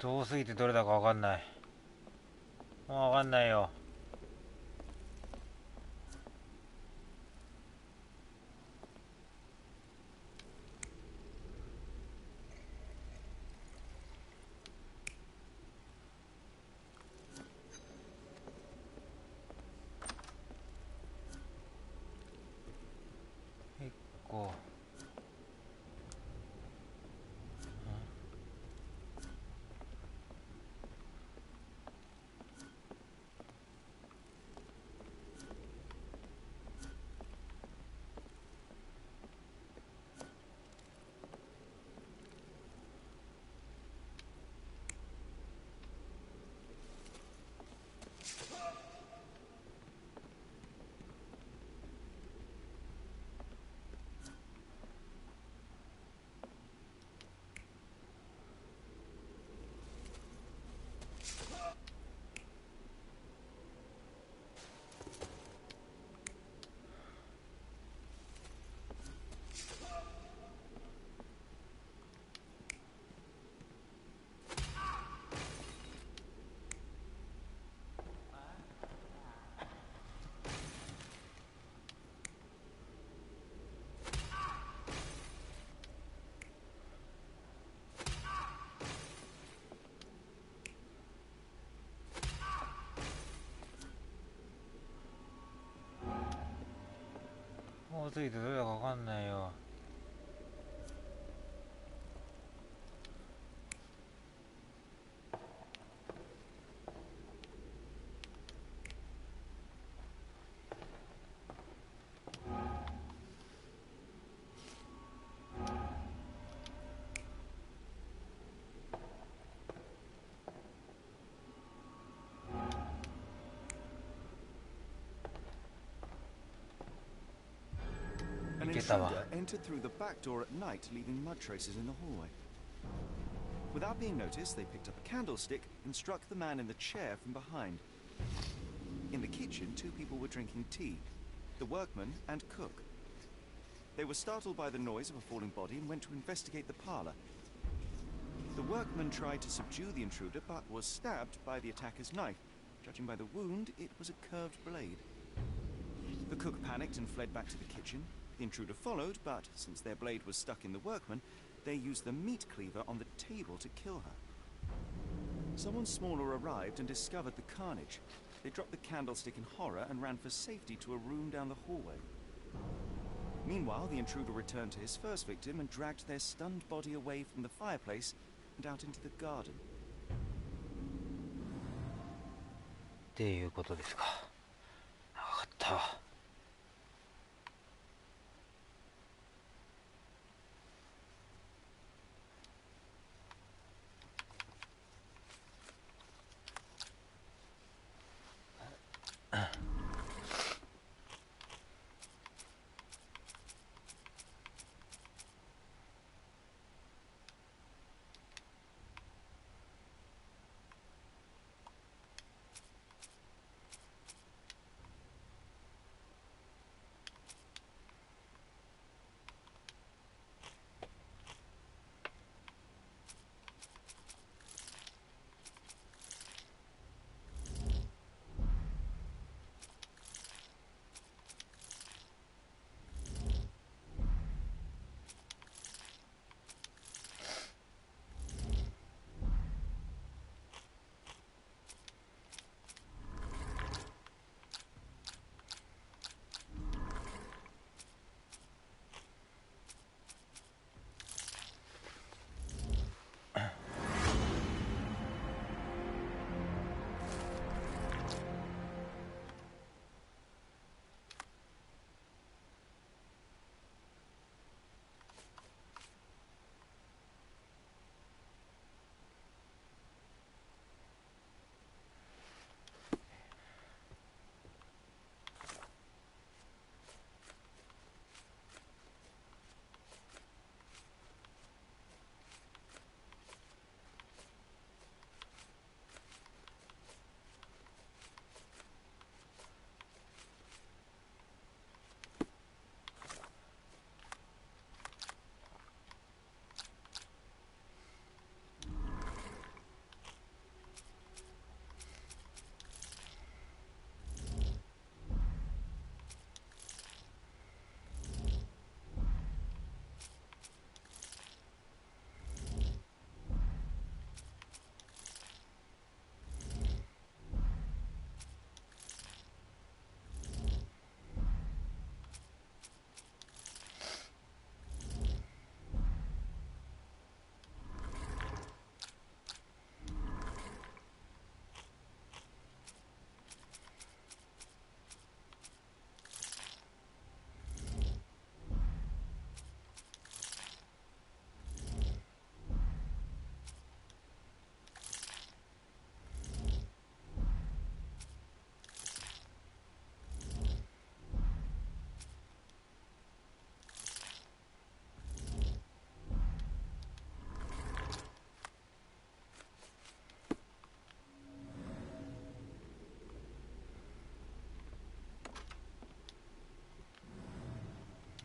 遠すぎてどれだかわかんない。もうわかんないよ。結構もうついてどれだかわかんないよ。An intruder entered through the back door at night, leaving mud traces in the hallway. Without being noticed, they picked up a candlestick and struck the man in the chair from behind. In the kitchen, two people were drinking tea, the workman and cook. They were startled by the noise of a falling body and went to investigate the parlor. The workman tried to subdue the intruder, but was stabbed by the attacker's knife. Judging by the wound, it was a curved blade. The cook panicked and fled back to the kitchen. The intruder followed, but since their blade was stuck in the workman, they used the meat cleaver on the table to kill her. Someone smaller arrived and discovered the carnage. They dropped the candlestick in horror and ran for safety to a room down the hallway. Meanwhile, the intruder returned to his first victim and dragged their stunned body away from the fireplace and out into the garden. っていうことですか。長かった。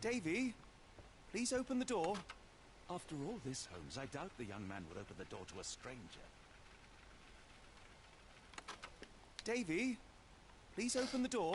Davy, please open the door. After all this, Holmes, I doubt the young man would open the door to a stranger. Davy, please open the door.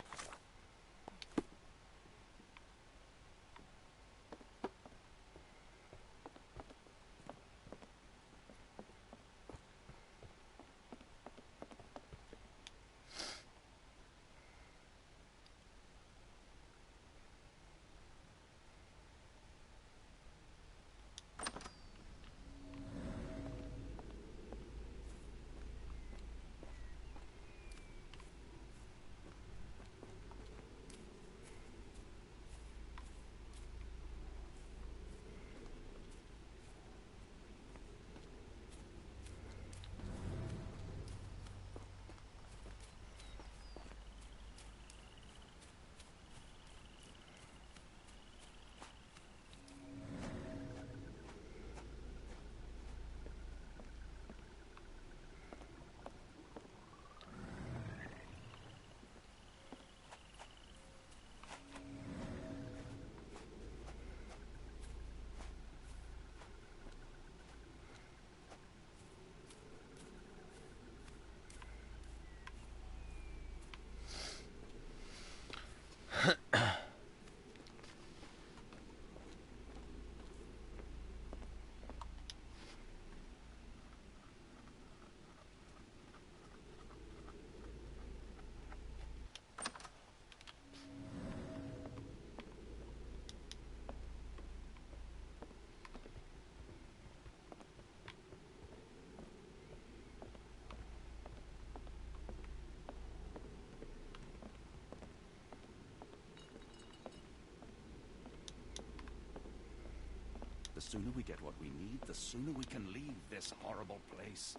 The sooner we get what we need, the sooner we can leave this horrible place.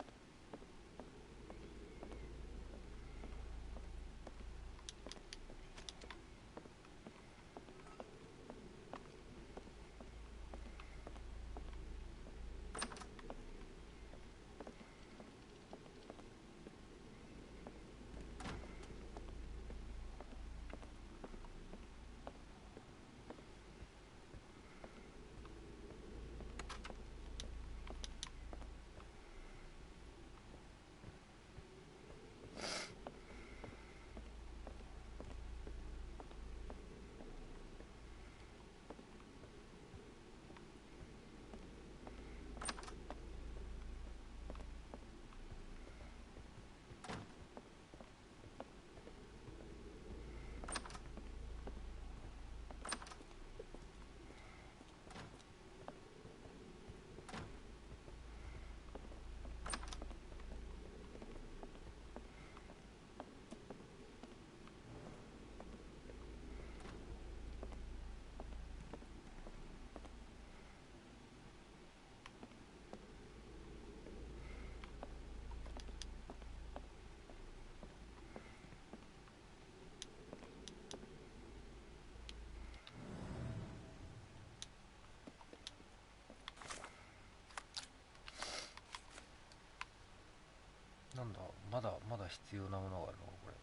なんだ、まだ必要なものがあるのかこれ。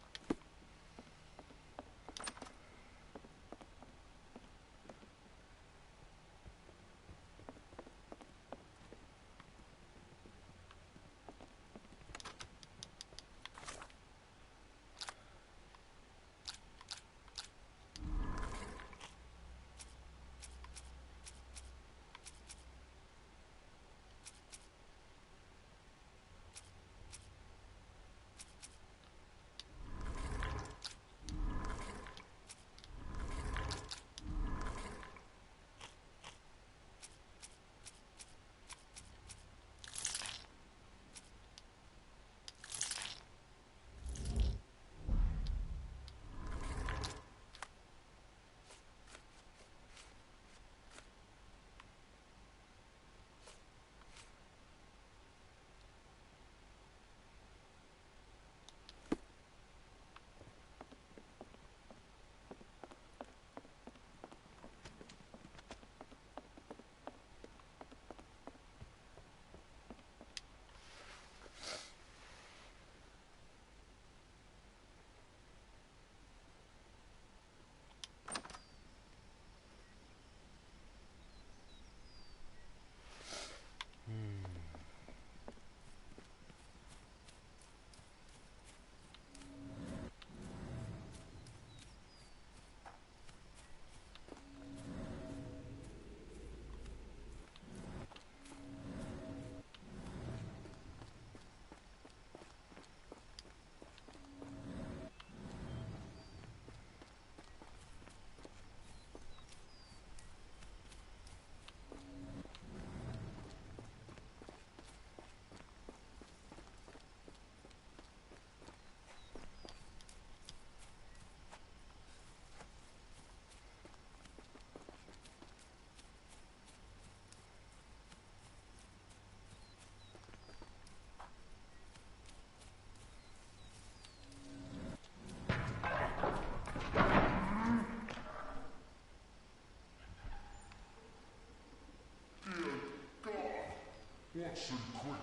Watson, quick.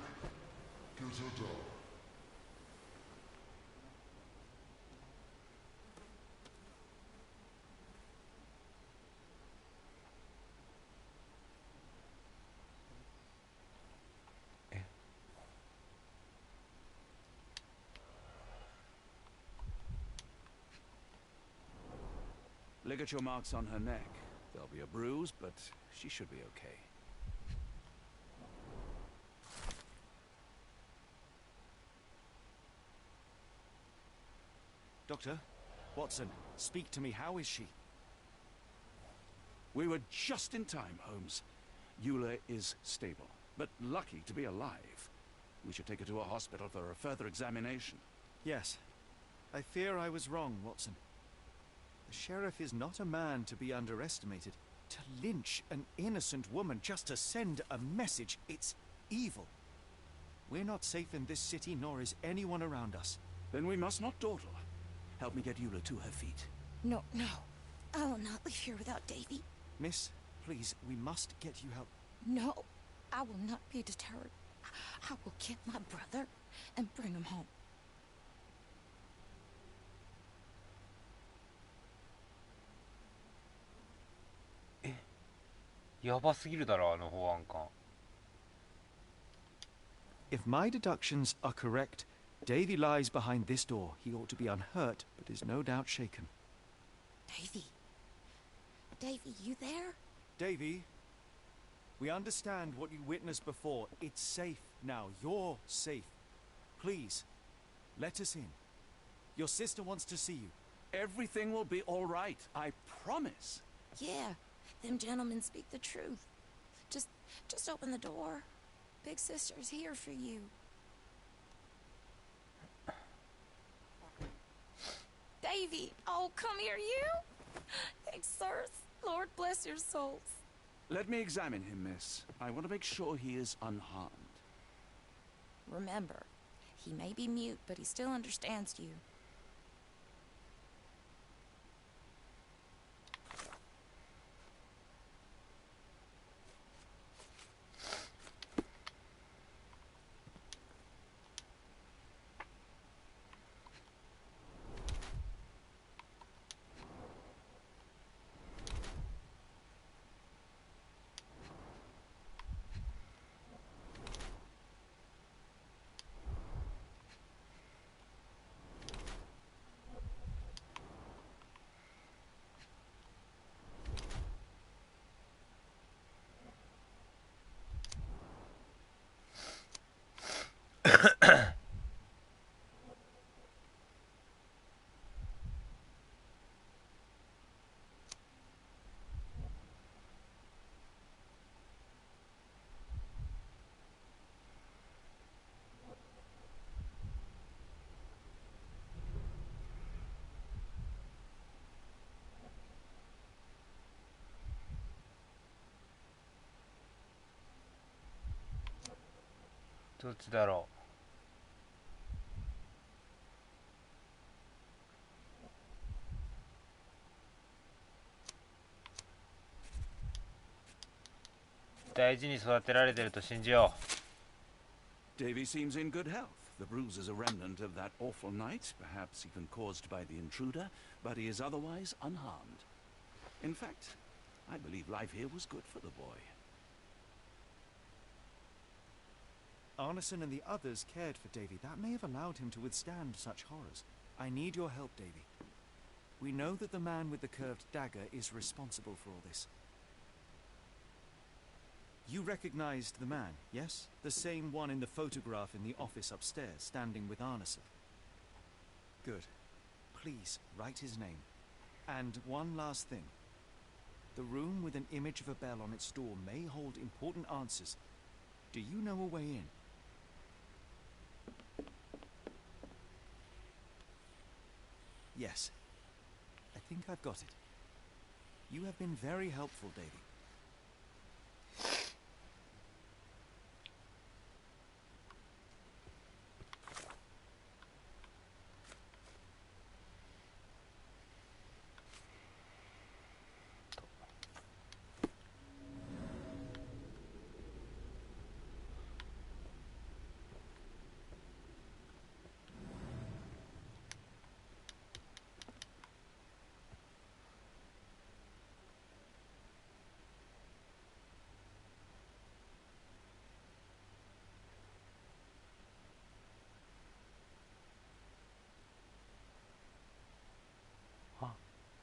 Get her down. Ligature marks on her neck. There'll be a bruise, but she should be okay. Doctor, Watson, speak to me. How is she? We were just in time, Holmes. Eula is stable, but lucky to be alive. We should take her to a hospital for a further examination. Yes. I fear I was wrong, Watson. The sheriff is not a man to be underestimated. To lynch an innocent woman just to send a message, it's evil. We're not safe in this city, nor is anyone around us. Then we must not dawdle. Help me get Eula to her feet. No, no. I will not leave here without Davy. Miss, please, we must get you help. No, I will not be deterred. I will get my brother and bring him home.やばすぎるだろあの保安官。 If my deductions are correct, Davy lies behind this door. He ought to be unhurt, but is no doubt shaken. Davy. Davy, you there? Davy, we understand what you witnessed before. It's safe now. You're safe. Please, let us in. Your sister wants to see you. Everything will be all right. I promise. Yeah, them gentlemen speak the truth. Just open the door. Big sister's here for you. Davy! Oh, come here, you! Thanks, sirs. Lord bless your souls. Let me examine him, miss. I want to make sure he is unharmed. Remember, he may be mute, but he still understands you.どっちだろう。大事に育てられてると信じよう。 Davy seems in good health. The bruise is a remnant of that awful night, perhaps even caused by the intruder, but he is otherwise unharmed. In fact, I believe life here was good for the boy. Arneson and the others cared for Davy. That may have allowed him to withstand such horrors. I need your help, Davy. We know that the man with the curved dagger is responsible for all this. You recognized the man, yes? The same one in the photograph in the office upstairs, standing with Arneson. Good. Please, write his name. And one last thing. The room with an image of a bell on its door may hold important answers. Do you know a way in? Yes. I think I've got it. You have been very helpful, Davy.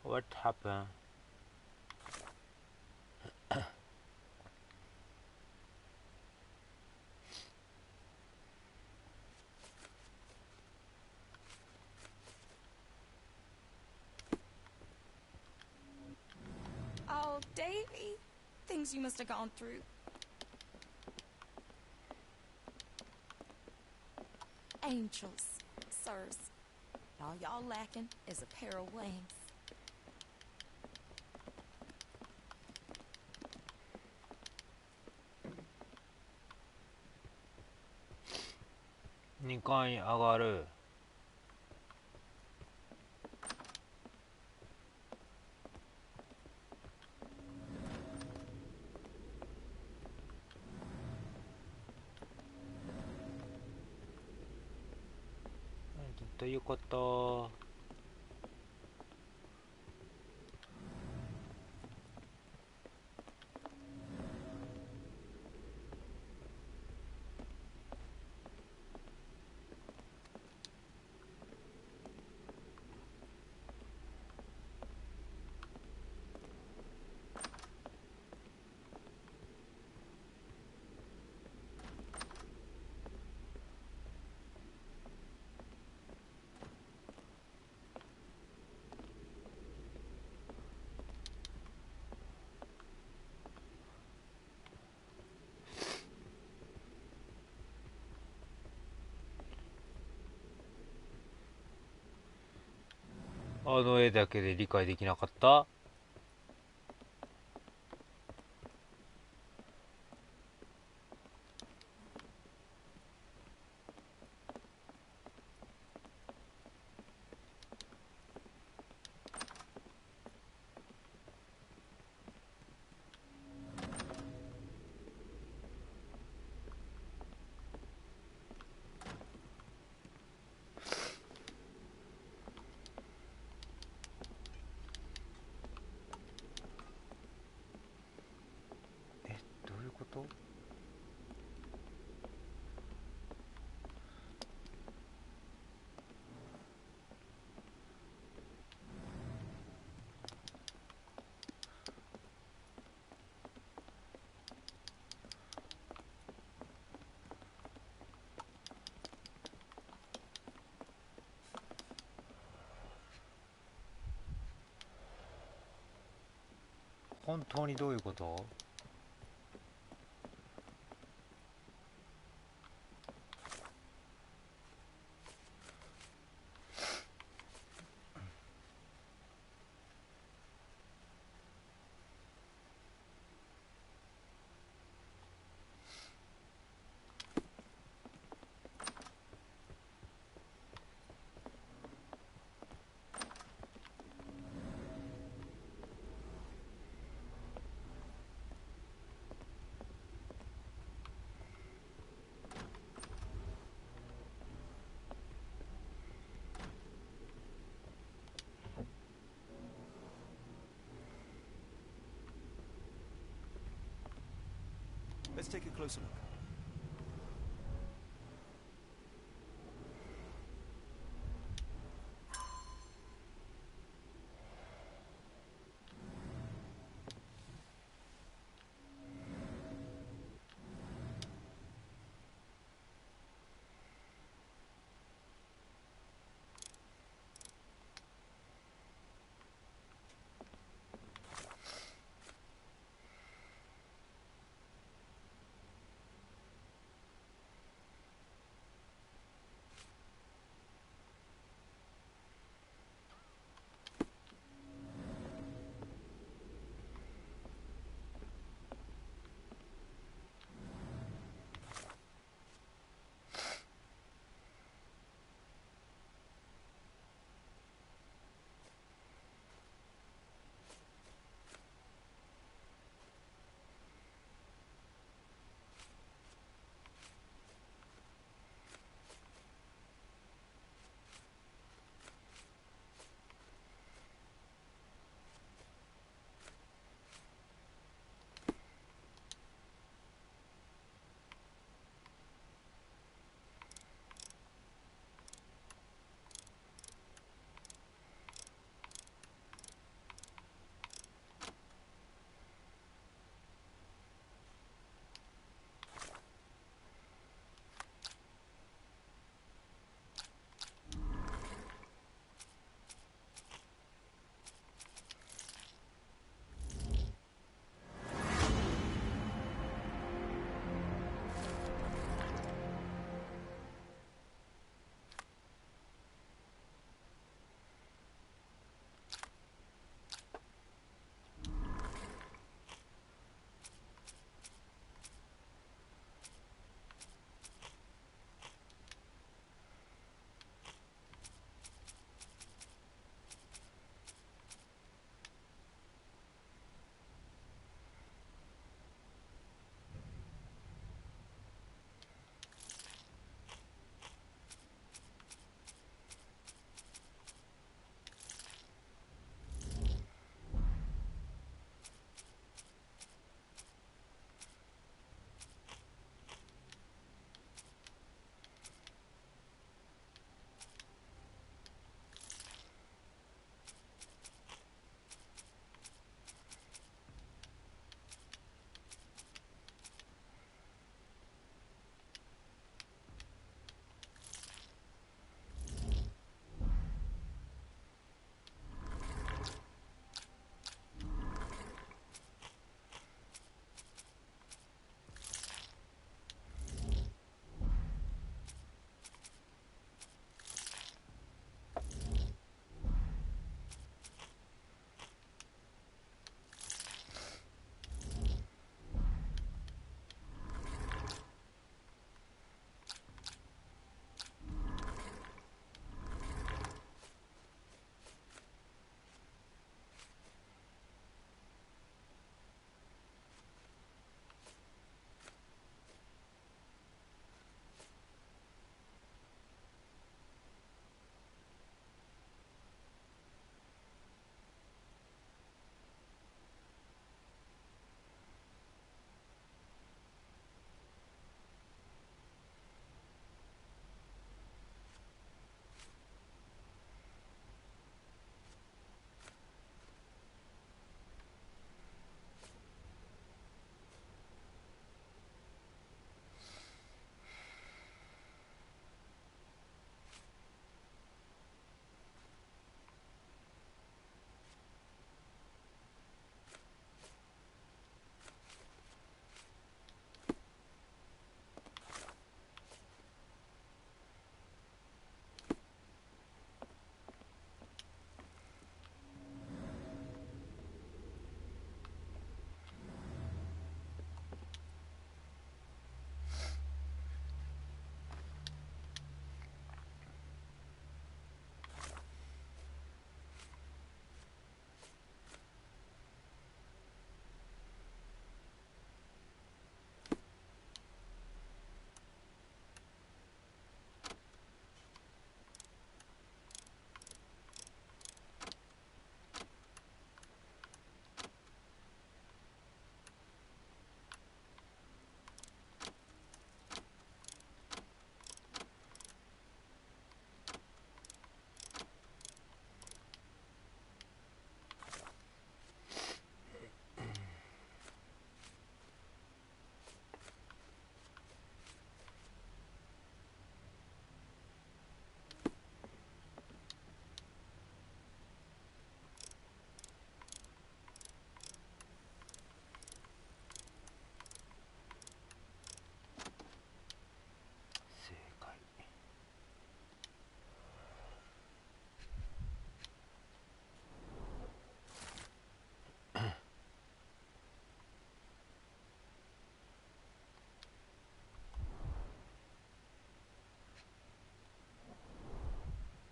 What happened? Oh, Davy. Things you must have gone through. Angels, sirs. All y'all lacking is a pair of wings. 2階に上がる。どういうこと？あの絵だけで理解できなかった？どういうこと？本当にどういうこと？Let's take a closer look.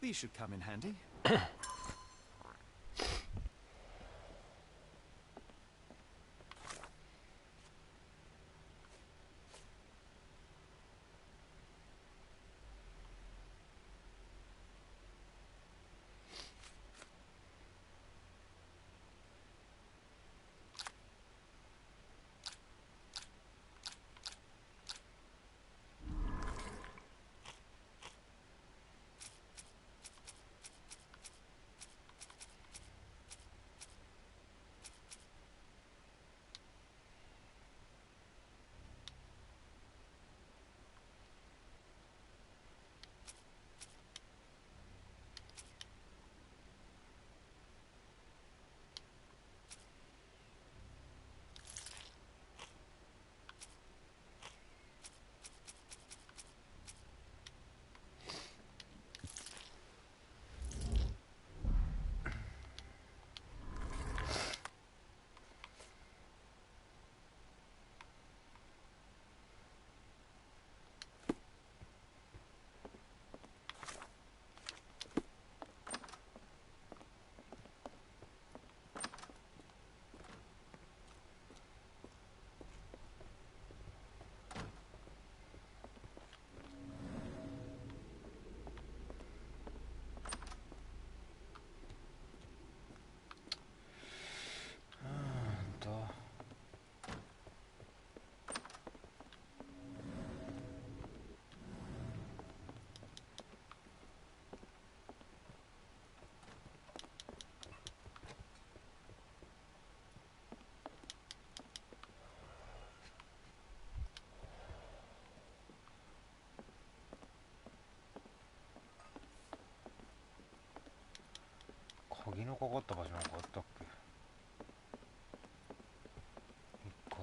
These should come in handy.鍵のかかった場所なんかあったっけ？一回？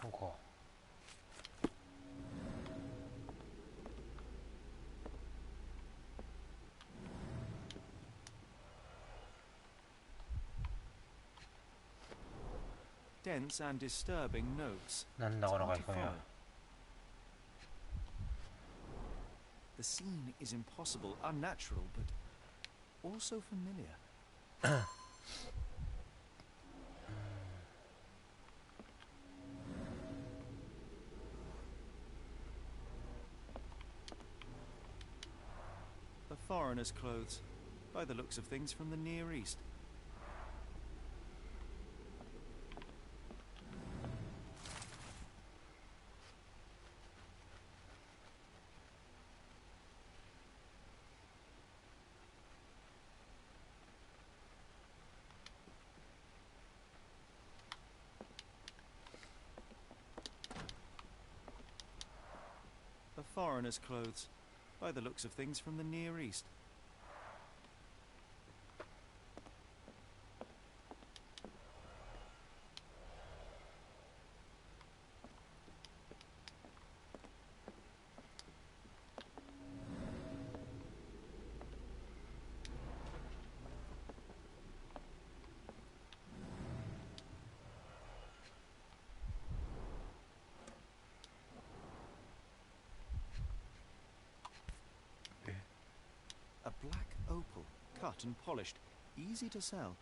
こうか。Dense and disturbing notes. なんだこの書き込みは。The scene is impossible, unnatural, but also familiar. A foreigner's clothes, by the looks of things from the Near East. A foreigner's clothes, by the looks of things from the Near East. A black opal, cut and polished, easy to sell.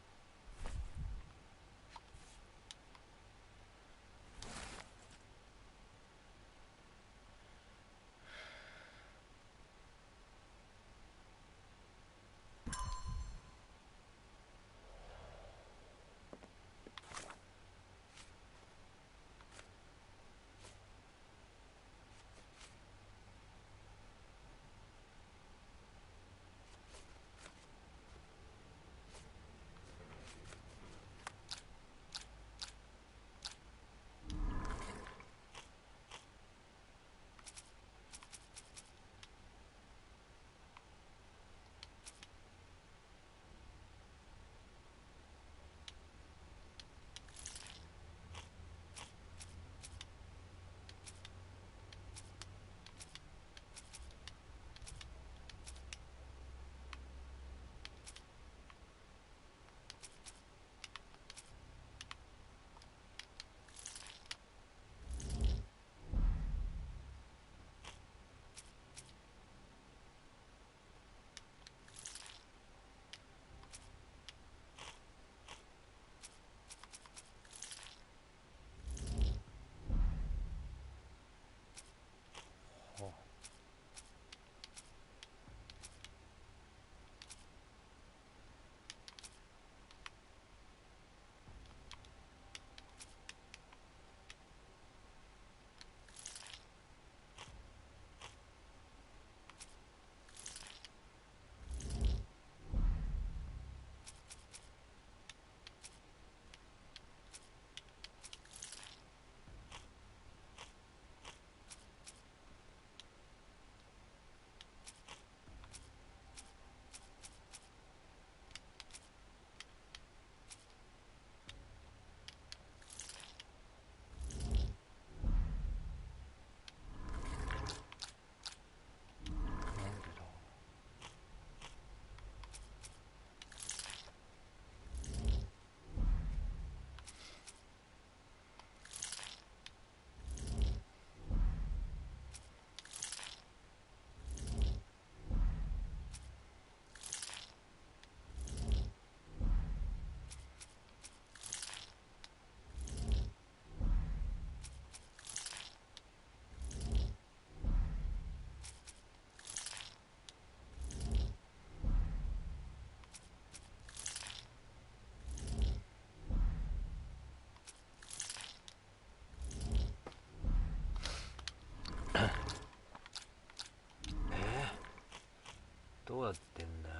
なってんだよ。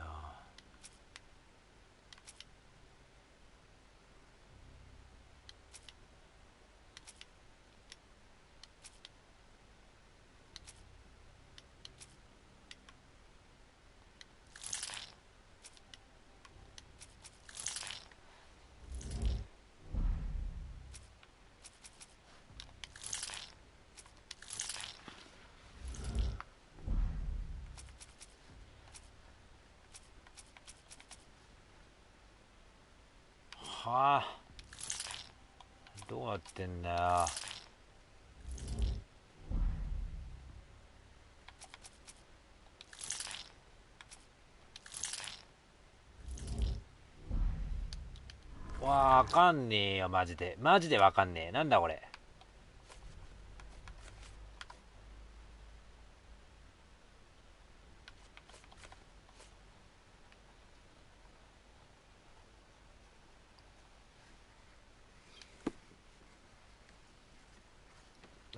はあ、どうなってんだよ。わかんねえよ、マジでマジでわかんねえ。なんだこれ。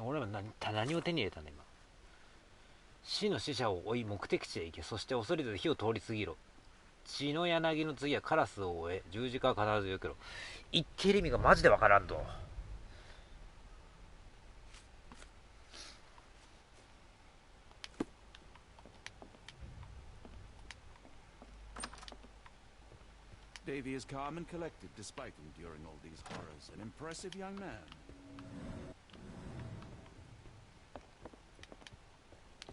俺は何を手に入れたんだ今。死の使者を追い目的地へ行け、そして恐れず火を通り過ぎろ。血の柳の次はカラスを追え、十字架は必ず避けろ。言っている意味がマジでわからんと。Davy is calm and collected despite enduring all these horrors. An impressive young man.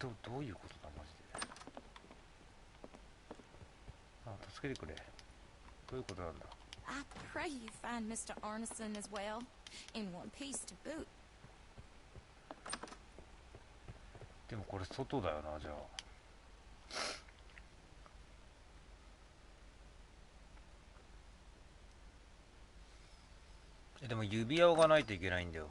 どういうことだマジで。あ、助けてくれ。どういうことなんだ。 I pray you find Mr. Arneson as well, in one piece to boot. でもこれ外だよな、じゃあ。でも指輪をがないといけないんだよ。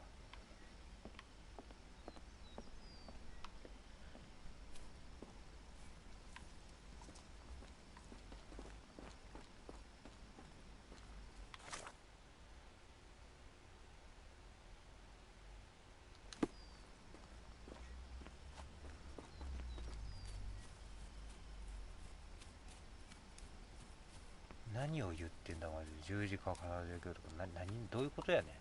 何を言ってんだマジで。十字架は必ず行くとかどういうことやねん。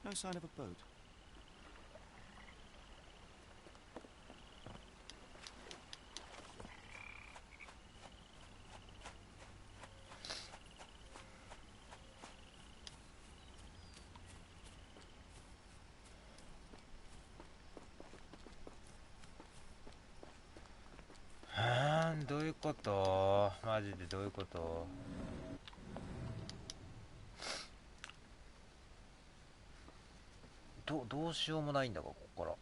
No sign of a boat. — どういうこと？マジでどういうこと？どうしようもないんだか、ここから。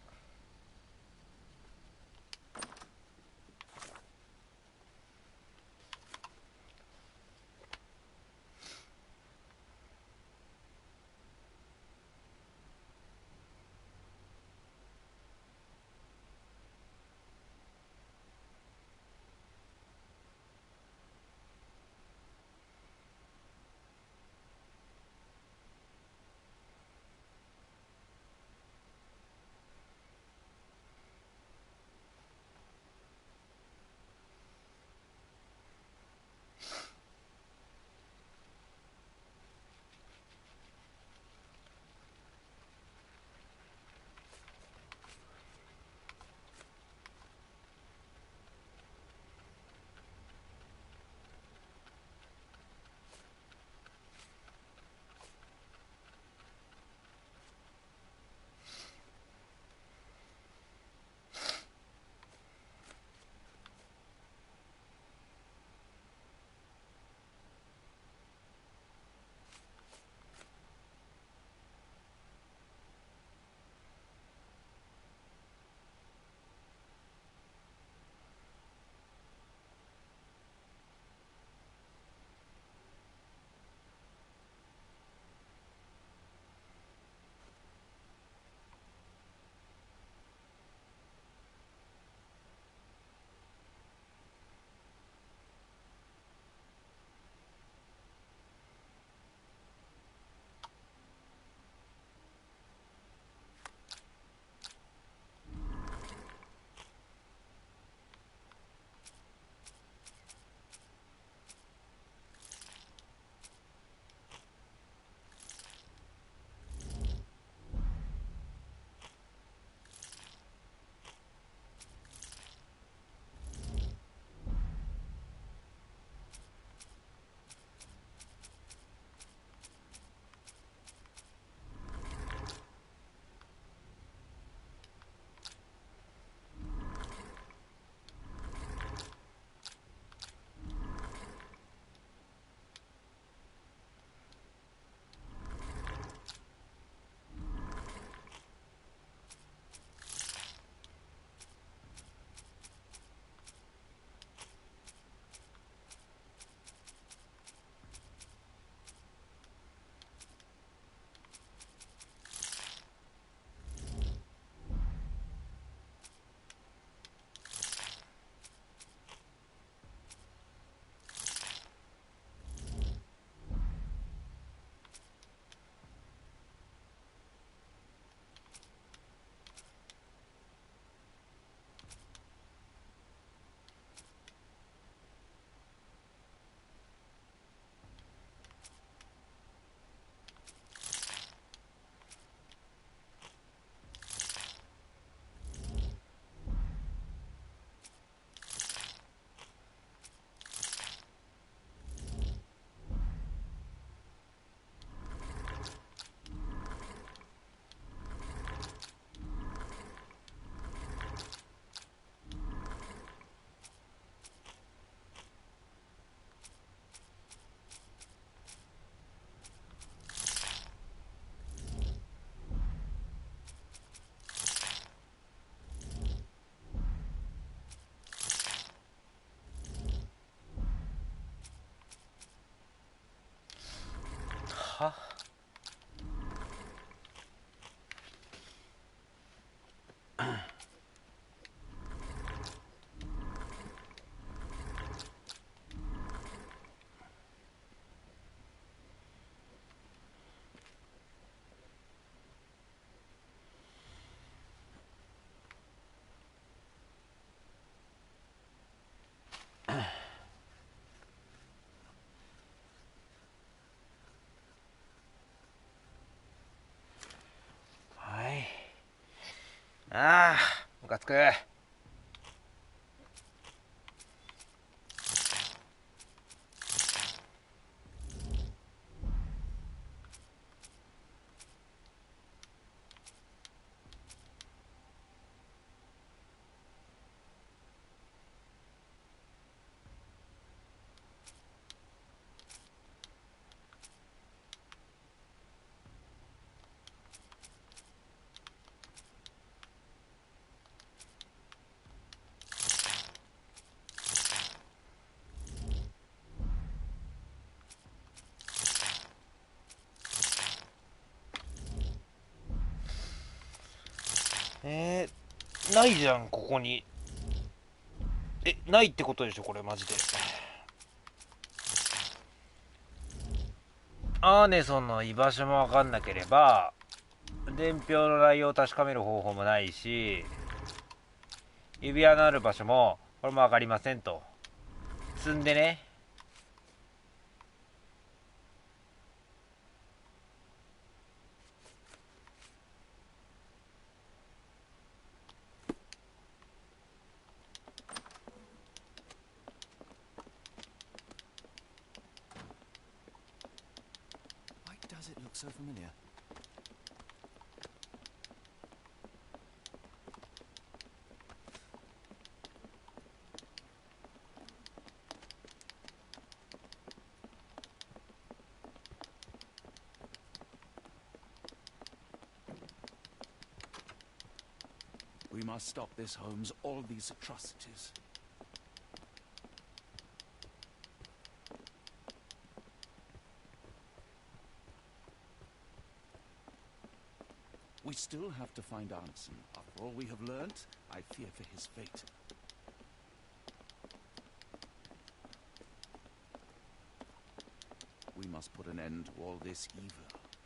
ああムカつく。ないじゃんここに。ないってことでしょこれマジで。アーネソンの居場所も分かんなければ伝票の内容を確かめる方法もないし、指輪のある場所もこれも分かりませんと。積んでね。Does it look so familiar? We must stop this, Holmes. All these atrocities. We still have to find Arneson. After all we have learnt, I fear for his fate. We must put an end to all this evil,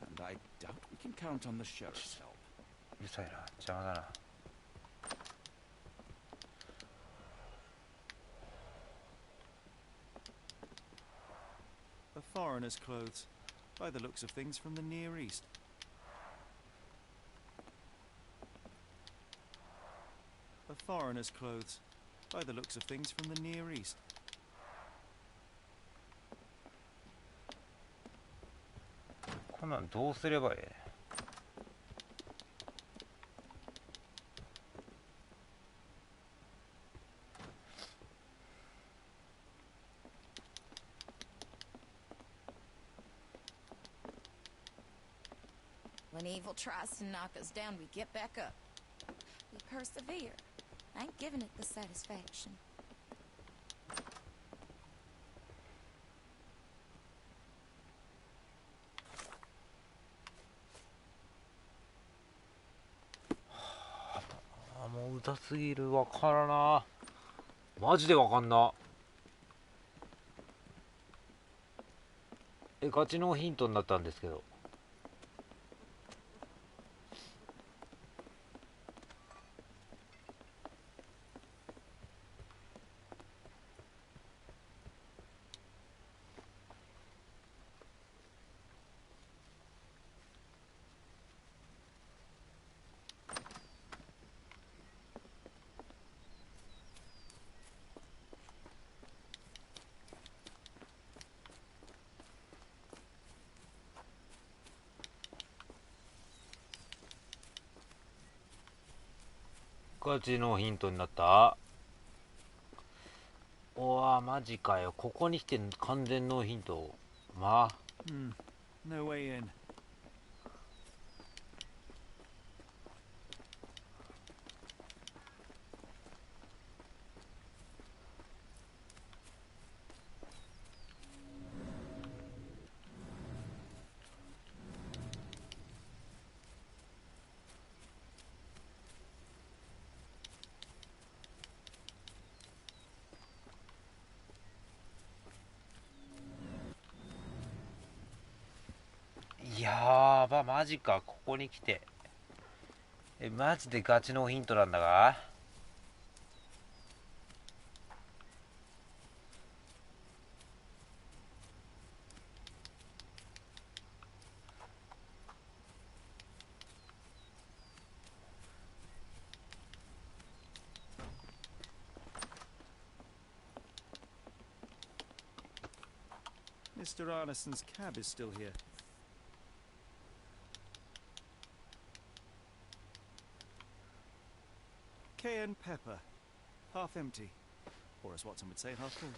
and I doubt we can count on the sheriff's help. うるさいな、邪魔だな。A foreigner's clothes, by the looks of things from the Near East. A foreigner's clothes, by the looks of things from the Near East. こんなんどうすればいい？When evil tries to knock us down, we get back up. We persevere. I ain't giving it the satisfaction. Ah, もううざすぎる。わからな。マジでわかんな。ガチのヒントになったんですけど。ガチのヒントになった。おわマジかよ。ここに来て完全ノーヒント。まあNo way in. やばマジか。ここに来てマジでガチのヒントなんだが。Mr. Arneson's cab is still here. Cayenne pepper. Half empty. Or as Watson would say, half full.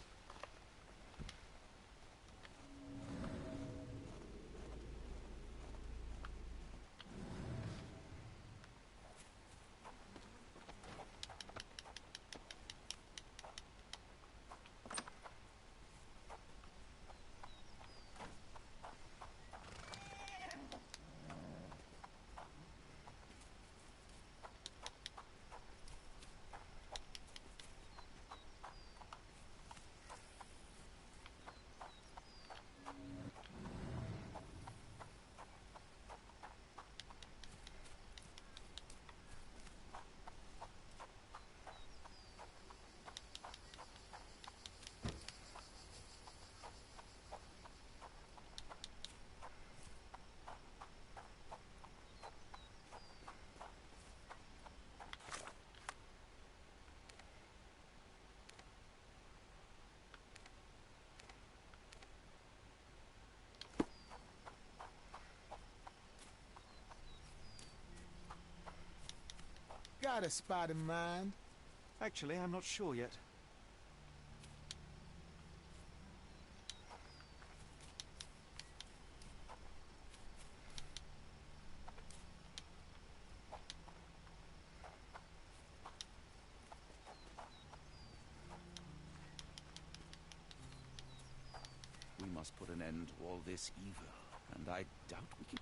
Got a spot in mind? Actually, I'm not sure yet. We must put an end to all this evil, and I doubt we can...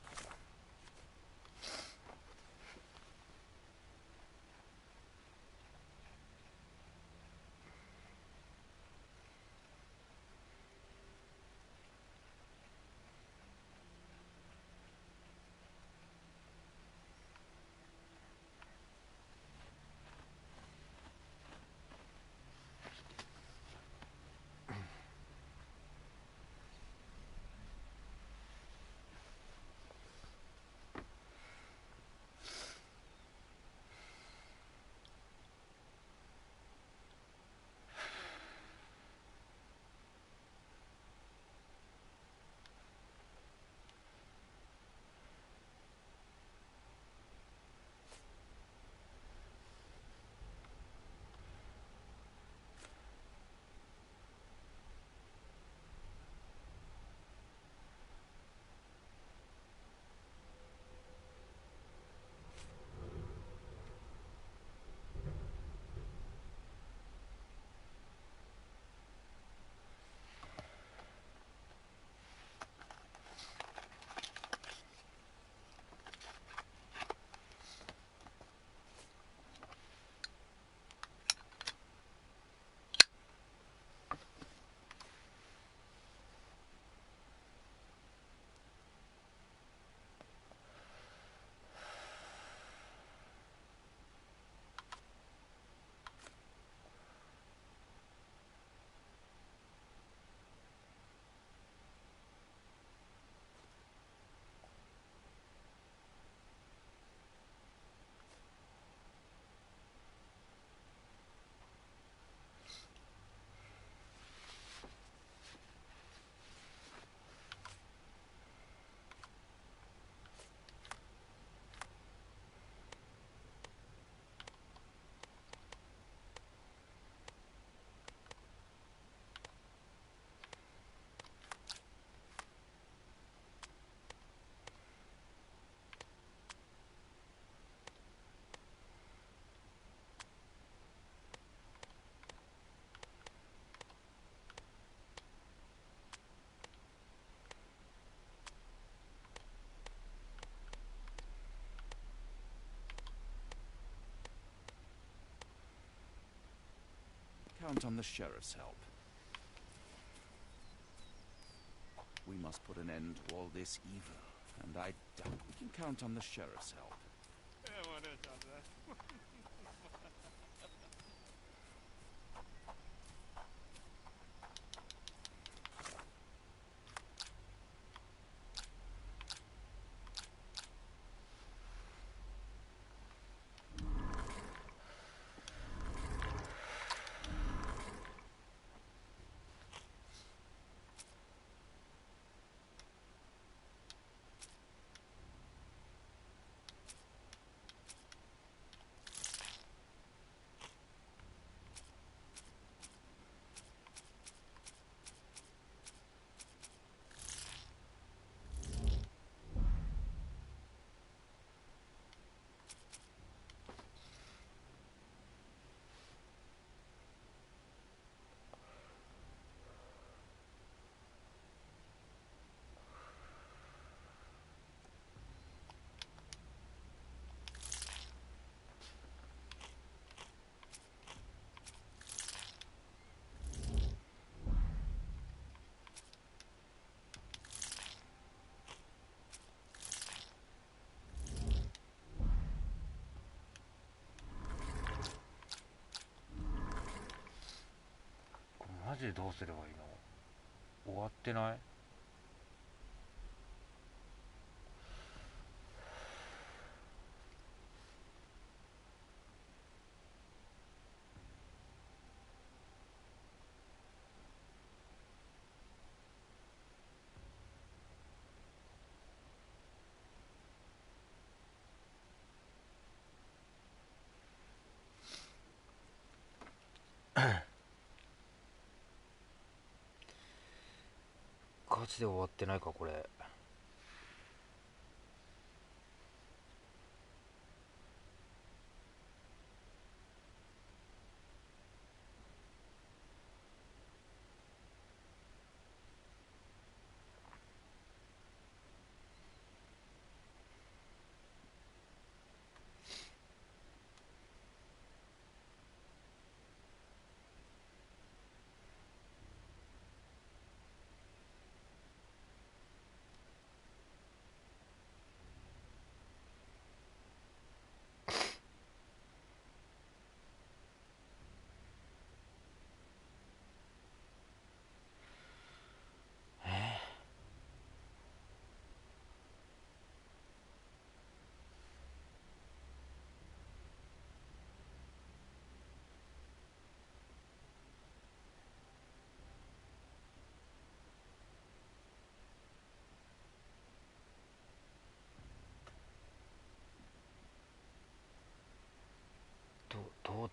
Count on the sheriff's help. We must put an end to all this evil, and I doubt we can count on the sheriff's help. ジでどうすればいいの？終わってない？ガチで終わってないかこれ。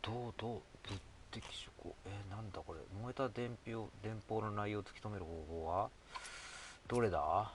物的証拠、なんだこれ。燃えた電報の内容を突き止める方法はどれだ？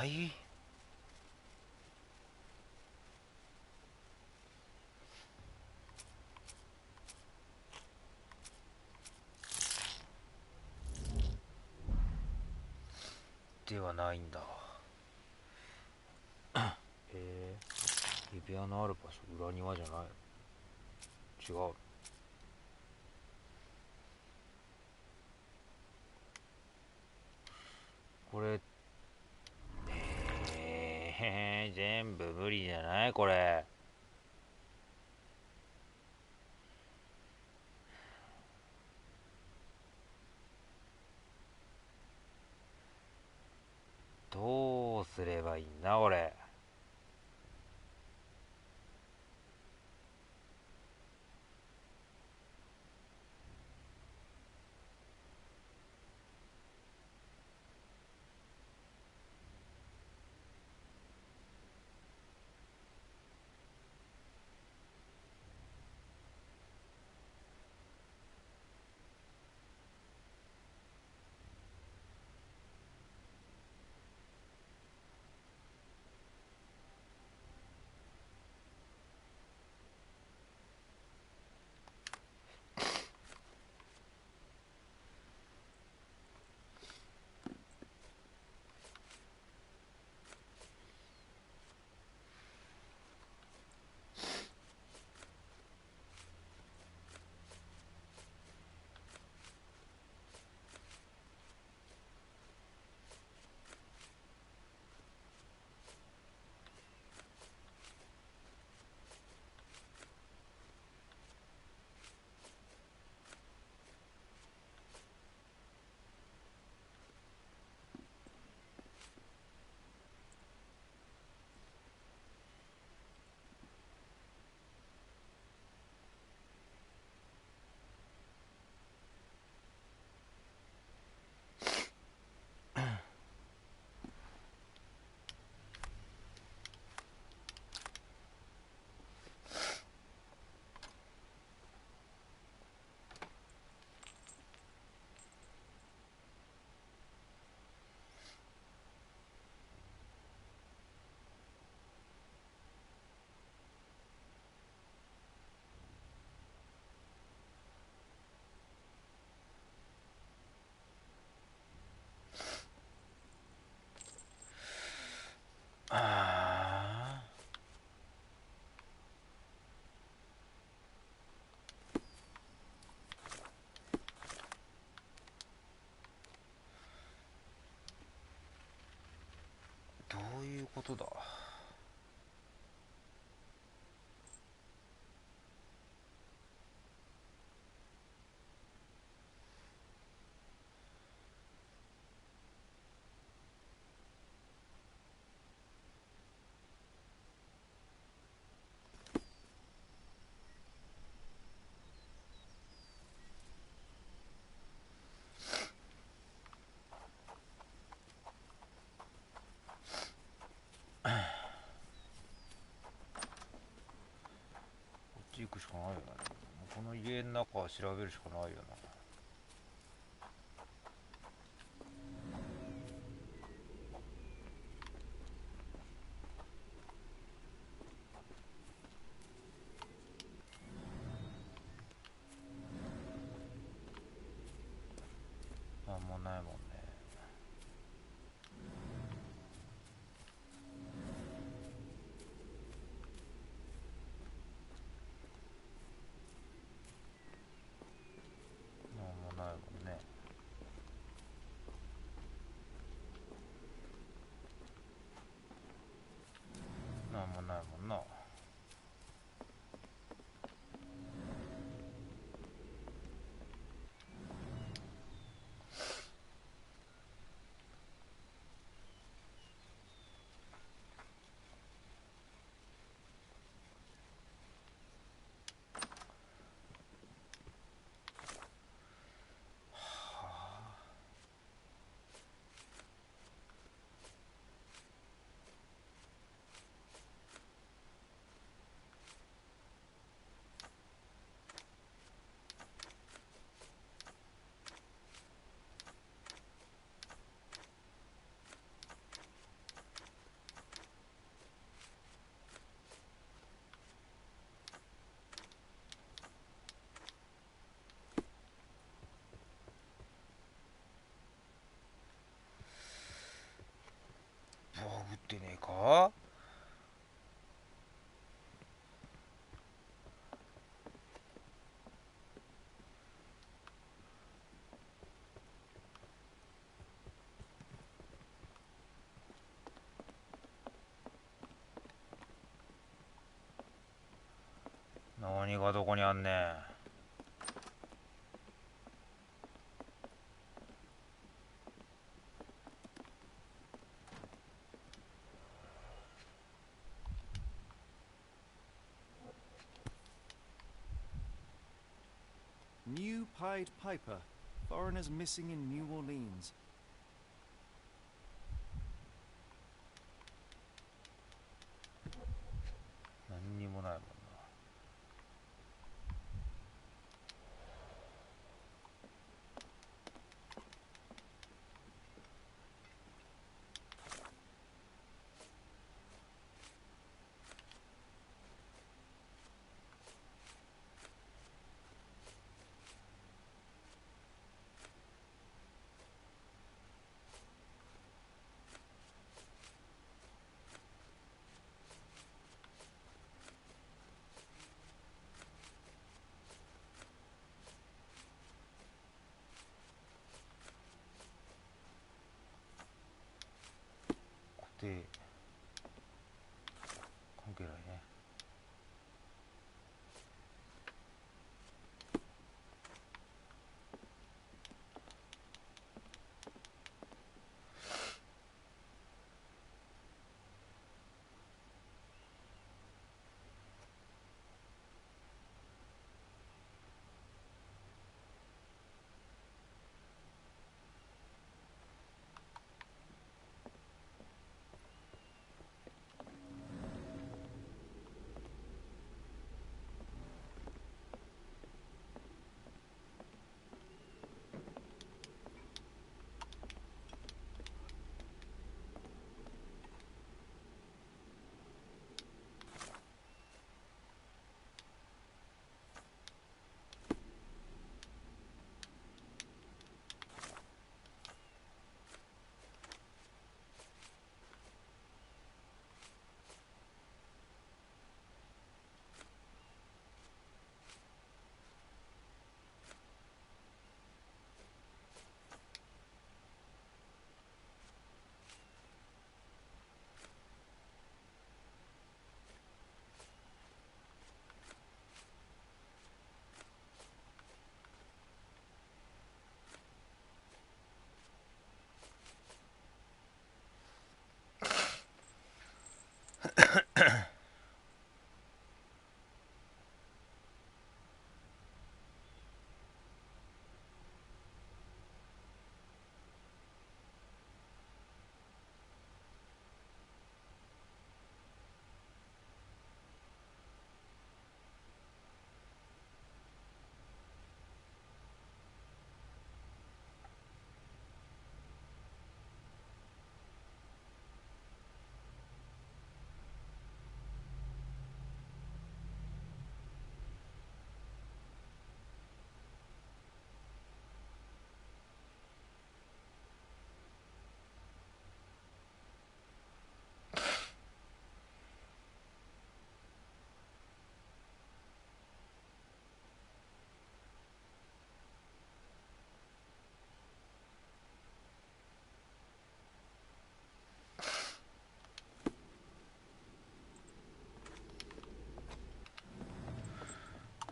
いではないんだ。指輪のある場所裏庭じゃないの？違う。これ全部無理じゃないこれ。どうすればいいんだこれ。どういうことだ。こっち行くしかないよね。この家の中は調べるしかないよな。なんもないもんね。ってねえか。何がどこにあんねん。New Pied Piper. Foreigners missing in New Orleans. 何にもないもんな。で関係ないね。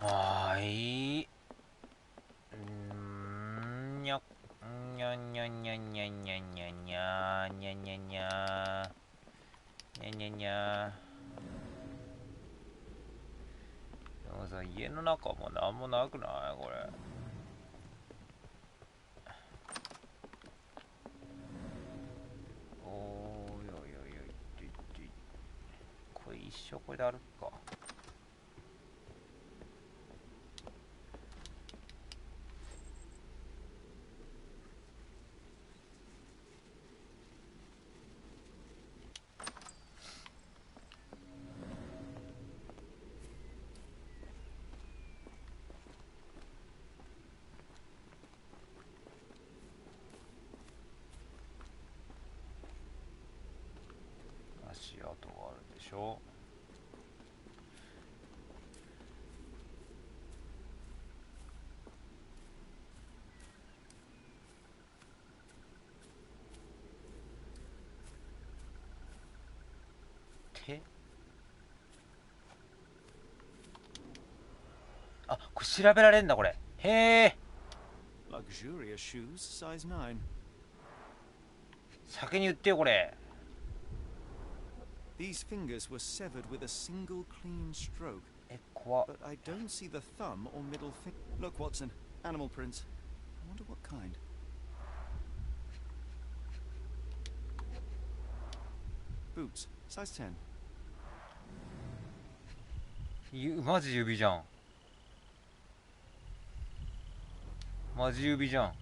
はい。にゃにゃにゃにゃにゃにゃにゃにゃにゃにゃにゃにゃにゃにゃ。でもさ、家の中もなんもなくないこれ。おーいおいおいおい、これ一生これで歩くか。跡があるでしょ。あ、これ調べられんだこれ。へえ。 Luxurious shoes, size 9. 先に言ってよこれ。 These fingers were severed with a single clean stroke. 怖っ。 But I don't see the thumb or middle finger. Look, Watson, animal prints. I wonder what kind. Boots, size 10. マジ指じゃん。マジ指じゃん。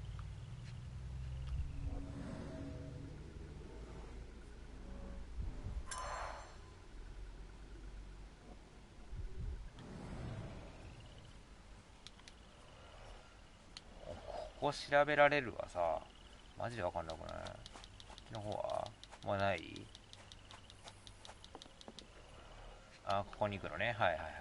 ここ調べられるわさ。マジでわかんなくない？こっちの方はもうない？あ、ここに行くのね。はいはいはい。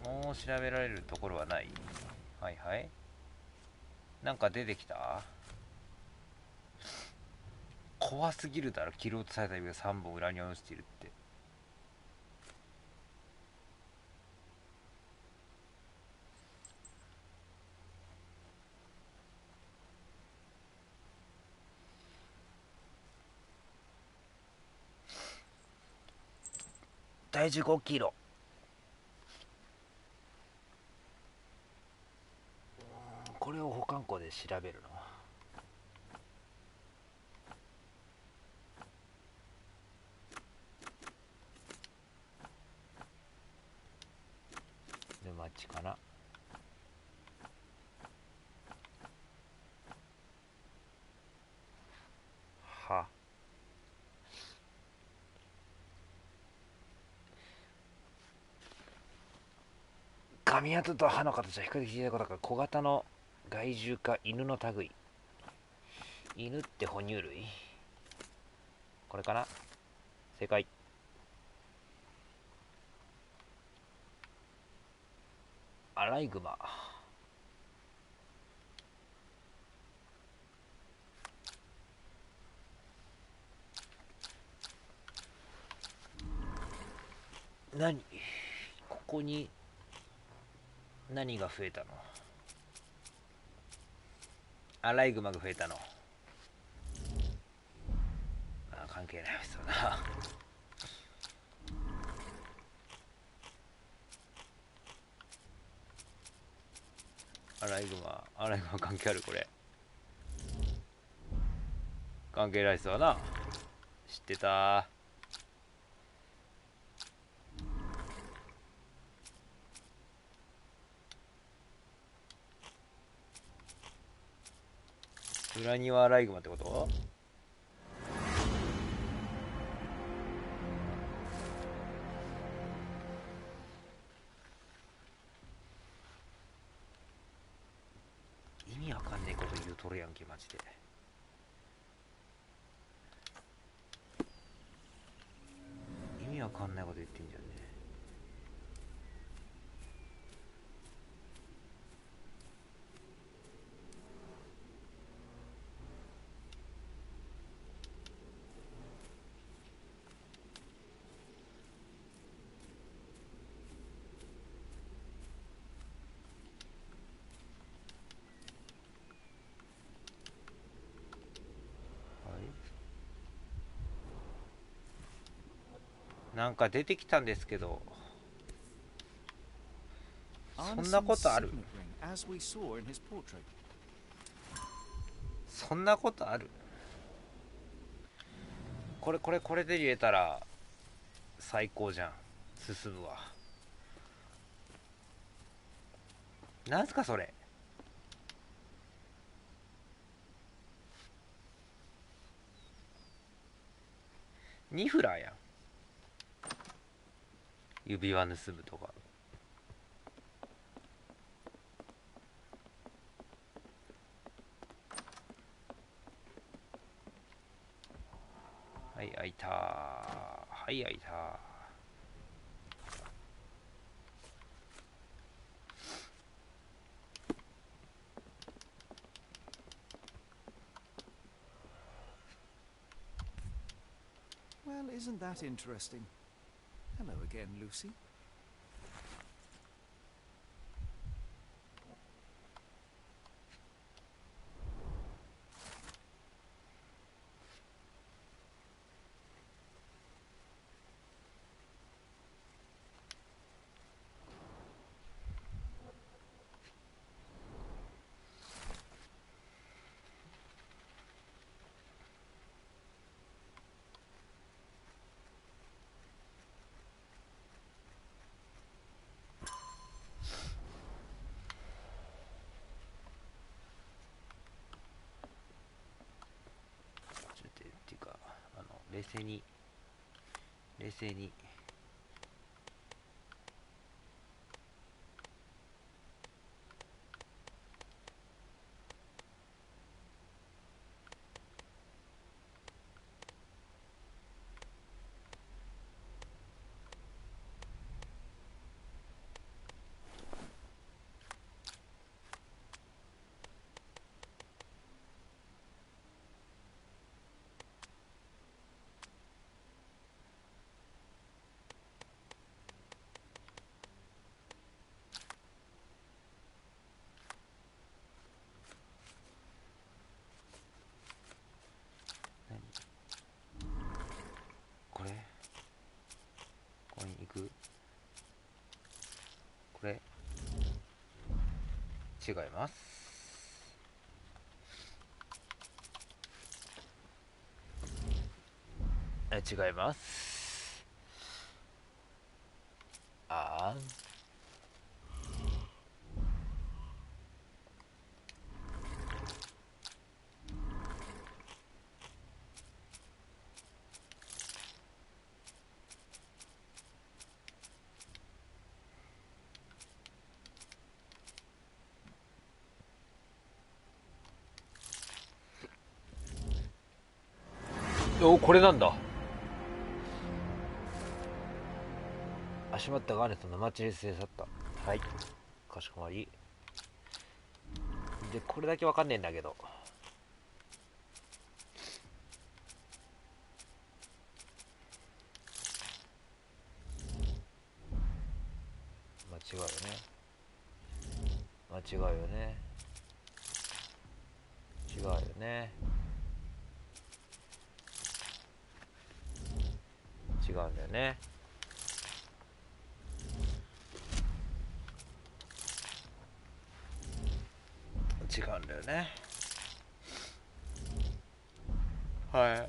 もう調べられるところはない？はいはい。なんか出てきた？怖すぎるだろ。切り落とされた指が3本裏に落ちているって。体重5キロ。これを保管庫で調べるの。で、マッチかな。は。髪跡と歯の形は比較的小さいことから小型の害獣か犬の類。犬って哺乳類？これかな？正解。アライグマ。何？ここに何が増えたの？アライグマが増えたの。あ、関係ないですよな。アライグマ関係ある？これ関係ないですわな。知ってた。裏庭アライグマってこと？意味わかんねえこと言うとるやんけマジで。意味わかんないこと言ってんじゃんね。なんか出てきたんですけど、そんなことある？そんなことある？これで入れたら最高じゃん。進むわ。なんすかそれ？ニフラーやん。指輪盗むとか。はい開いたー。はい開いたー。Well, isn't that interesting? Hello again, Lucy.っていうか冷静に冷静にこれここに行く。これ違います。違います。あーお、これなんだ。しまったガーネットの生チリスで去った。はい、かしこまり。でこれだけわかんねえんだけど、まあ違うよね。まあ違うよね。違うよね。違うんだよね。違うんだよね。は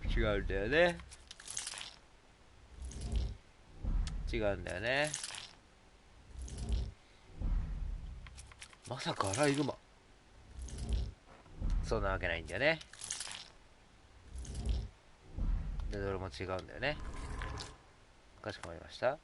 い。違うんだよね。違うんだよね。まさかアライグマ。そんなわけないんだよね。でどれも違うんだよね。かしこまりました。はい。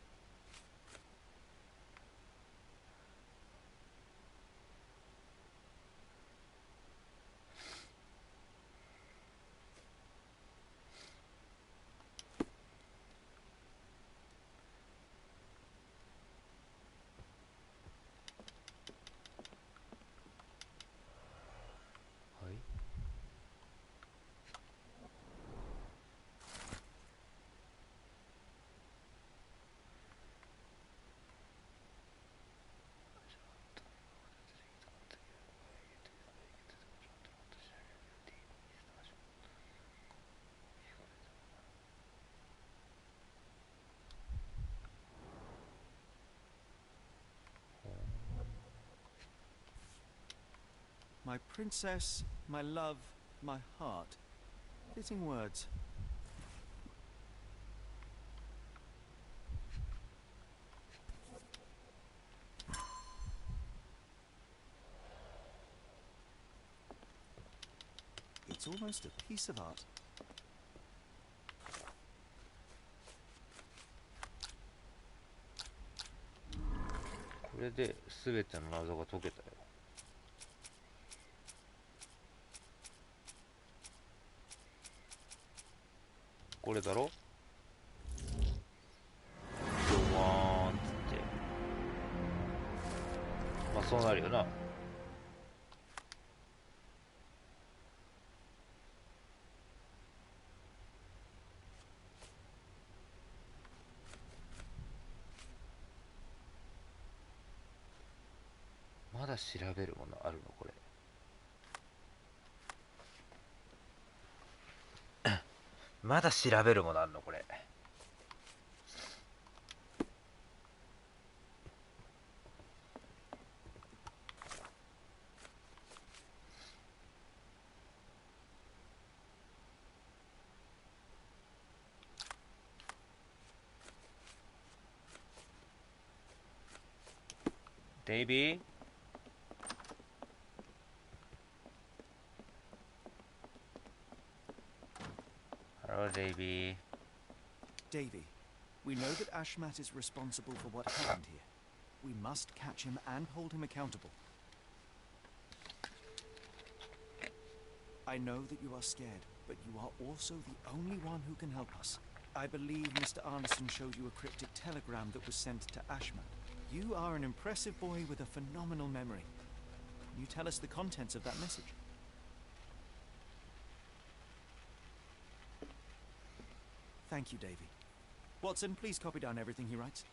My princess, my love, my heart. Fitting words. It's almost a piece of art. これで全ての謎が解けたよ。これだろ。ドワーンっつって、まあそうなるよな。まだ調べるものあるのこれ。まだ調べるものあるのこれ。デイビー、Hello, Davy. Davy, we know that Ashmat is responsible for what happened here. We must catch him and hold him accountable. I know that you are scared, but you are also the only one who can help us. I believe Mr. Arneson showed you a cryptic telegram that was sent to Ashmat. You are an impressive boy with a phenomenal memory. Can you tell us the contents of that message? Thank you, Davy. Watson, please copy down everything he writes.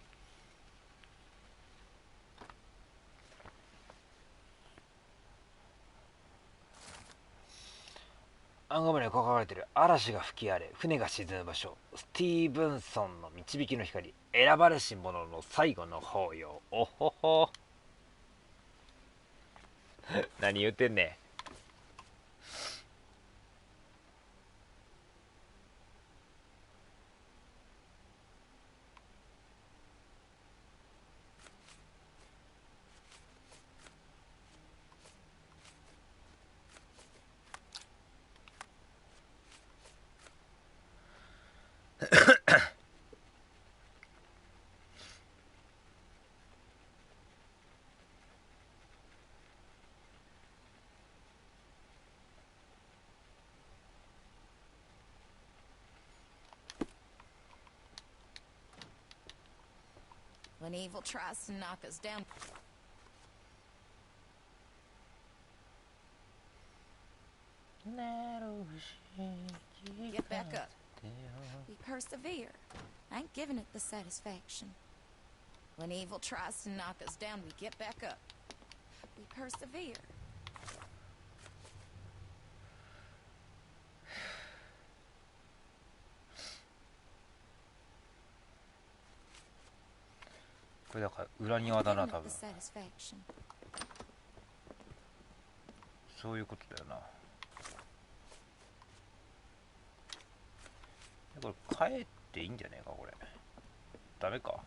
暗号文にこう書かれている。嵐が吹き荒れ、船が沈む場所。スティーブンソンの導きの光。選ばれし者の最後の法要。おほほ。何言ってんねん。When evil tries to knock us down. Get back up. We persevere. I ain't giving it the satisfaction. When evil tries to knock us down, we get back up. We persevere.これだから裏庭だな多分。そういうことだよな。これ帰っていいんじゃねえかこれ。ダメか。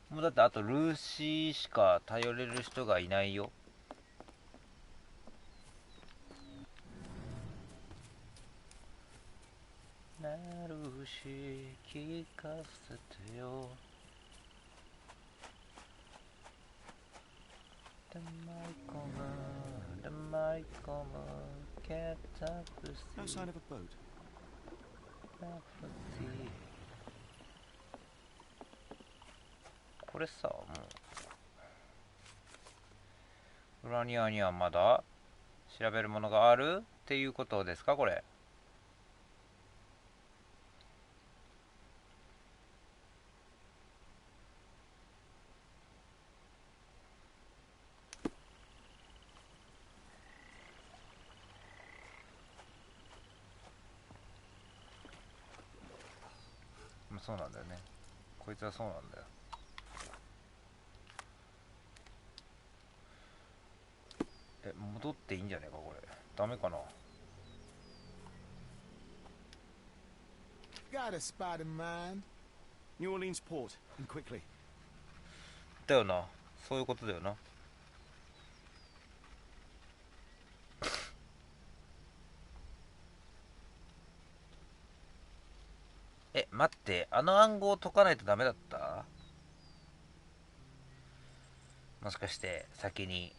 もうだってあとルーシーしか頼れる人がいないよ。なるし聞かせてよ。No sign of a boat. これさ、もう裏庭にはまだ調べるものがあるっていうことですかこれ。そうなんだよね。こいつはそうなんだよ。戻っていいんじゃねえかこれ。ダメかな。Got a spot in mind. New Orleans port, and quickly. だよな。そういうことだよな。待って、あの暗号を解かないとダメだった？もしかして先に。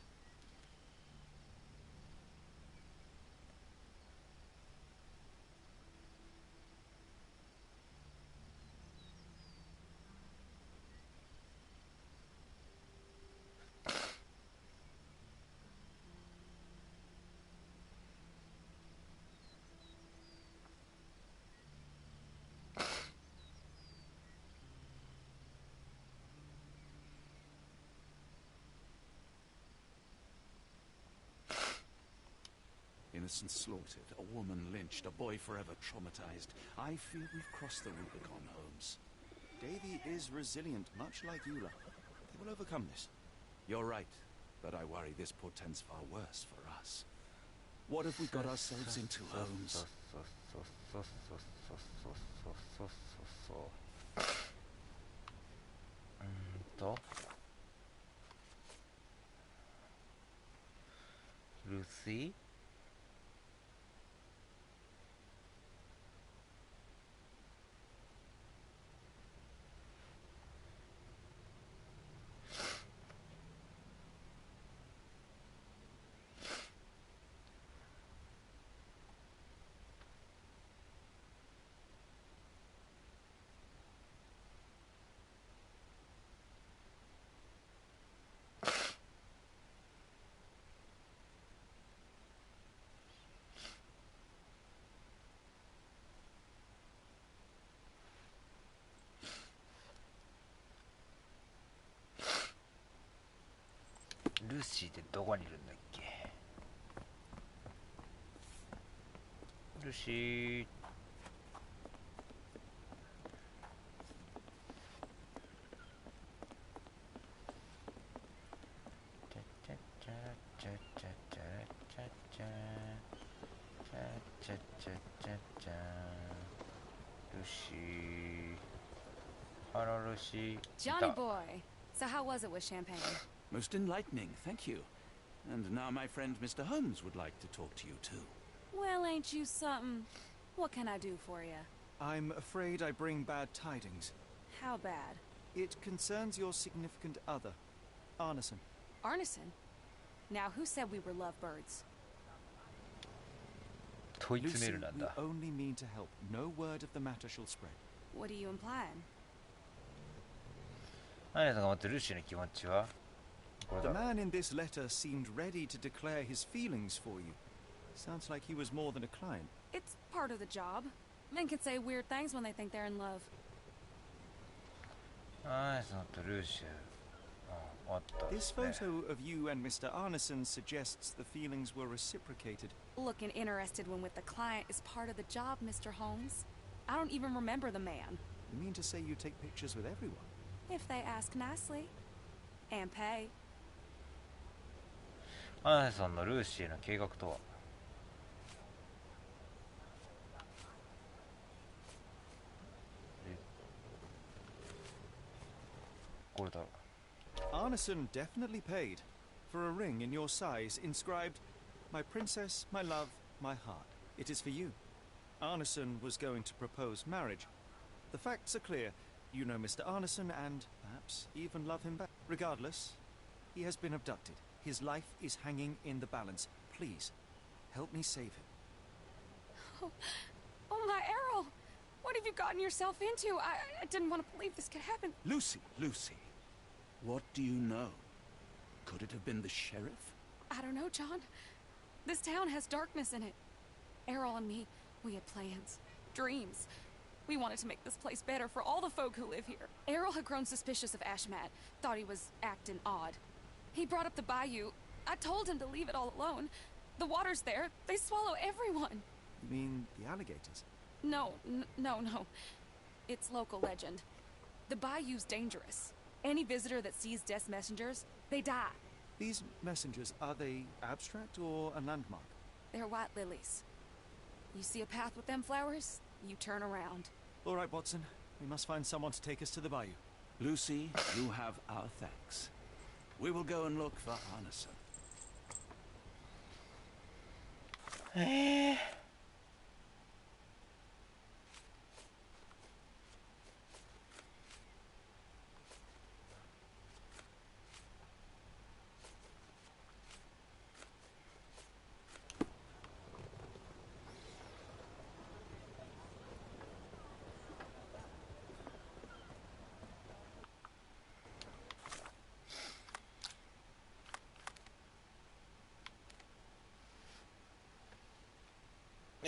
Innocents slaughtered, a woman lynched, a boy forever traumatized. I fear we've crossed the Rubicon, Holmes. Davy is resilient, much like you are. They will overcome this. You're right, but I worry this portends far worse for us. What have we got ourselves into, Holmes? ルーシー？ルーシーってどこにいるんだっけ？ルーシー。Johnny boy, so how was it with Champagne? Most enlightening, thank you. And now my friend Mr. Holmes would like to talk to you too. Well, ain't you something? What can I do for you? I'm afraid I bring bad tidings. How bad? It concerns your significant other, Arneson. Arneson? Now, who said we were lovebirds? Lucy, we only mean to help. No word of the matter shall spread. What are you implying? The man in this letter seemed ready to declare his feelings for you. Sounds like he was more than a client. It's part of the job. Men can say weird things when they think they're in love. This photo of you and Mr. Arneson suggests the feelings were reciprocated. Looking interested when with the client is part of the job, Mr. Holmes. I don't even remember the man. You mean to say you take pictures with everyone? If they ask nicely. And pay. アネさんのルーシーの計画とは？これだろ。Arneson definitely paid for a ring in your size inscribed, "My princess, my love, my heart. It is for you." Arneson was going to propose marriage. The facts are clear. You know Mr. Arneson and perhaps even love him back. Regardless, he has been abducted. His life is hanging in the balance. Please, help me save him. Oh my Errol! What have you gotten yourself into? I didn't want to believe this could happen. Lucy, what do you know? Could it have been the sheriff? I don't know, John. This town has darkness in it. Errol and me, we had plans, dreams. We wanted to make this place better for all the folk who live here. Errol had grown suspicious of Ashmat, thought he was acting odd. He brought up the bayou. I told him to leave it all alone. The water's there. They swallow everyone. You mean the alligators? No. It's local legend. The bayou's dangerous. Any visitor that sees Death's messengers, they die. These messengers, are they abstract or a landmark? They're white lilies. You see a path with them flowers, you turn around. All right, Watson. We must find someone to take us to the bayou. Lucy, you have our thanks. We will go and look for Arneson.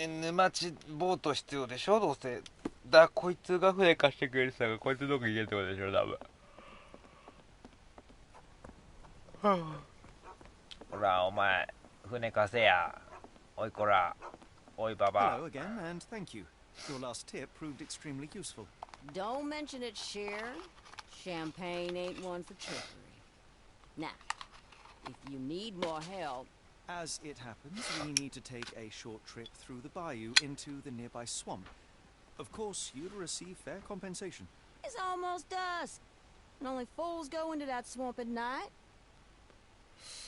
沼地ボート必要でしょ、どうせ。だ、こいつが船貸してくれるさが、こいつどこ行けるってことでしょ、多分。ほら、お前、船貸せや。おいこら。おいババ。 Hello again, and thank you. Your last tip proved extremely useful. Don't mention it, Cher. Champagne ain't one for trickery. Now, if you need more help... As it happens, we need to take a short trip through the bayou into the nearby swamp. Of course, you'll receive fair compensation. It's almost dusk, and only fools go into that swamp at night.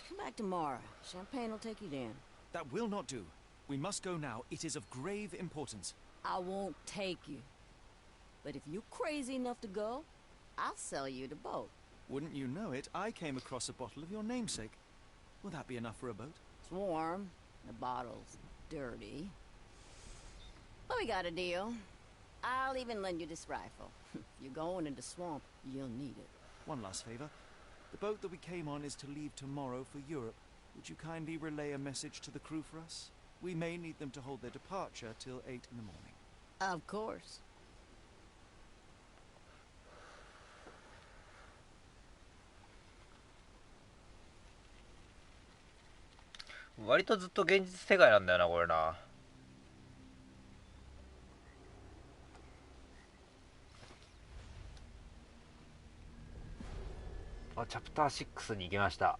Come back tomorrow. Champagne will take you then. That will not do. We must go now. It is of grave importance. I won't take you. But if you're crazy enough to go, I'll sell you the boat. Wouldn't you know it, I came across a bottle of your namesake. Will that be enough for a boat? It's warm. The bottle's dirty. But we got a deal. I'll even lend you this rifle. If you're going into the swamp, you'll need it. One last favor. The boat that we came on is to leave tomorrow for Europe. Would you kindly relay a message to the crew for us? We may need them to hold their departure till 8 in the morning. Of course. 割とずっと現実世界なんだよな、これな。あ、チャプター6に行きました。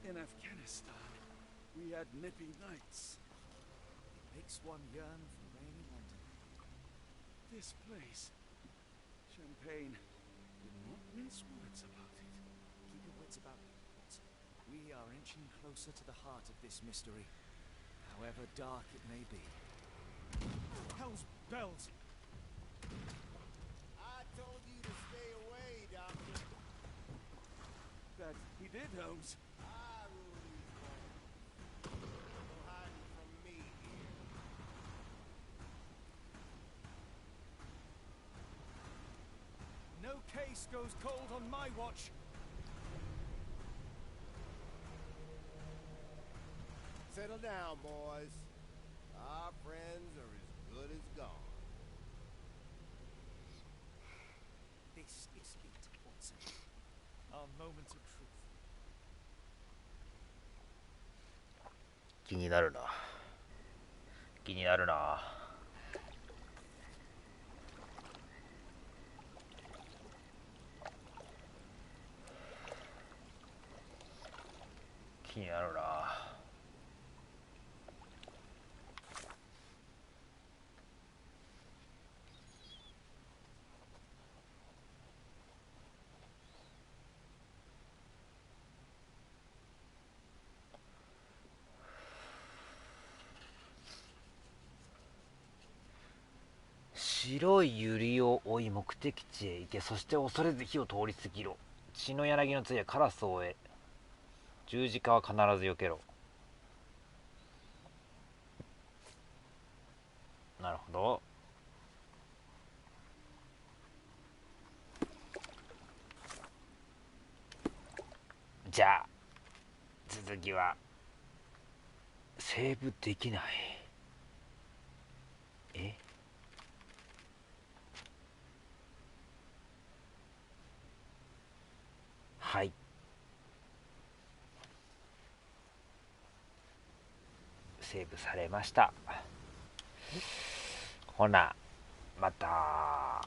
In Afghanistan, we had nippy nights. It makes one yearn for rainy winter. This place, Champagne, did not mince words about it. Keep your wits about you, Watson. We are inching closer to the heart of this mystery, however dark it may be. Hell's bells! I told you to stay away, Doctor. That he did, Holmes. No case goes cold on my watch. Settle down, boys. Our friends are as good as gone. This is it, Watson. Our moment of truth. 気になるな。気になるな。気になるな。白い百合を追い目的地へ行け、そして恐れず火を通り過ぎろ。血の柳の杖はカラスを追え、十字架は必ず避けろ。なるほど。じゃあ続きはセーブできない。え、はい。セーブされました。ほなまた。